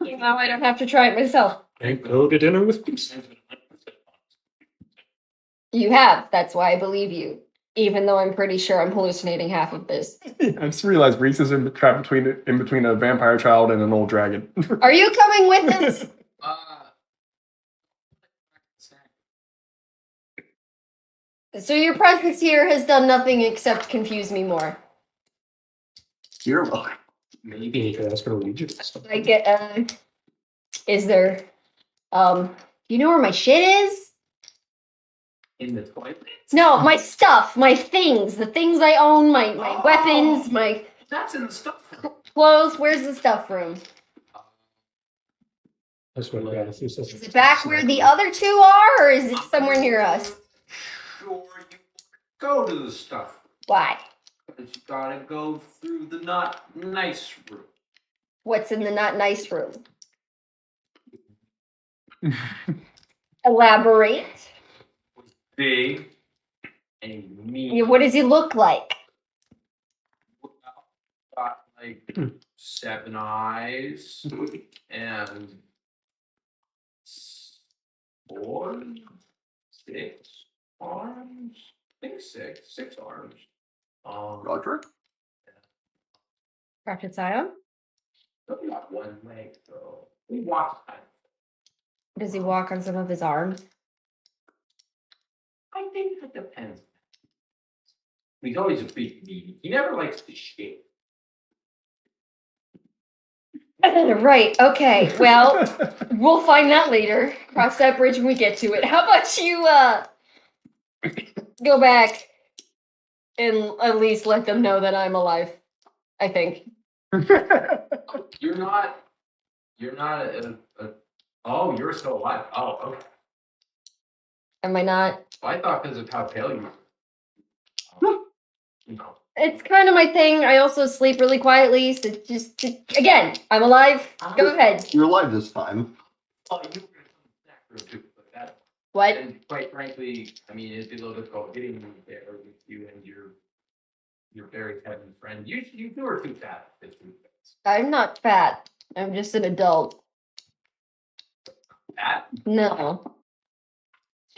Now I don't have to try it myself. And go to dinner with me. You have. That's why I believe you. Even though I'm pretty sure I'm hallucinating half of this. I just realized Reese is trapped in between a vampire child and an old dragon. Are you coming with us? So your presence here has done nothing except confuse me more. You're welcome. Maybe you could ask her to lead you to something. I get. Is there? You know where my shit is? In the toilet? No, my stuff, my things, the things I own, my weapons, my That's in the stuff room. clothes. Where's the stuff room? That's what I got. Is it back where the other two are, or is it somewhere near us? Sure, you go to the stuff room. Why? But you gotta go through the not nice room. What's in the not nice room? Elaborate. Big and mean. Yeah, what does he look like? Got like 7 eyes and 4, 6 arms. I think 6 arms. Roger. Rapid Scion? Only got 1 leg though. He walks kind of. Does he walk on some of his arms? I think that depends. He's always a big meaty. He never likes to shake. Right, okay. Well, we'll find that later. Cross that bridge when we get to it. How about you go back and at least let them know that I'm alive? I think. You're not a oh, you're still alive. Oh, okay. Am I not? I thought because of how pale you were. No. It's kind of my thing. I also sleep really quietly, so just again, I'm alive. Go ahead. You're alive this time. Oh, you were in the snack room too, but that What? and quite frankly, I mean it'd be a little difficult getting you there with you and your very heavy friend. You were too fat for this food. I'm not fat. I'm just an adult. Fat? No.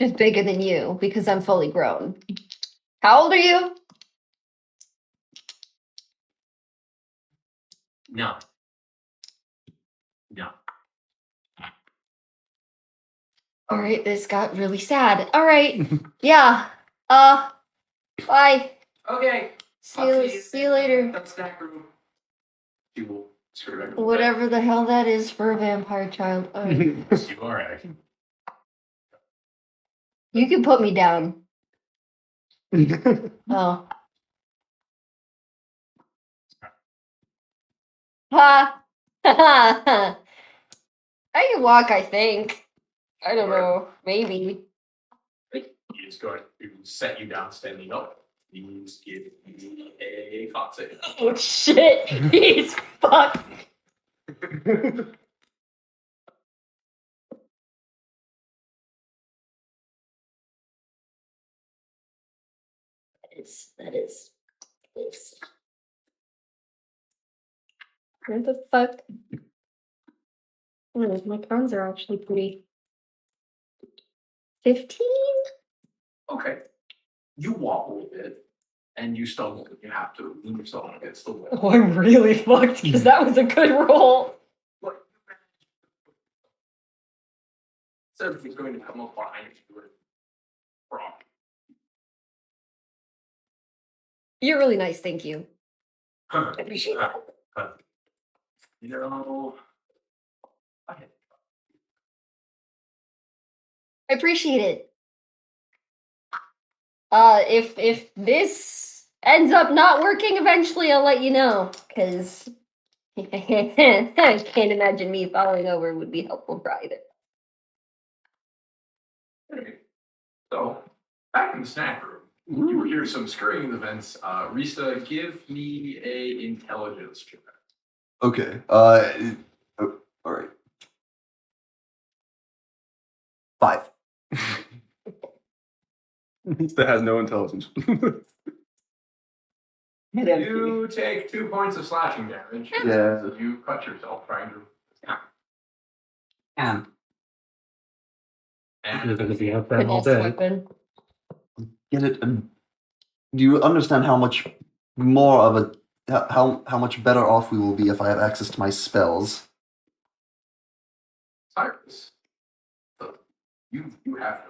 Just bigger than you because I'm fully grown. How old are you? No. No. All right, this got really sad. All right. Yeah. Bye. Okay. See you later. That snack room. You will screw back. Whatever the hell that is for a vampire child. All right. You are actually. You can put me down. Oh. Ha! I can walk, I think. I don't know. Maybe. He's going to set you down standing up. Please give me a con save. Oh shit! He's fucked. That is this. Where the fuck? Oh, my cons are actually pretty. 15? Okay. You wobble a bit and you stumble and you have to lean yourself against the wall. Oh, I'm really fucked because that was a good roll. But so everything's going to come up behind you. Wrong. You're really nice, thank you. Huh. I appreciate that. You know, I appreciate it. If this ends up not working eventually, I'll let you know. Cause I can't imagine me falling over would be helpful for either. okay. So, back in the snack room, you hear some scurrying events. Rista, give me a intelligence check. Okay. All right. 5. That has no intelligence. You take 2 points of slashing damage. Yeah. You cut yourself trying to. And You're going to And be out there all Finesse day. weapon. get it. And do you understand how much more of a how much better off we will be if I have access to my spells? Cyrus, you have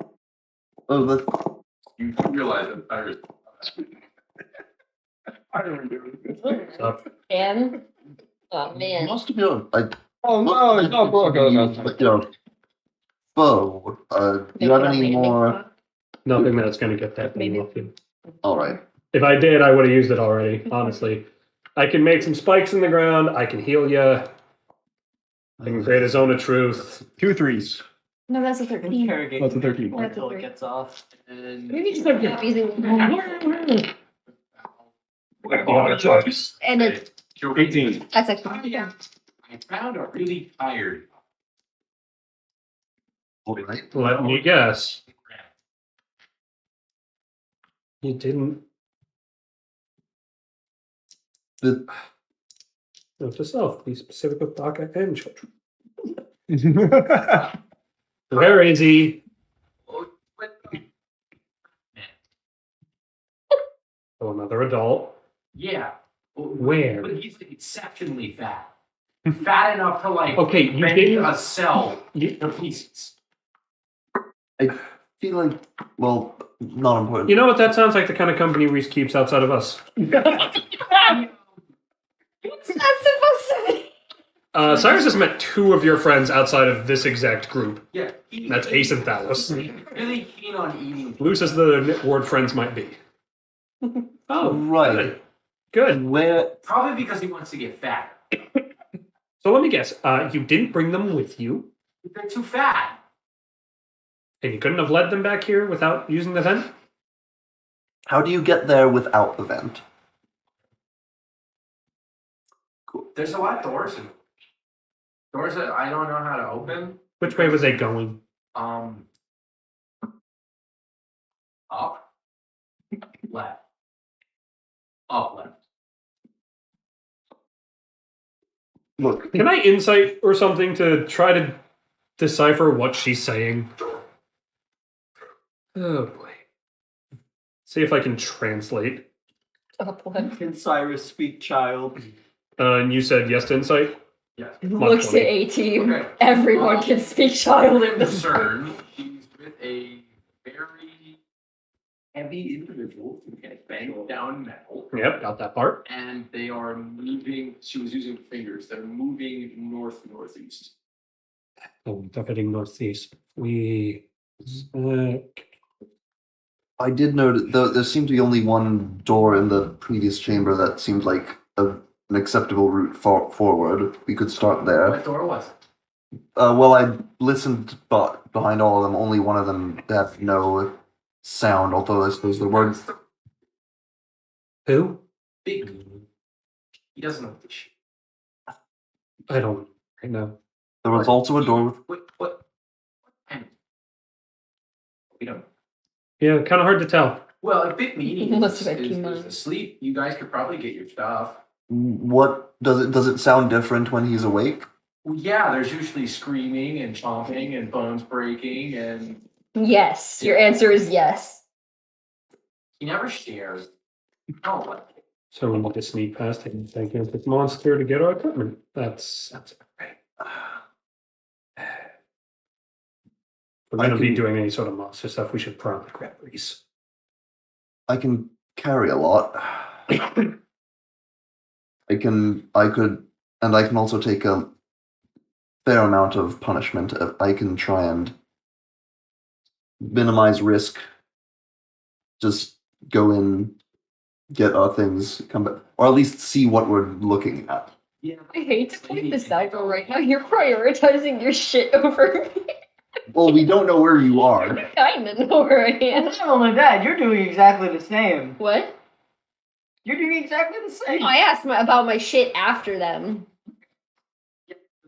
no. Oh, that, You do realize that Cyrus. I don't do it. And oh man. must be on. Oh no, it's not broke. Oh, no. But Bo, do you have any more? Nothing that's going to get that thing Maybe. off you. All right. If I did, I would have used it already, honestly. I can make some spikes in the ground. I can heal you. I can create a zone of truth. 2 3s. No, that's a 13. Interrogate That's a 13. me until it gets off. And Maybe just like confusing. And it, 18. that's actually I found a really tired. All right. Let me guess. You didn't. The, Note to self, be specific with Baka and children. Yeah. Where is he? Oh, what the- Oh, another adult. Yeah. Where? But he's exceptionally fat. Fat enough to like Okay, you bend didn't. a cell You, to pieces. I feel like, well, not important. you know what? That sounds like the kind of company Reese keeps outside of us. it's not supposed to be. Cyrus has met 2 of your friends outside of this exact group. Yeah. That's Ace and Thalos. Really keen on eating. Loose as the word friends might be. Oh, Right. Good. Good. Where? Probably because he wants to get fat. So let me guess. You didn't bring them with you, They're too fat. and you couldn't have led them back here without using the vent? How do you get there without the vent? There's a lot of doors in doors that I don't know how to open. Which way was they going? Up, left, up, left. Look, Can I insight or something to try to decipher what she's saying? Oh boy. See if I can translate. Oh boy. Can Cyrus speak child? And you said yes to insight? Yes. Looks to 18. Okay. Everyone can speak child in this. Concerned. She's with a very heavy individual who can bend down metal, Yep, got that part. and they are moving. She was using fingers. They're moving northeast. Oh, they're heading northeast. We. I did note there seemed to be only one door in the previous chamber that seemed like an acceptable route forward. We could start there. What door was it? Well, I listened, but behind all of them, only one of them had no sound. Although I suppose the words. Who? Big. He doesn't know this shit. I don't know. There was also a door with. What? And we don't. Yeah, kind of hard to tell. Well, if Big Meanie Must is, have had is chemo. asleep, you guys could probably get your stuff. What does it sound different when he's awake? Well, yeah, there's usually screaming and chomping and bones breaking, and Yes. Your answer is yes. he never shares. Oh, what? So we need to sneak past him against this monster to get our equipment. That's right. If we're I going to be can- doing any sort of monster stuff, we should probably grab Reese. I can carry a lot. I can also take a fair amount of punishment. I can try and minimize risk. Just go in, get our things, come back, or at least see what we're looking at. Yeah. I hate to point this out, but right now you're prioritizing your shit over me. Well, we don't know where you are. I kinda know where I am. Not only that, you're doing exactly the same. What? You're doing exactly the same. I asked about my shit after them.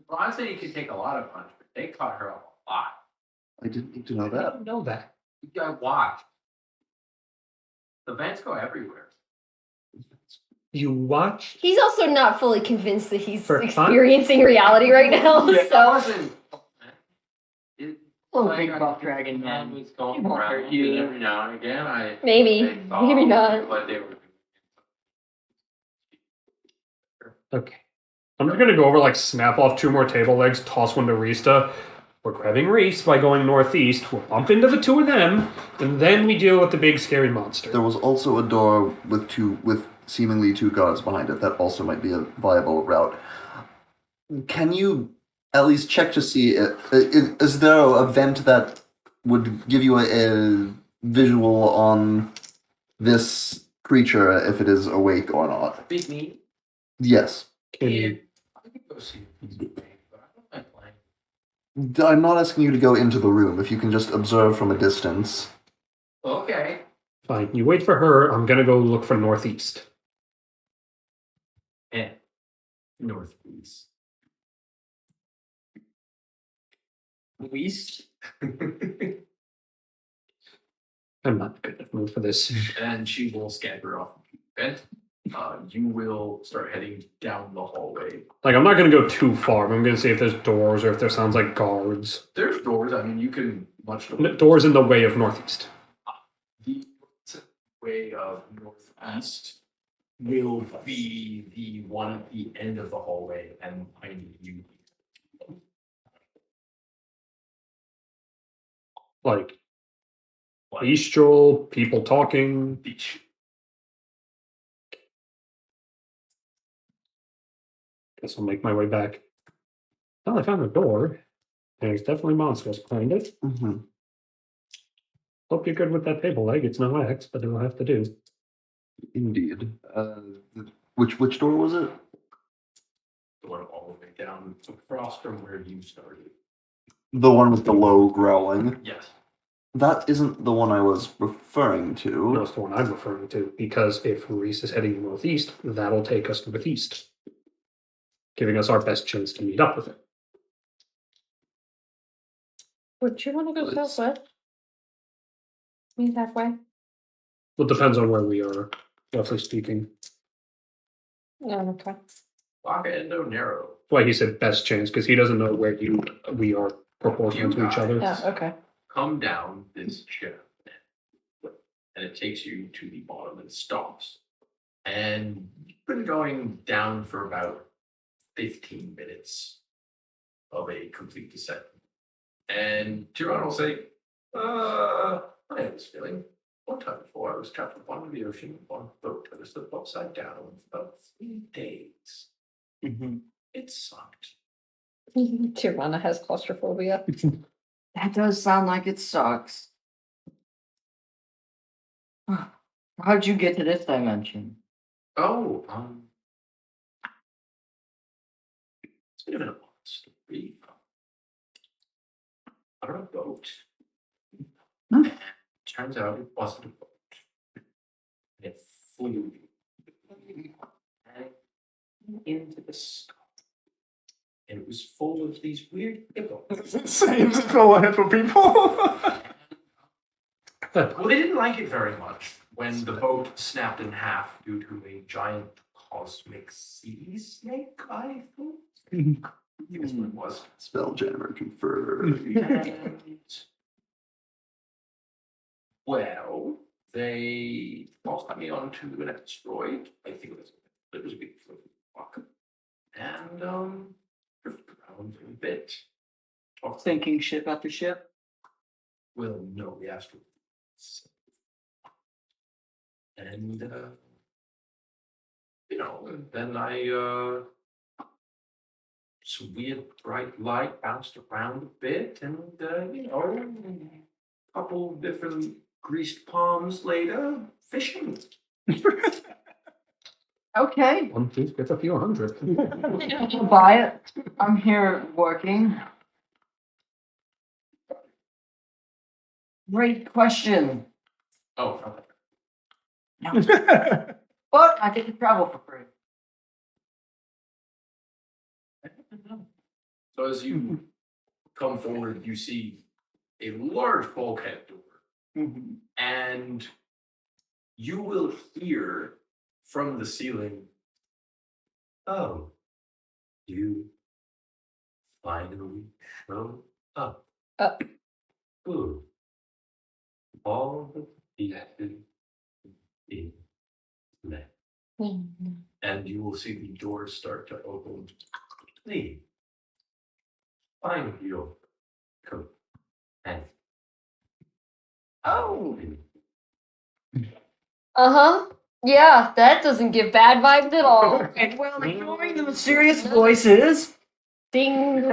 Ron said you could take a lot of punch, but they caught her up a lot. I didn't need to know I that. don't know that. You gotta watch. The vents go everywhere. You watch. He's also not fully convinced that he's For fun? experiencing reality right now. That So wasn't. It, Oh, big buff dragon man. was going He won't around hurt you. and every now and again. maybe, They saw maybe not. what they were doing. Okay. I'm just gonna go over, like, snap off 2 more table legs, toss one to Rista. We're grabbing Reese by going northeast. We'll bump into the 2 of them, and then we deal with the big scary monster. There was also a door with seemingly 2 guards behind it. That also might be a viable route. Can you at least check to see is there a vent that would give you a visual on this creature if it is awake or not? Beat me. Yes. Can Yeah. you- I could go see if he's awake, but I don't like playing. I'm not asking you to go into the room. If you can just observe from a distance. Okay. Fine. You wait for her. I'm gonna go look for northeast. Northeast. East. I'm not in a good enough mood for this. And she will scamper off the vent. You will start heading down the hallway. Like, I'm not gonna go too far. But I'm gonna see if there's doors or if there sounds like guards. There's doors. I mean, you can much Doors in the way of northeast. The way of northeast will be the one at the end of the hallway and behind you. Like, bestial, people talking. Beach. Guess I'll make my way back. Well, I found a door. There's definitely monsters behind it. Mm-hmm. Hope you're good with that table leg. It's no X, but it'll have to do. Indeed. Which door was it? The one all the way down across from where you started. The one with the low growling. Yes. That isn't the one I was referring to. That's the one I'm referring to, because if Reese is heading northeast, that'll take us northeast, giving us our best chance to meet up with it. Would you want to go Let's- southwest? Meet halfway. Well, it depends on where we are, roughly speaking. Yeah, okay. Waka Endo Narrow. Why he said best chance, because he doesn't know where we are proportional to each other. Yeah, okay. Come down this shaft. And it takes you to the bottom and stops. And you've been going down for about 15 minutes of a complete descent. And Tyron will say, I have this feeling. One time before, I was trapped on the bottom of the ocean on a boat that was slipped upside down for about 3 days. Mm-hmm. It sucked. Tirana has claustrophobia. That does sound like it sucks. How'd you get to this dimension? Oh, it's a bit of an odd story. On a boat. And turns out it wasn't a boat. It flew into the sky. And it was full of these weird hippos. Seems full of hippo people. Well, they didn't like it very much when the boat snapped in half due to a giant cosmic sea snake, I think. That's what it was. Spelljammer confirmed. And, well, they tossed me onto an asteroid. I think it was a big floating rock. And drifted around for a bit. Sinking ship after ship? Well, no, the asteroid. And then some weird bright light bounced around a bit, and a couple different greased palms later, fishing. Okay, One piece gets a few hundred. I'll buy it. I'm here working. Great question. Oh, okay. But I get to travel for free. So as you come forward, you see a large bulkhead door, and you will hear from the ceiling. Oh, you finally show up. Ooh. All the pieces in left. And you will see the doors start to open. Please. Find your coat. And Oh. Yeah, that doesn't give bad vibes at all. And well, ignoring the mysterious voices. Ding.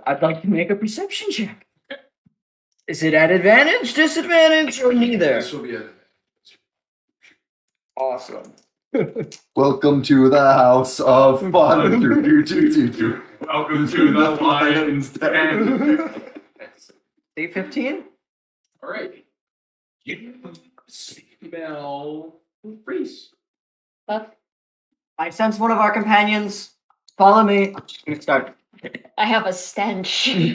I'd like to make a perception check. Is it at advantage, disadvantage, or neither? This will be a Awesome. Welcome to the house of fun. Do. welcome to the lion's den. Day 15? all right. You smell Reese. I sense one of our companions. Follow me. I'm just gonna start. I have a stench. You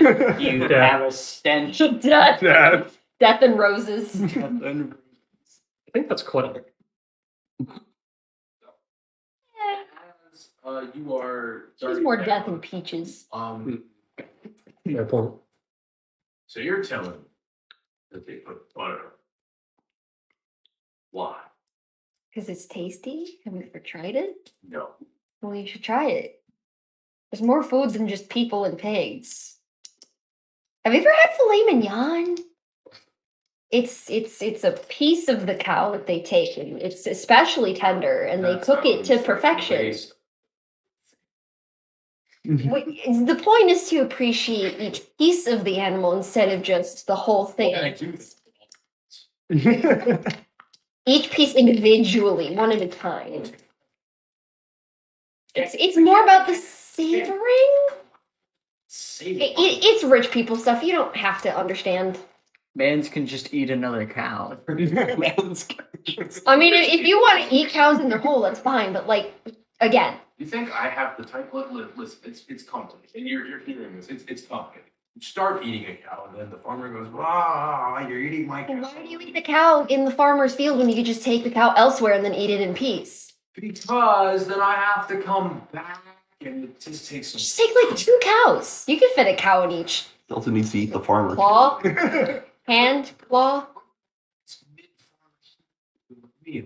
Yeah. have a stench. Death. Dad. Death and roses. I think that's clever. As you are She's starting more down, death and peaches. Yeah, point. So you're telling that they put butter. Why? Because it's tasty. Have you ever tried it? No. Well, you should try it. There's more foods than just people and pigs. Have you ever had filet mignon? It's a piece of the cow that they take, and it's especially tender, and they That cook it to sounds like perfection. waste. The point is to appreciate each piece of the animal instead of just the whole thing. I do this. Each piece individually, one at a time. It's more about the savoring. It's rich people stuff. You don't have to understand. Mans can just eat another cow. I mean, if you want to eat cows in their whole, that's fine. But like, again, You think I have the type? Listen, it's complicated, and you're hearing this. It's complicated. You start eating a cow, and then the farmer goes, "Ah, you're eating my cow." why do you eat the cow in the farmer's field when you could just take the cow elsewhere and then eat it in peace? Because then I have to come back, and it just takes some. Just take like 2 cows. You could fit a cow in each He also needs to eat the farmer. claw, hand, claw. It's mid-farmer meal,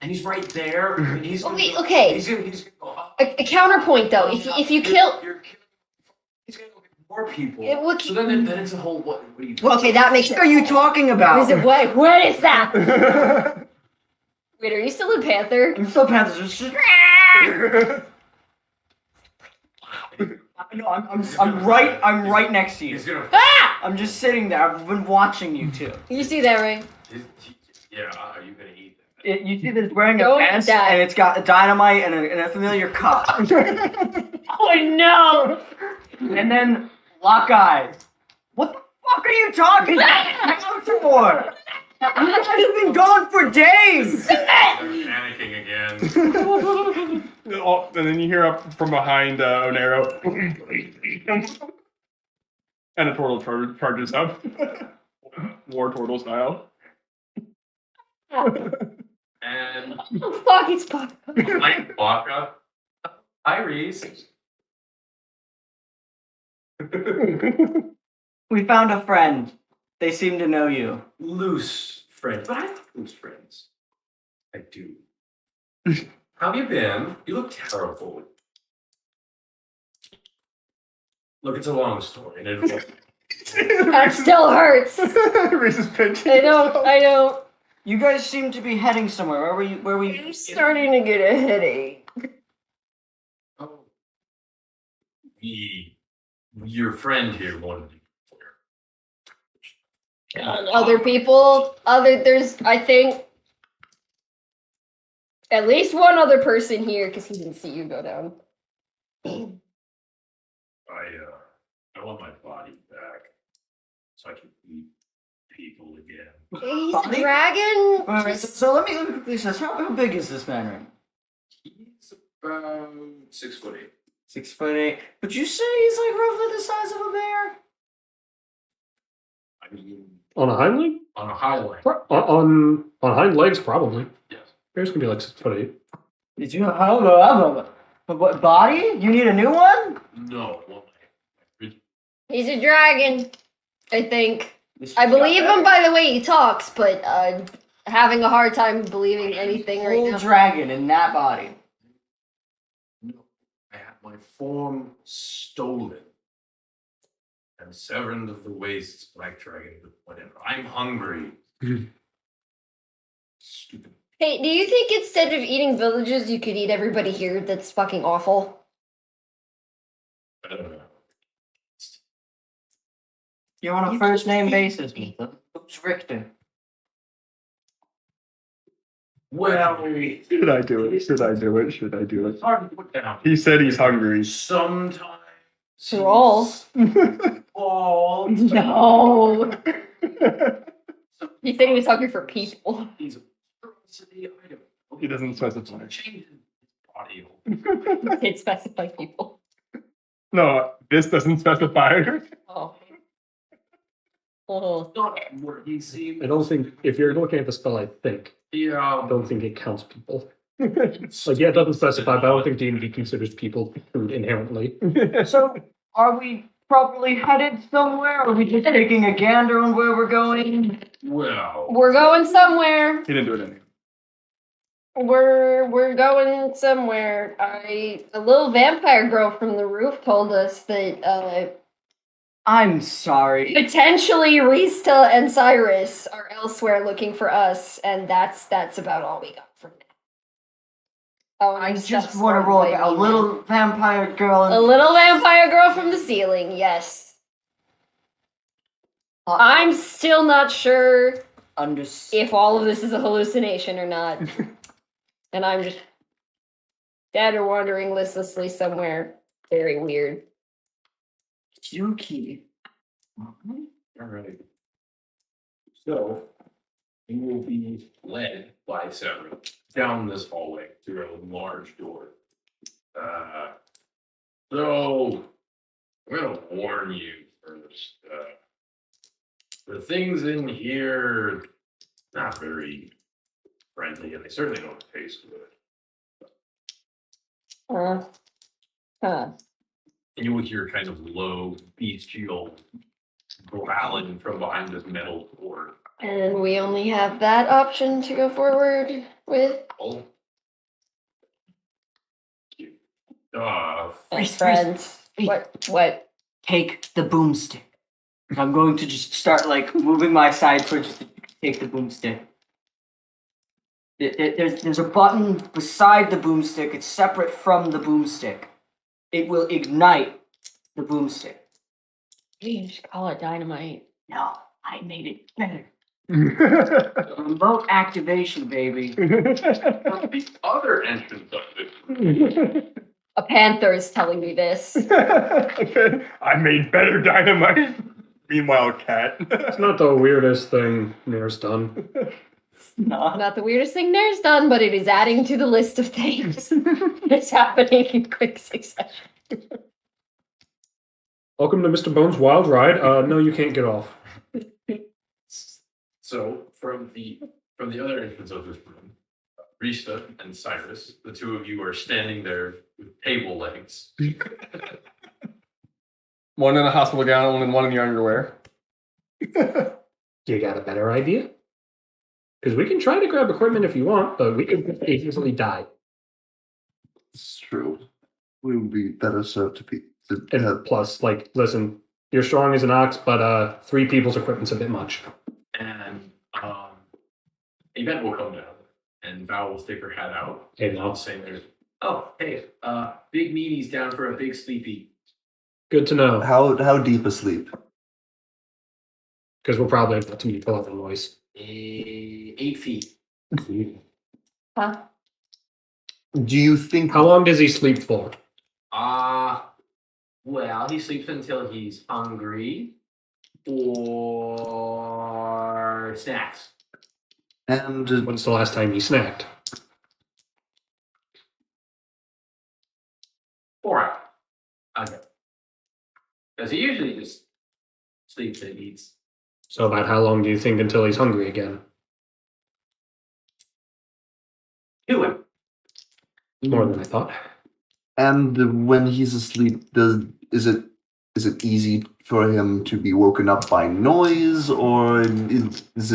and he's right there. And he's Oh, gonna wait, go- okay. He's gonna go up. A counterpoint though, if you kill, he's gonna go get more people. It would- So then it's a whole what do you? well, okay, that makes What are you talking about? Is it what is that? Wait, are you still in Panther? I'm still Panthers. No, I'm right next to you. He's gonna. Ah! I'm just sitting there. I've been watching you too. You see that, right? Yeah, are you gonna eat that? You see that it's wearing a Don't vest die. and it's got a dynamite and a familiar cup. Oh no! And then lock eyes. What the fuck are you talking about for? You guys have been gone for days. They're panicking again. Oh, and then you hear up from behind Onero. And a turtle charges up. War turtle style. And Oh fuck, it's Papa. like Baka. Hi, Reese. We found a friend. They seem to know you. Loose friends. But I have loose friends. I do. How have you been? You look terrible. Look, it's a long story. And it'll That still hurts. Reese is pinching. I don't. You guys seem to be heading somewhere. Where were you? I'm starting to get a headache. Oh. Your friend here wanted you. Other people, there's, I think, at least one other person here, because he didn't see you go down. I want my body back so I can eat people again. He's Body? a dragon. Alright, so let me quickly assess. How big is this man right now? He's about 6'8". 6'8". Would you say he's like roughly the size of a bear? I mean, On a hind leg? On a highland. On hind legs, probably. Yes. Bears can be like 6'8". Did you have a what body? You need a new one? No. Well, He's a dragon, I think. This I just got believe better. him by the way he talks, but having a hard time believing anything right Full now. dragon in that body. no. I had my form stolen and severed of the wastes, Black Dragon. Whatever. I'm hungry. Stupid. Hey, do you think instead of eating villages, you could eat everybody here? That's fucking awful. I don't know. You're on a first name basis with them. Who's Richter? Well, Should I do it? Should I do it? Should I do it? it's hard to put down. He said he's hungry. Sometimes. Troll. All. No. He said he was hungry for people. He's a curiosity item. He doesn't specify. Change his body. He did specify people. No, this doesn't specify. Oh. Oh. Not where he seems. I don't think if you're looking at the spell, I Yeah. don't think it counts people. Like, yeah, it doesn't specify, but I don't think D&D considers people food inherently. So, are we properly headed somewhere? Or are we just taking a gander on where we're going? Well. We're going somewhere. He didn't do it anyway. We're going somewhere. A little vampire girl from the roof told us that I'm sorry. potentially Rista and Cyrus are elsewhere looking for us, and that's about all we got from that. Oh, and I stuff just want to started roll biting a me little vampire girl. now. A little vampire girl from the ceiling. Yes. I'm still not sure if all of this is a hallucination or not. And I'm just dead or wandering listlessly somewhere very weird. Yuki. Alright. So, you will be led by Severin down this hallway through a large door. So, I'm gonna warn you first. The things in here, not very friendly, and they certainly don't taste good. Huh. And you will hear kind of low, bestial growling from behind this metal door. And we only have that option to go forward with Oh. as friends. What? Take the boomstick. I'm going to just start like moving my side towards to take the boomstick. There's a button beside the boomstick. It's separate from the boomstick. It will ignite the boomstick. You just call it dynamite. No, I made it better. Remote activation, baby. The other entrance of it. A panther is telling me this. I made better dynamite. Meanwhile, cat. It's not the weirdest thing Nair's done. No. Not the weirdest thing Nair's done, but it is adding to the list of things that's happening in quick succession. Welcome to Mr. Bones' Wild Ride. No, you can't get off. So from the other entrance of this room, Rista and Cyrus, the two of you are standing there with table legs. One in a hospital gown and one in your underwear. You got a better idea? Because we can try to grab equipment if you want, but we could easily die. It's true. We would be better served to be. And plus, like, listen, you're strong as an ox, but 3 people's equipment's a bit much. And event will come down, and Val will stick her head out. Hey, And Val. I'll say there's, oh, hey, Big Meanie's down for a big sleepy. Good to know, How deep asleep? because we're probably about to meet a lot of noise. 8 feet. Huh? Do you think? How long does he sleep for? Well, he sleeps until he's hungry or snacks. And When's the last time he snacked? 4 hours. Okay. Because he usually just sleeps and eats So about how long do you think until he's hungry again? Kill him. More than I thought. And when he's asleep, is it easy for him to be woken up by noise, or does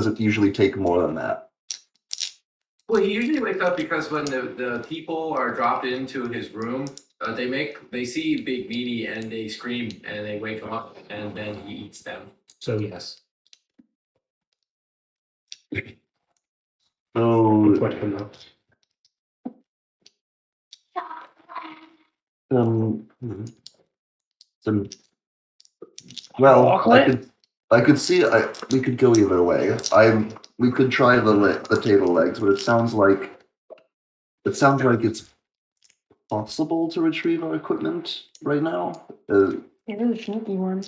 it usually take more than that? Well, he usually wakes up because when the people are dropped into his room, they see Big Meanie and they scream and they wake him up and then he eats them. So yes. So, Question though. um, so, well, I could see we could go either way. We could try the table legs, but it sounds like it's possible to retrieve our equipment right now. You're the sneaky one.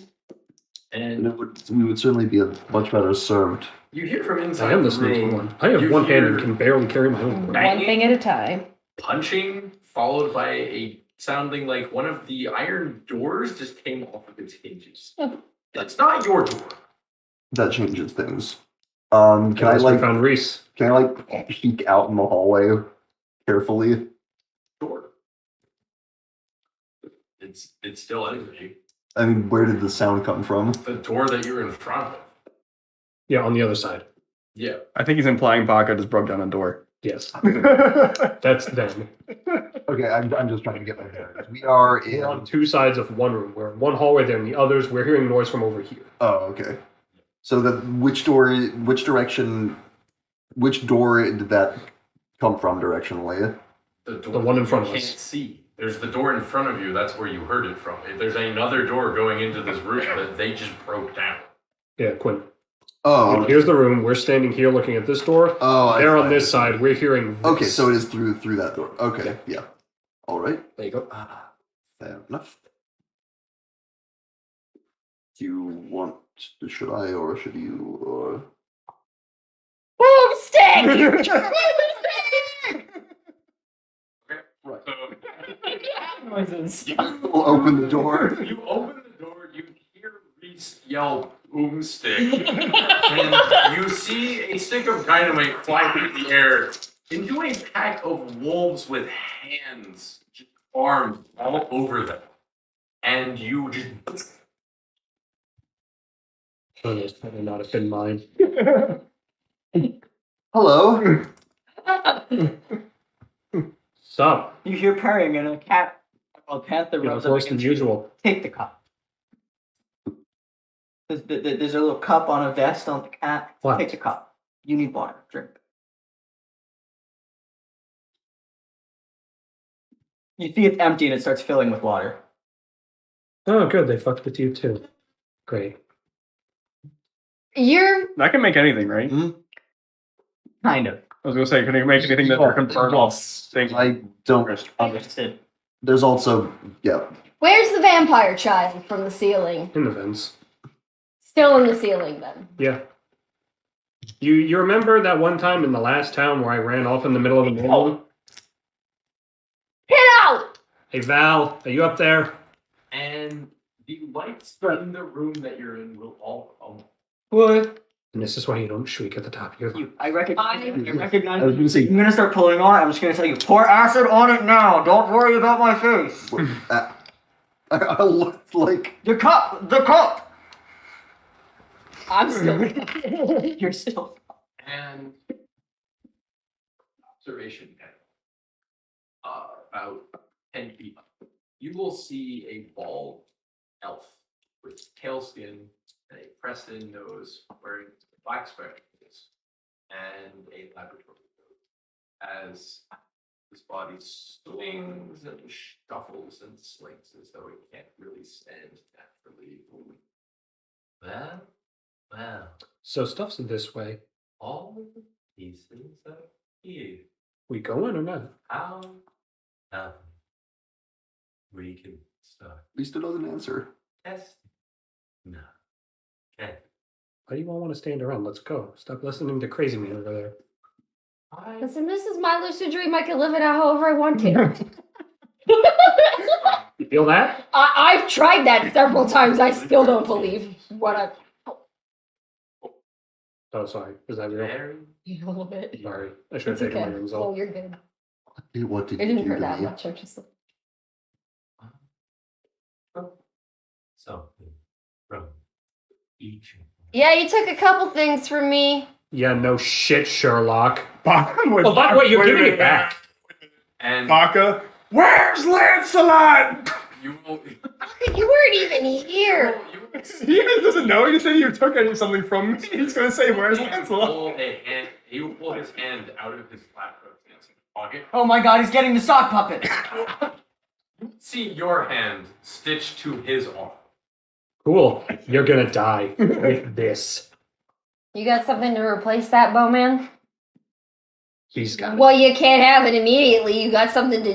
And And we would certainly be much better served. you hear from inside I am the the sneaky room. one. I have you one hand and hear can barely carry my own weight. One thing at a time. punching, followed by a sounding like one of the iron doors just came off of its hinges. That's not your door. That changes things. Can I Unless we found Reese. peek out in the hallway carefully? Door. It's still empty. I mean, where did the sound come from? The door that you're in front of. Yeah, on the other side. Yeah. I think he's implying Baka just broke down a door. Yes. That's them. Okay, I'm just trying to get my bearings. We are We're on in. two sides of one room. We're in one hallway, there, and the others, we're hearing noise from over here. Oh, okay. So which door did that come from directionally? The one in front you of can't us. see. There's the door in front of you. That's where you heard it from. There's another door going into this room that they just broke down. Yeah, Quinn. Oh, Here's the room. We're standing here looking at this door. oh, They're on this side. We're hearing this. Okay, so it is through that door. Okay, yeah. All right. There you go. Fair enough. Do you want? Should I or should you or? Boomstick! Right. Noises. We'll open the door. You open the door, you hear Reese yell boomstick, and you see a stick of dynamite fly through the air into a pack of wolves with hands, just arms all over them. And you just Oh, this probably not have been mine. Hello. Stop. You hear purring and a cat, a panther You're rubs up worse than against you. usual. Take the cup. There's a little cup on a vest on the cat. What? Take the cup. You need water. Drink. You see it's empty and it starts filling with water. Oh, good. They fucked with you too. Great. You're That can make anything, right? Kind of. I was gonna say, can it make anything that they're confirmed off things? I don't. Understood. There's also where's the vampire child from the ceiling? In the vents. Still in the ceiling then. Yeah. You remember that one time in the last town where I ran off in the middle of the morning? Get out! Hey Val, are you up there? and the lights in the room that you're in will all come. What? And this is why you don't shriek at the top of your lungs. I recognize it. I recognize I was it. gonna say I'm gonna start pulling on it. I'm just gonna tell you, pour acid on it now. Don't worry about my face. I looked like The cup. The cup. I'm still. You're still. And observation panel, about 10 feet up, you will see a bald elf with pale skin and a pressed-in nose, wearing black spectacles and a laboratory coat, as his body swings and shuffles and slinks as though it can't really stand naturally. Well, So stuff's this way. all the pieces are here. We going or not? How? We can start at least it doesn't answer. testing. No. Okay. Why do you all want to stand around? Let's go. Stop listening to crazy man over there. Listen, this is my lucid dream. I can live it out however I want to. You feel that? I've tried that several times. I still don't believe what I. Oh, sorry. Is that real? Very A little bit. Sorry. I should have It's taken my okay. rings Oh, off. you're good. What did It you didn't do hurt to that me? much. I just something from each. yeah, you took a couple things from me. Yeah, no shit, Sherlock. Baka, Oh, by the way, you're giving it back. And Baka, where's Lancelot? you will. You weren't even here. He doesn't know. You said you took something from me. He's gonna say, "Where's Lancelot?" He will pull his hand out of his lap pocket. Oh my god, he's getting the sock puppet. See your hand stitched to his arm. Cool. You're gonna die with this. You got something to replace that, Bowman? He's got it. Well, you can't have it immediately. You got something to,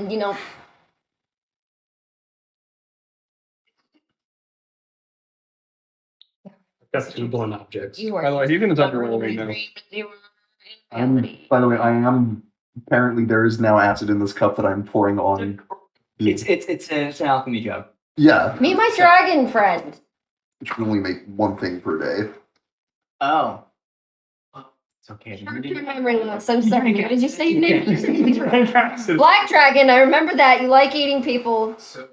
Got two blunt objects. You were. By the way, he's in his underwear right now. By the way, I am. Apparently, there is now acid in this cup that I'm pouring on. It's an alchemy job. Yeah, Meet my dragon friend. which can only make one thing per day. Oh. It's okay. Your memory loss. I'm sorry. What did you say your name? Acid. Black dragon. I remember that. You like eating people. So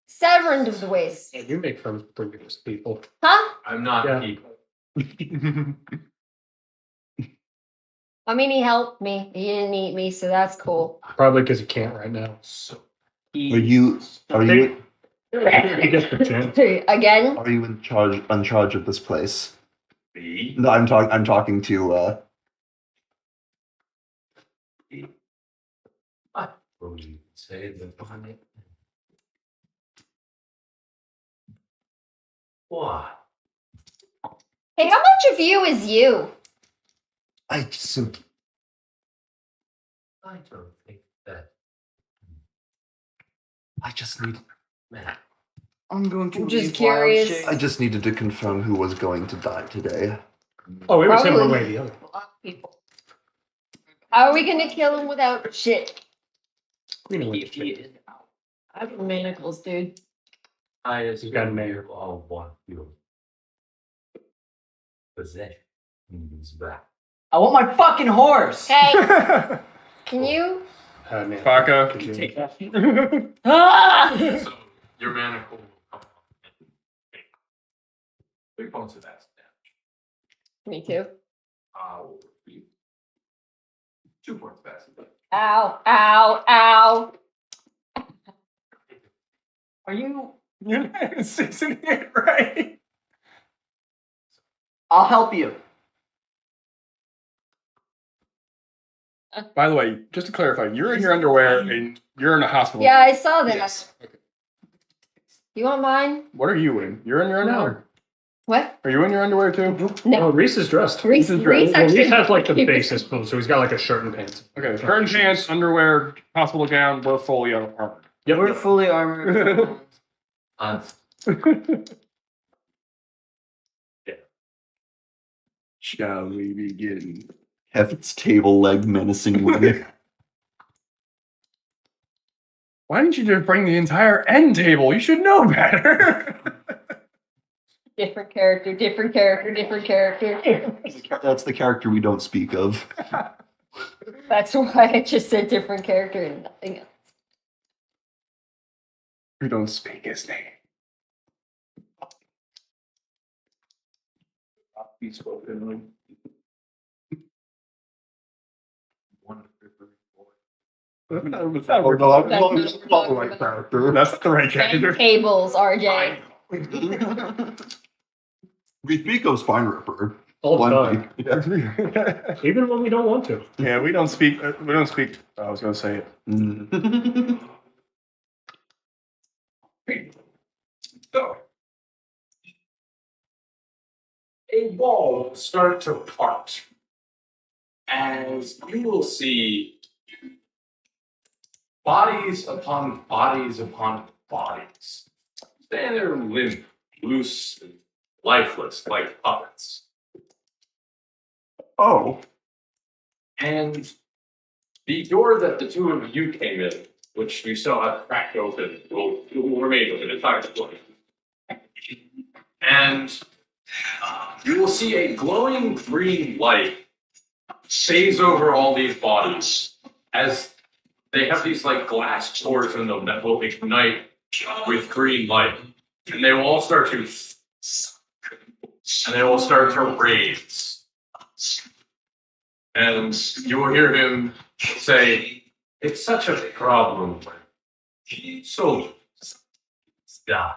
Severin of the ways. Yeah, you make friends with previous people. Huh? I'm not Yeah. people. I mean, he helped me. He didn't eat me, so that's cool. Probably because you can't right now. So Are you? Are you? He gets the chance. Again? Are you in charge of this place? me. No, I'm talking to. Will you say the funny? What? Hey, how much of you is you? I simply. I don't think that. I just need. Man, I'm going to I'm just leave wild curious. shape. I just needed to confirm who was going to die today. Oh, it was him Probably. one way or the other. A lot of people. How are we gonna kill him without shit? We know what the shit is. I have manacles, dude. I got assume mayor. you all want your possessions back. I want my fucking horse. Hey, can you? Man. Baka. Could you- Take that. Ah! So your manacle will come up and make 3 points of acid damage. Me too. Will be 2 points of acid damage. Ow! Ow! Ow! Are you? You're not 6 and 8, right? I'll help you. By the way, just to clarify, you're in your underwear and you're in a hospital. Yeah, I saw that. Yes. You want mine? What are you in? You're in your underwear? What? Are you in your underwear too? No. Oh, Reese is dressed. Reese, This is Reese Well, actually. Reese has like the basis clothes, so he's got like a shirt and pants. Okay, curtain pants, underwear, hospital gown, we're fully armored. Yep. We're fully armored. Shall we begin? Heaven's table leg menacingly. Why didn't you just bring the entire end table? You should know better. Different character, different character, different character. That's the character we don't speak of. That's why I just said different character and nothing else. We don't speak his name. Be spoken. One That's not Oh, no, the that's not the right character. That's not the right Ten character. tables, RJ. We speak of Spine Ripper. All the One time. week. Even when we don't want to. Yeah, we don't speak. We don't speak. I was gonna say it. Mm. So, a wall will start to part as you will see bodies upon bodies upon bodies. Stand there limp, loose, and lifeless like puppets. Oh, And the door that the two of you came in, which you still have cracked open, will remain open. It's not going. And You will see a glowing green light phase over all these bodies as they have these like glass doors in them that will ignite with green light, and they will all start to, and they will start to raise, and you will hear him say, "It's such a problem when soldiers die.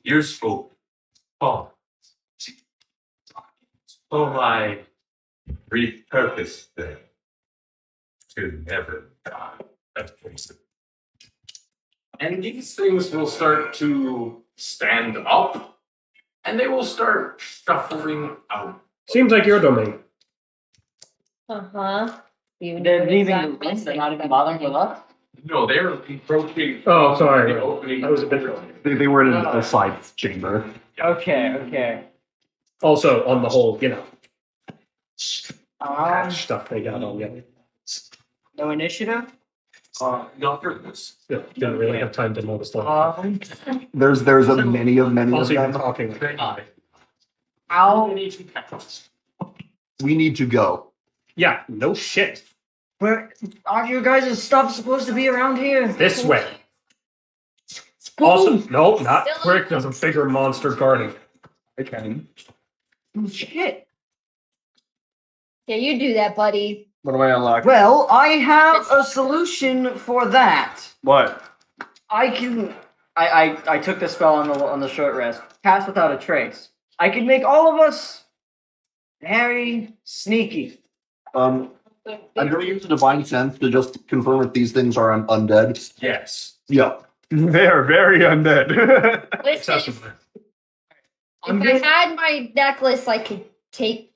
Useful. Oh, so I repurpose them to never die." And these things will start to stand up, and they will start shuffling out. Seems like your domain. Uh-huh. They're leaving the room. They're not even bothering with us. No, they're approaching. Oh, sorry. The opening. I was a bit. They were in a side chamber. Okay. Also, on the whole, you know, Um, patch stuff they got on you. no initiative. Not for this. Yeah, didn't really have time to notice that. There's a many of Also, you're them. talking like I. How? We need to go. Yeah, no shit. Where are your guys' stuff supposed to be around here? This way. Go. Also, no, not Still quick. There's a bigger monster guarding. Okay. Shit. Yeah, you do that, buddy. What am I unlocking? Well, I have a solution for that. What? I can. I took the spell on the short rest. Pass without a trace. I can make all of us very sneaky. I'm going to use a divine sense to just confirm if these things are undead. Yes. Yeah. They are very undead. Listen, Excessively. if I had my necklace, I could take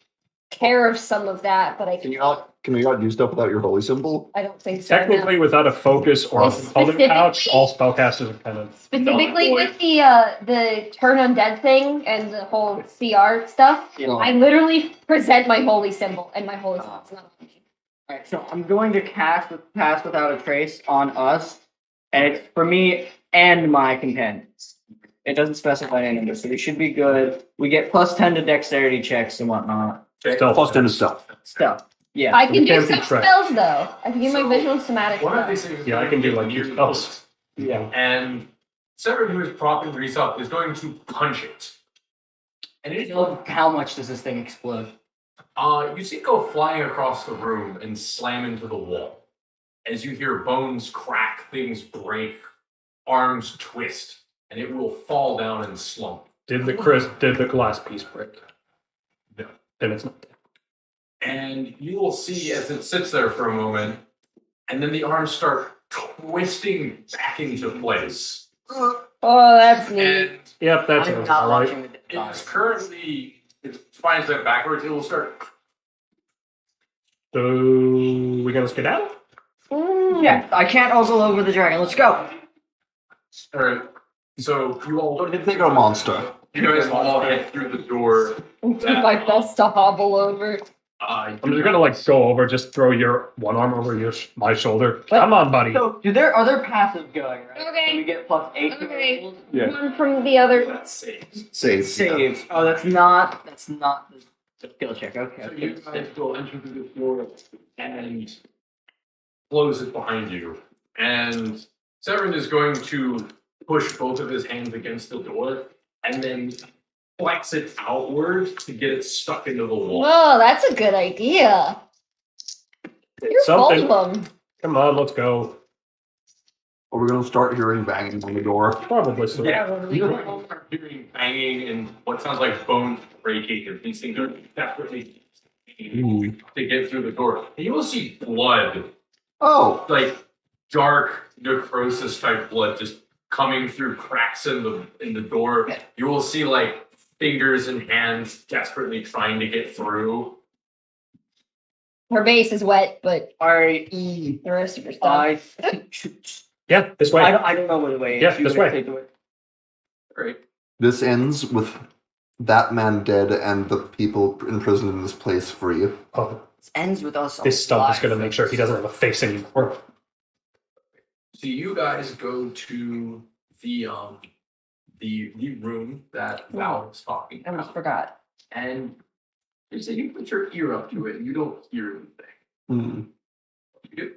care of some of that, but I Can you not do stuff without your holy symbol? I don't think so. no. Technically, without a focus or a component pouch, all spellcasters are kind of. Specifically with the turn undead thing and the whole CR stuff, Yeah. I literally present my holy symbol, and my holy symbol's not on me. Alright, so I'm going to cast Pass Without a Trace on us, and it's for me and my companions. It doesn't specify any number, so we should be good. We get plus 10 to dexterity checks and whatnot. Stealth. Plus 10 is stealth. Stuff. Yeah. I can we do can't be some tracked. spells though. I can do my So, visual somatic One of spells. these things. Yeah, I can do like your spells. Yeah. And Severin, who is propping Reese up, is going to punch it. And it How much does this thing explode? you see it go flying across the room and slam into the wall. As you hear bones crack, things break, arms twist, and it will fall down and slump. Did the glass piece break? No. Then it's not dead. And you will see as it sits there for a moment, and then the arms start twisting back into place. Oh, that's neat. And Yep, that's I'm it. not All right. watching the it's currently, its spine bent backwards, it will start. So we gonna skedaddle? Yeah, I can't ogle over the dragon. Let's go. Alright, so you all. They got a monster. You guys all head through the door. Do my best to hobble over. I'm just gonna like go over, just throw your one arm over my shoulder. Come on, buddy. So, are there passives going, right? Okay. Can we get plus 8 to Okay. rolls? Yeah. One from the other. That's safe. Save. Saves. Oh, that's not the skill check. Okay. So you guys will enter through the door and close it behind you. And Severin is going to push both of his hands against the door and then flex it outward to get it stuck into the wall. Oh, that's a good idea. You're Something. full of them. Come on, let's go. Are we going to start hearing banging on the door? Probably so. Yeah, you start hearing banging and what sounds like bones breaking, and these things are desperately to get through the door. And you will see blood, Oh, like dark necrosis type blood, just coming through cracks in the door. You will see like fingers and hands desperately trying to get through. Her base is wet, but Alright. the rest of her stuff. Yeah, this way. I don't know what the way is. Yeah, You this guys way. take the way. Right. this ends with that man dead and the people imprisoned in this place free. Oh, This ends with us. this stump is alive. gonna make sure he doesn't have a face anymore. So you guys go to the the room that Val was talking I almost about. forgot. And you say you put your ear up to it and you don't hear anything. Hmm. You do.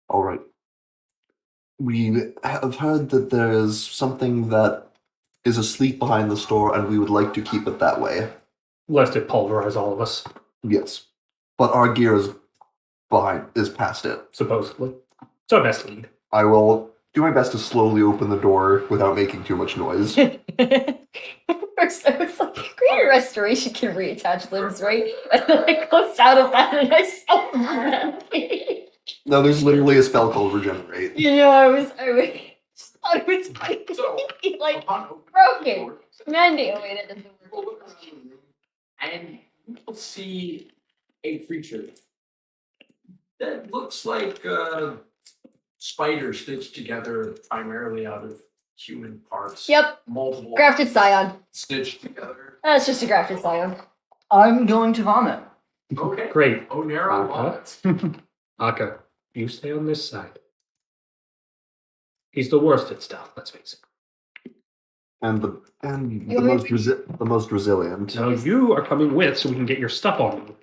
All right. We have heard that there is something that is asleep behind the store, and we would like to keep it that way. Lest it pulverize all of us, Yes, but our gear is past it. supposedly. It's our best lead. I will do my best to slowly open the door without making too much noise. First, I was like, Greater Restoration can reattach limbs, right? And then I closed out of that and I saw that. No, there's literally a spell called Regenerate. You know, I just thought it was funny. So, like, upon opening broke the it. door, Mandy, oh wait, that doesn't you will look around the room and you will see a creature that looks like a spider stitched together primarily out of human parts. Yep, Multiple grafted scion. stitched together. That's just a grafted scion. I'm going to vomit. Okay. Great. Onera vomits. Aka, you stay on this side. He's the worst at stuff, let's face it. And the most resilient. So you are coming with so we can get your stuff on you.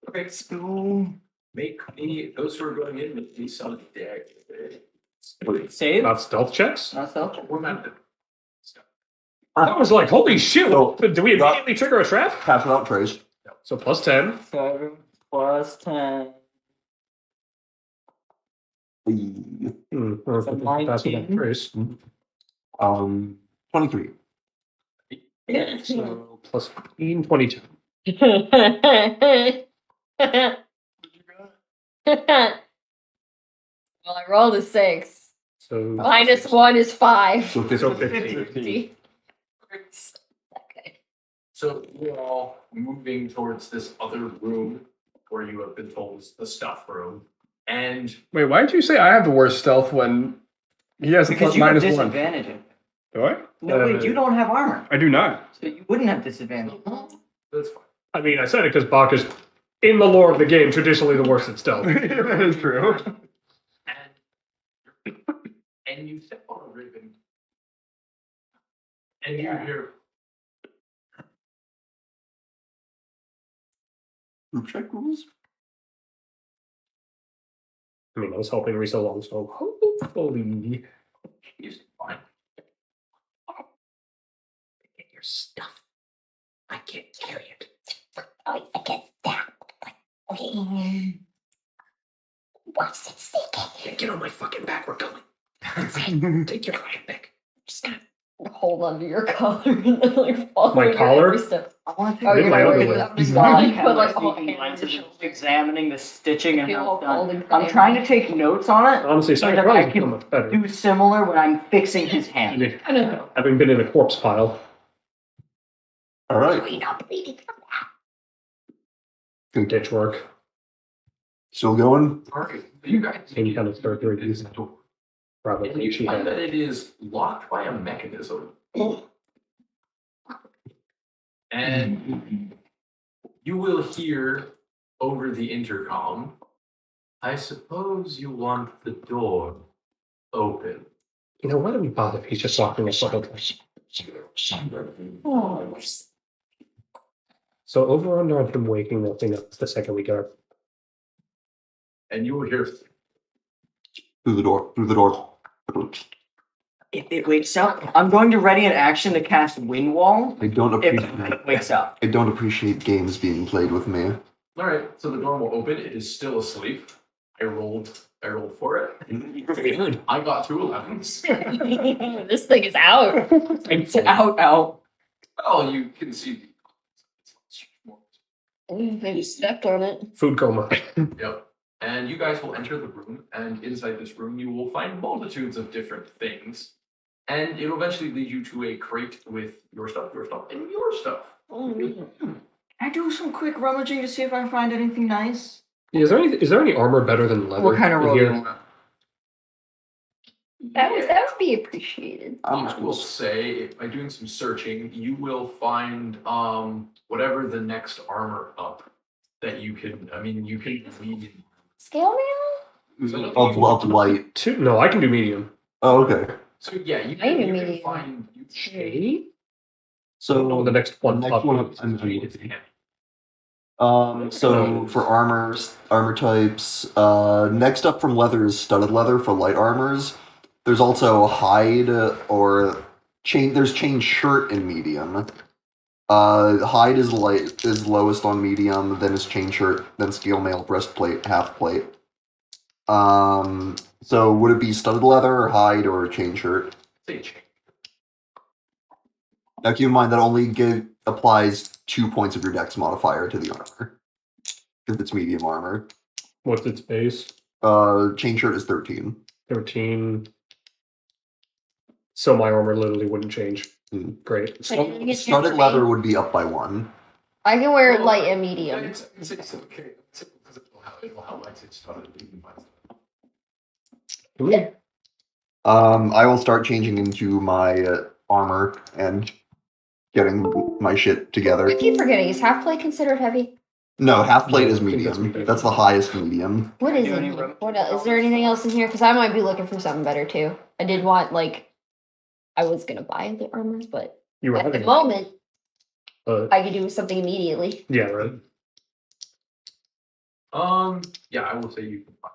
Okay, so make me those who are going in with me some deck. Save? Not stealth checks? Not stealth. We're not the That was like, holy shit! So, Do we immediately trigger a trap? Pass without trace. So plus 10. 7 plus 10. Or So pass without 19. trace. 23. So plus 15, 22. Well, I rolled a 6. So Minus 1 is 5. So 50. So 15. 50. Okay. So you're all moving towards this other room where you have been told is the stuff room. And Wait, why did you say I have the worst stealth when he has a Because plus you have minus 1? disadvantage. Do I? No, wait, you don't have armor. I do not. So you wouldn't have disadvantage. that's fine. I mean, I said it because Bach is, in the lore of the game, traditionally the worst at stealth. That is true. And you step on a ribbon. And you hear Group check rules? I mean, I was helping Risa along, so hopefully. he's fine. Get your stuff. I can't carry it. Oh, I get that. Okay. What's it sticking? Get on my fucking back, we're going. Take your fucking back. Just gonna hold onto your collar and then like follow My your collar? every step. I want to Oh, take you're my not underwear. wearing that. He's God, not but like all sneaking hands lines and of shoulders. examining the stitching and how it's done. Holding I'm time. trying to take notes on it. Honestly, so second that row I is can much better. do similar when I'm fixing his hand. I know. Having been in a corpse pile. All right. We're not bleeding from Ditch work. Still going? Alright, you guys Any kind of surgery. this door. Probably And you she find had. that it is locked by a mechanism. And you will hear over the intercom, I suppose you want the door open. You know, why do we bother if he's just walking us like So over under on him waking that thing up the second we go. And you will hear Through the door. Through the door. If it wakes up, I'm going to ready an action to cast Wind Wall. I don't If appreciate. it wakes up. I don't appreciate games being played with me. Alright, so the door will open, it is still asleep. I rolled for it. I got 2 11s. that. This thing is out. It's out. Well, you can see Maybe stepped on it. Food coma. Yep. And you guys will enter the room, and inside this room, you will find multitudes of different things. And it'll eventually lead you to a crate with your stuff, and your stuff. Can I do some quick rummaging to see if I find anything nice? Is there any armor better than leather? What kind of in roll do here? you want? That would be appreciated. I will say, by doing some searching, you will find whatever the next armor up that you can. I mean, you can read. Scale Of light. No, I can do medium. Oh, okay. So yeah, you I can, need you a can medium. find So No, the next one next up one is- I'm it's looking. heavy. So for armor types, next up from leather is studded leather for light armors. There's also hide or chain. There's chain shirt in medium. Hide is lowest on medium, then is chain shirt, then scale mail, breastplate, half plate. So would it be studded leather or hide or chain shirt? Say chain. Now keep in mind that only applies 2 points of your dex modifier to the armor. If it's medium armor. What's its base? Chain shirt is 13. 13. So my armor literally wouldn't change. Great. But you can get Studded your leather name. would be up by 1. I can wear Well, light and medium. It's okay. Because it'll help. It's started. You can find stuff. I will start changing into my armor and getting my shit together. I keep forgetting. Is half plate considered heavy? No, half plate No, is I think that's medium. medium. That's the highest medium. What is Do in any here? room- What else? Is there anything else in here? Because I might be looking for something better too. I did want I was gonna buy the armor, but You were at the having moment I I could do something immediately. yeah, right. Yeah, I will say you can find.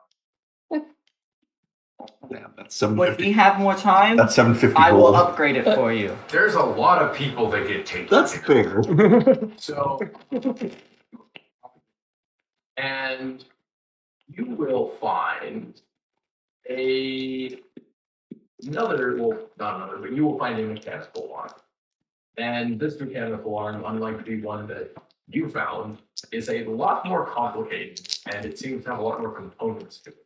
Damn, that's But if 750. we have more time, That's 750 I will gold. upgrade it for you. There's a lot of people that get taken. That's fair. So, and you will find not another, but you will find a mechanical arm. And this mechanical arm, unlike the one that you found, is a lot more complicated, and it seems to have a lot more components to it.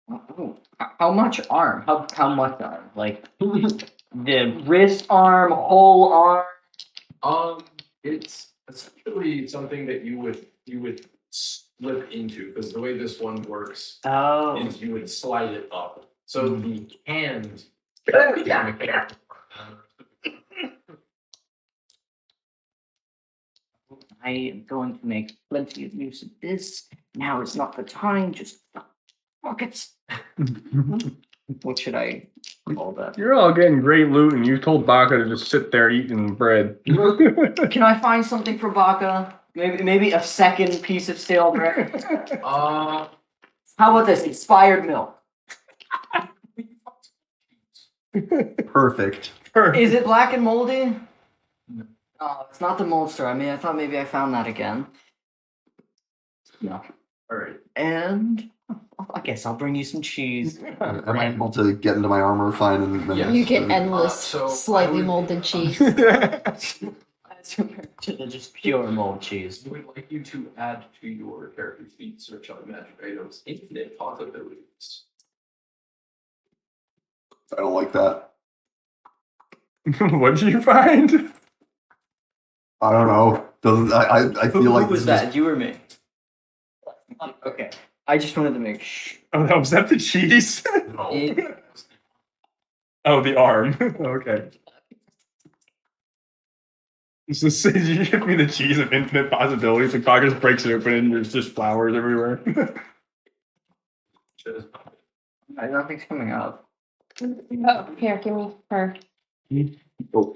Oh, how much arm? How much arm? Like the wrist arm, whole arm. It's essentially something that you would slip into, because the way this one works Oh. is you would slide it up. So the hand. I am going to make plenty of use of this. Now is not the time. Just pockets. What should I call that? You're all getting great loot, and you told Baka to just sit there eating bread. Can I find something for Baka? Maybe a second piece of stale bread. How about this? Inspired milk. Perfect. Is it black and moldy? Oh, it's not the Molster. I thought maybe I found that again. No. Alright. And I guess I'll bring you some cheese. Am I able to get into my armor fine? And Yeah. You get endless, so I slightly would- molded cheese. As compared to the just pure mold cheese. I would like you to add to your character feat search on magic items infinite possibilities. I don't like that. What did you find? I don't know. Doesn't I feel Who like was this is- that? You or me? Okay. I just wanted to make sure. Oh, was that the cheese? No. Oh, the arm. Okay. So did you give me the cheese of infinite possibilities? Like Baka just breaks it open and there's just flowers everywhere. Nothing's coming out. Oh, here, give me her. Oh,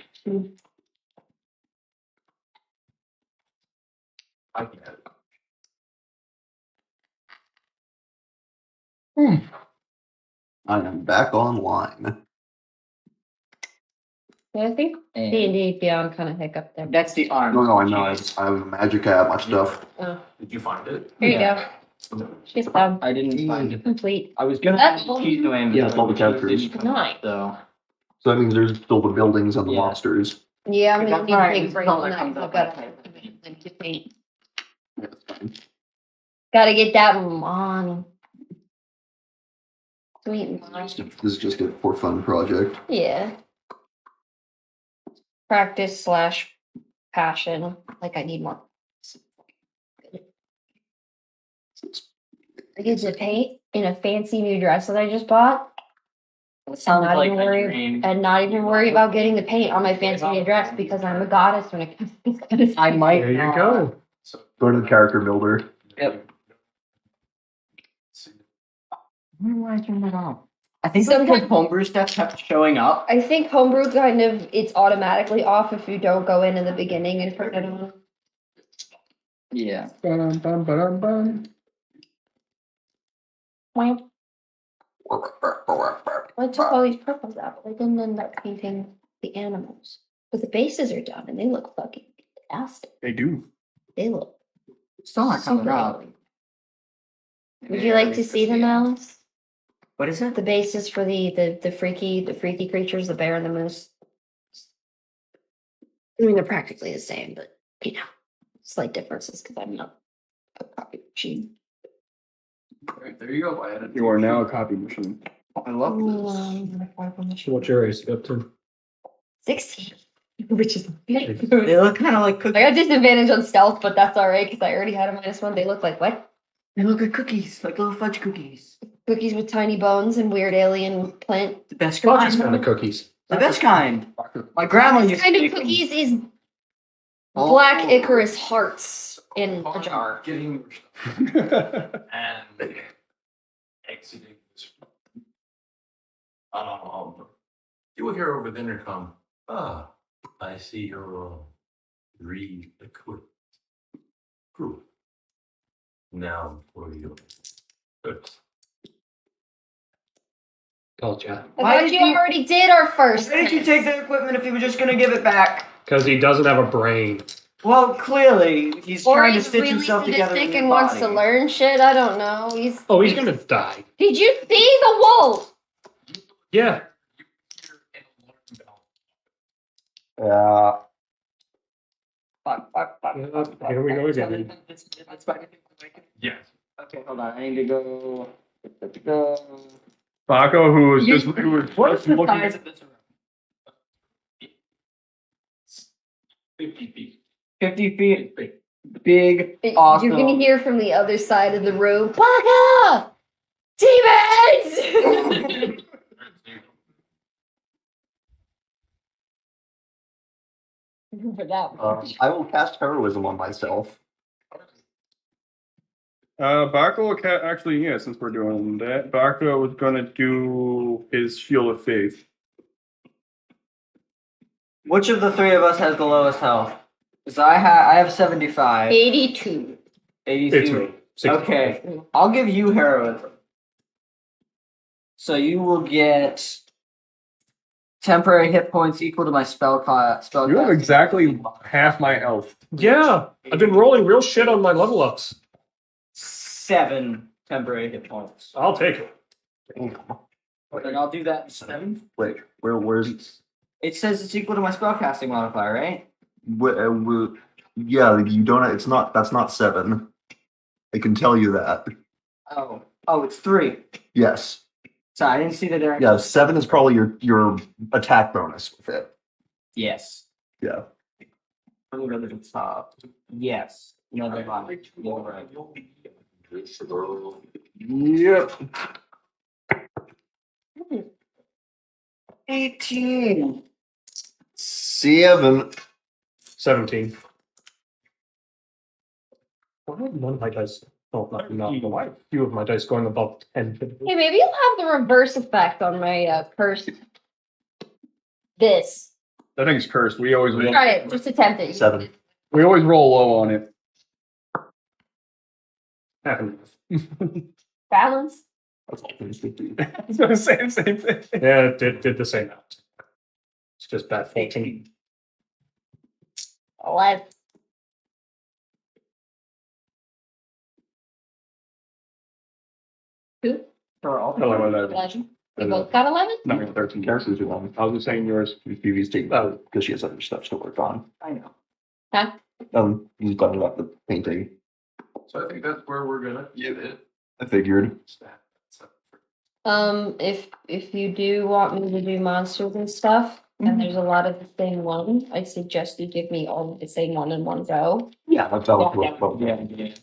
I can add it. I am back online. Yeah, I think D&D Beyond kind of hiccuped there. That's the arm. No, I know. I have a magic at my stuff. Oh, Did you find it? here you Yeah. go. She's done. I didn't find it. Complete. I was gonna That's put the cheese away, but Yeah, it's all the characters. didn't come Nice. out, though. So that means there's still the buildings and the Yeah. monsters. Yeah, I'm gonna That's need a alright, big this break color on that. comes 'Cause up I've got like to paint. Yeah, that's fine. Gotta get that money. Sweet money. This is just a for fun project. Yeah. Practice / passion. Like I need more. I get to paint in a fancy new dress that I just bought. Sounds not like even a worry- dream. And not even worry about getting the paint on my fancy new dress because I'm a goddess when it comes to this kind of stuff. I might. There you go. Go to the character builder. Yep. Why do I turn that off? I think Sometimes- because homebrew stuff kept showing up. I think homebrew kind of it's automatically off if you don't go in the beginning and put it on. Yeah. Bum, bum, bum, bum. I took all these purples out, but I didn't end up painting the animals. But the bases are done and they look fucking fantastic. They do. They look Still not coming super up. ugly. Would you like to see them, Alice? What is it? The bases for the freaky creatures, the bear and the moose. I mean, they're practically the same, but you know, slight differences because I'm not a copy machine. Alright, there you go. I added. You are now a copy machine. I love this. What's your race up to? 16, which is big. They look kind of like I cookies. got disadvantage on stealth, but that's all right because I already had a -1. They look like what? They look like cookies, like little fudge cookies. Cookies with tiny bones and weird alien plant. The best Fudge kind. kind of cookies. The best kind. My grandma This used kind to of make them. cookies is Oh. black Icarus hearts in a jar. Getting and exiting this. You will hear over the intercom. Ah, I see you're re-equipped. Good. Now for you. Good. Told ya. I Why thought did you you- already did our first. Why did you test. take the equipment if he was just gonna give it back? Because he doesn't have a brain. Well, clearly he's Or trying to he's stitch really himself together. sadistic in and your wants to body. learn shit. I don't know. Oh, he's gonna die. Did you see the wolf? Yeah. Yeah. Here we go again. Yes. Okay, hold on. I need to go. Go. Baco, who was just who was What's just the looking. size of this room? 50 feet. 50 feet. Big. Awesome. You're gonna hear from the other side of the room. Baka! Demons! For that one. I will cast heroism on myself. Baco actually, yeah, since we're doing that, Baco was gonna do his Shield of Faith. Which of the three of us has the lowest health? Because I have 75. 82. 82. It's me. 65. Okay, I'll give you heroism. So you will get temporary hit points equal to my spell spell. You have casting. exactly half my health. Yeah. I've been rolling real shit on my level ups. 7 temporary hit points. I'll take it. Then I'll do that instead. Wait, where's It says it's equal to my spellcasting modifier, right? yeah, you don't. It's not. That's not 7. I can tell you that. Oh, it's 3. Yes. Sorry, I didn't see the direct. Yeah, 7 is probably your attack bonus with it. Yes. Yeah. Let me go to the top. Yes. No, they're not. You're right. Yep. 18. 7. 17. Why are none of my dice? Oh, not why are few of my dice going above 10? Hey, maybe you'll have the reverse effect on my cursed. This. That thing's cursed. We always Try it. Just attempt it. 7. we always roll low on it. Happened. Balance. That's all things to do. I was gonna say the same thing. Yeah, it did the same amount. It's just bad 14. 11. Who? For all. No, 11. 11. We both got 11? Not 13. Carson's your one. I was just saying yours. Phoebe's taking because she has other stuff to work on. I know. Huh? He's talking about the painting. So I think that's where we're gonna get it. I figured. If you do want me to do monsters and stuff, and there's a lot of the same one, I suggest you give me all of the same one in one go. Yeah, that's how it works. Yeah.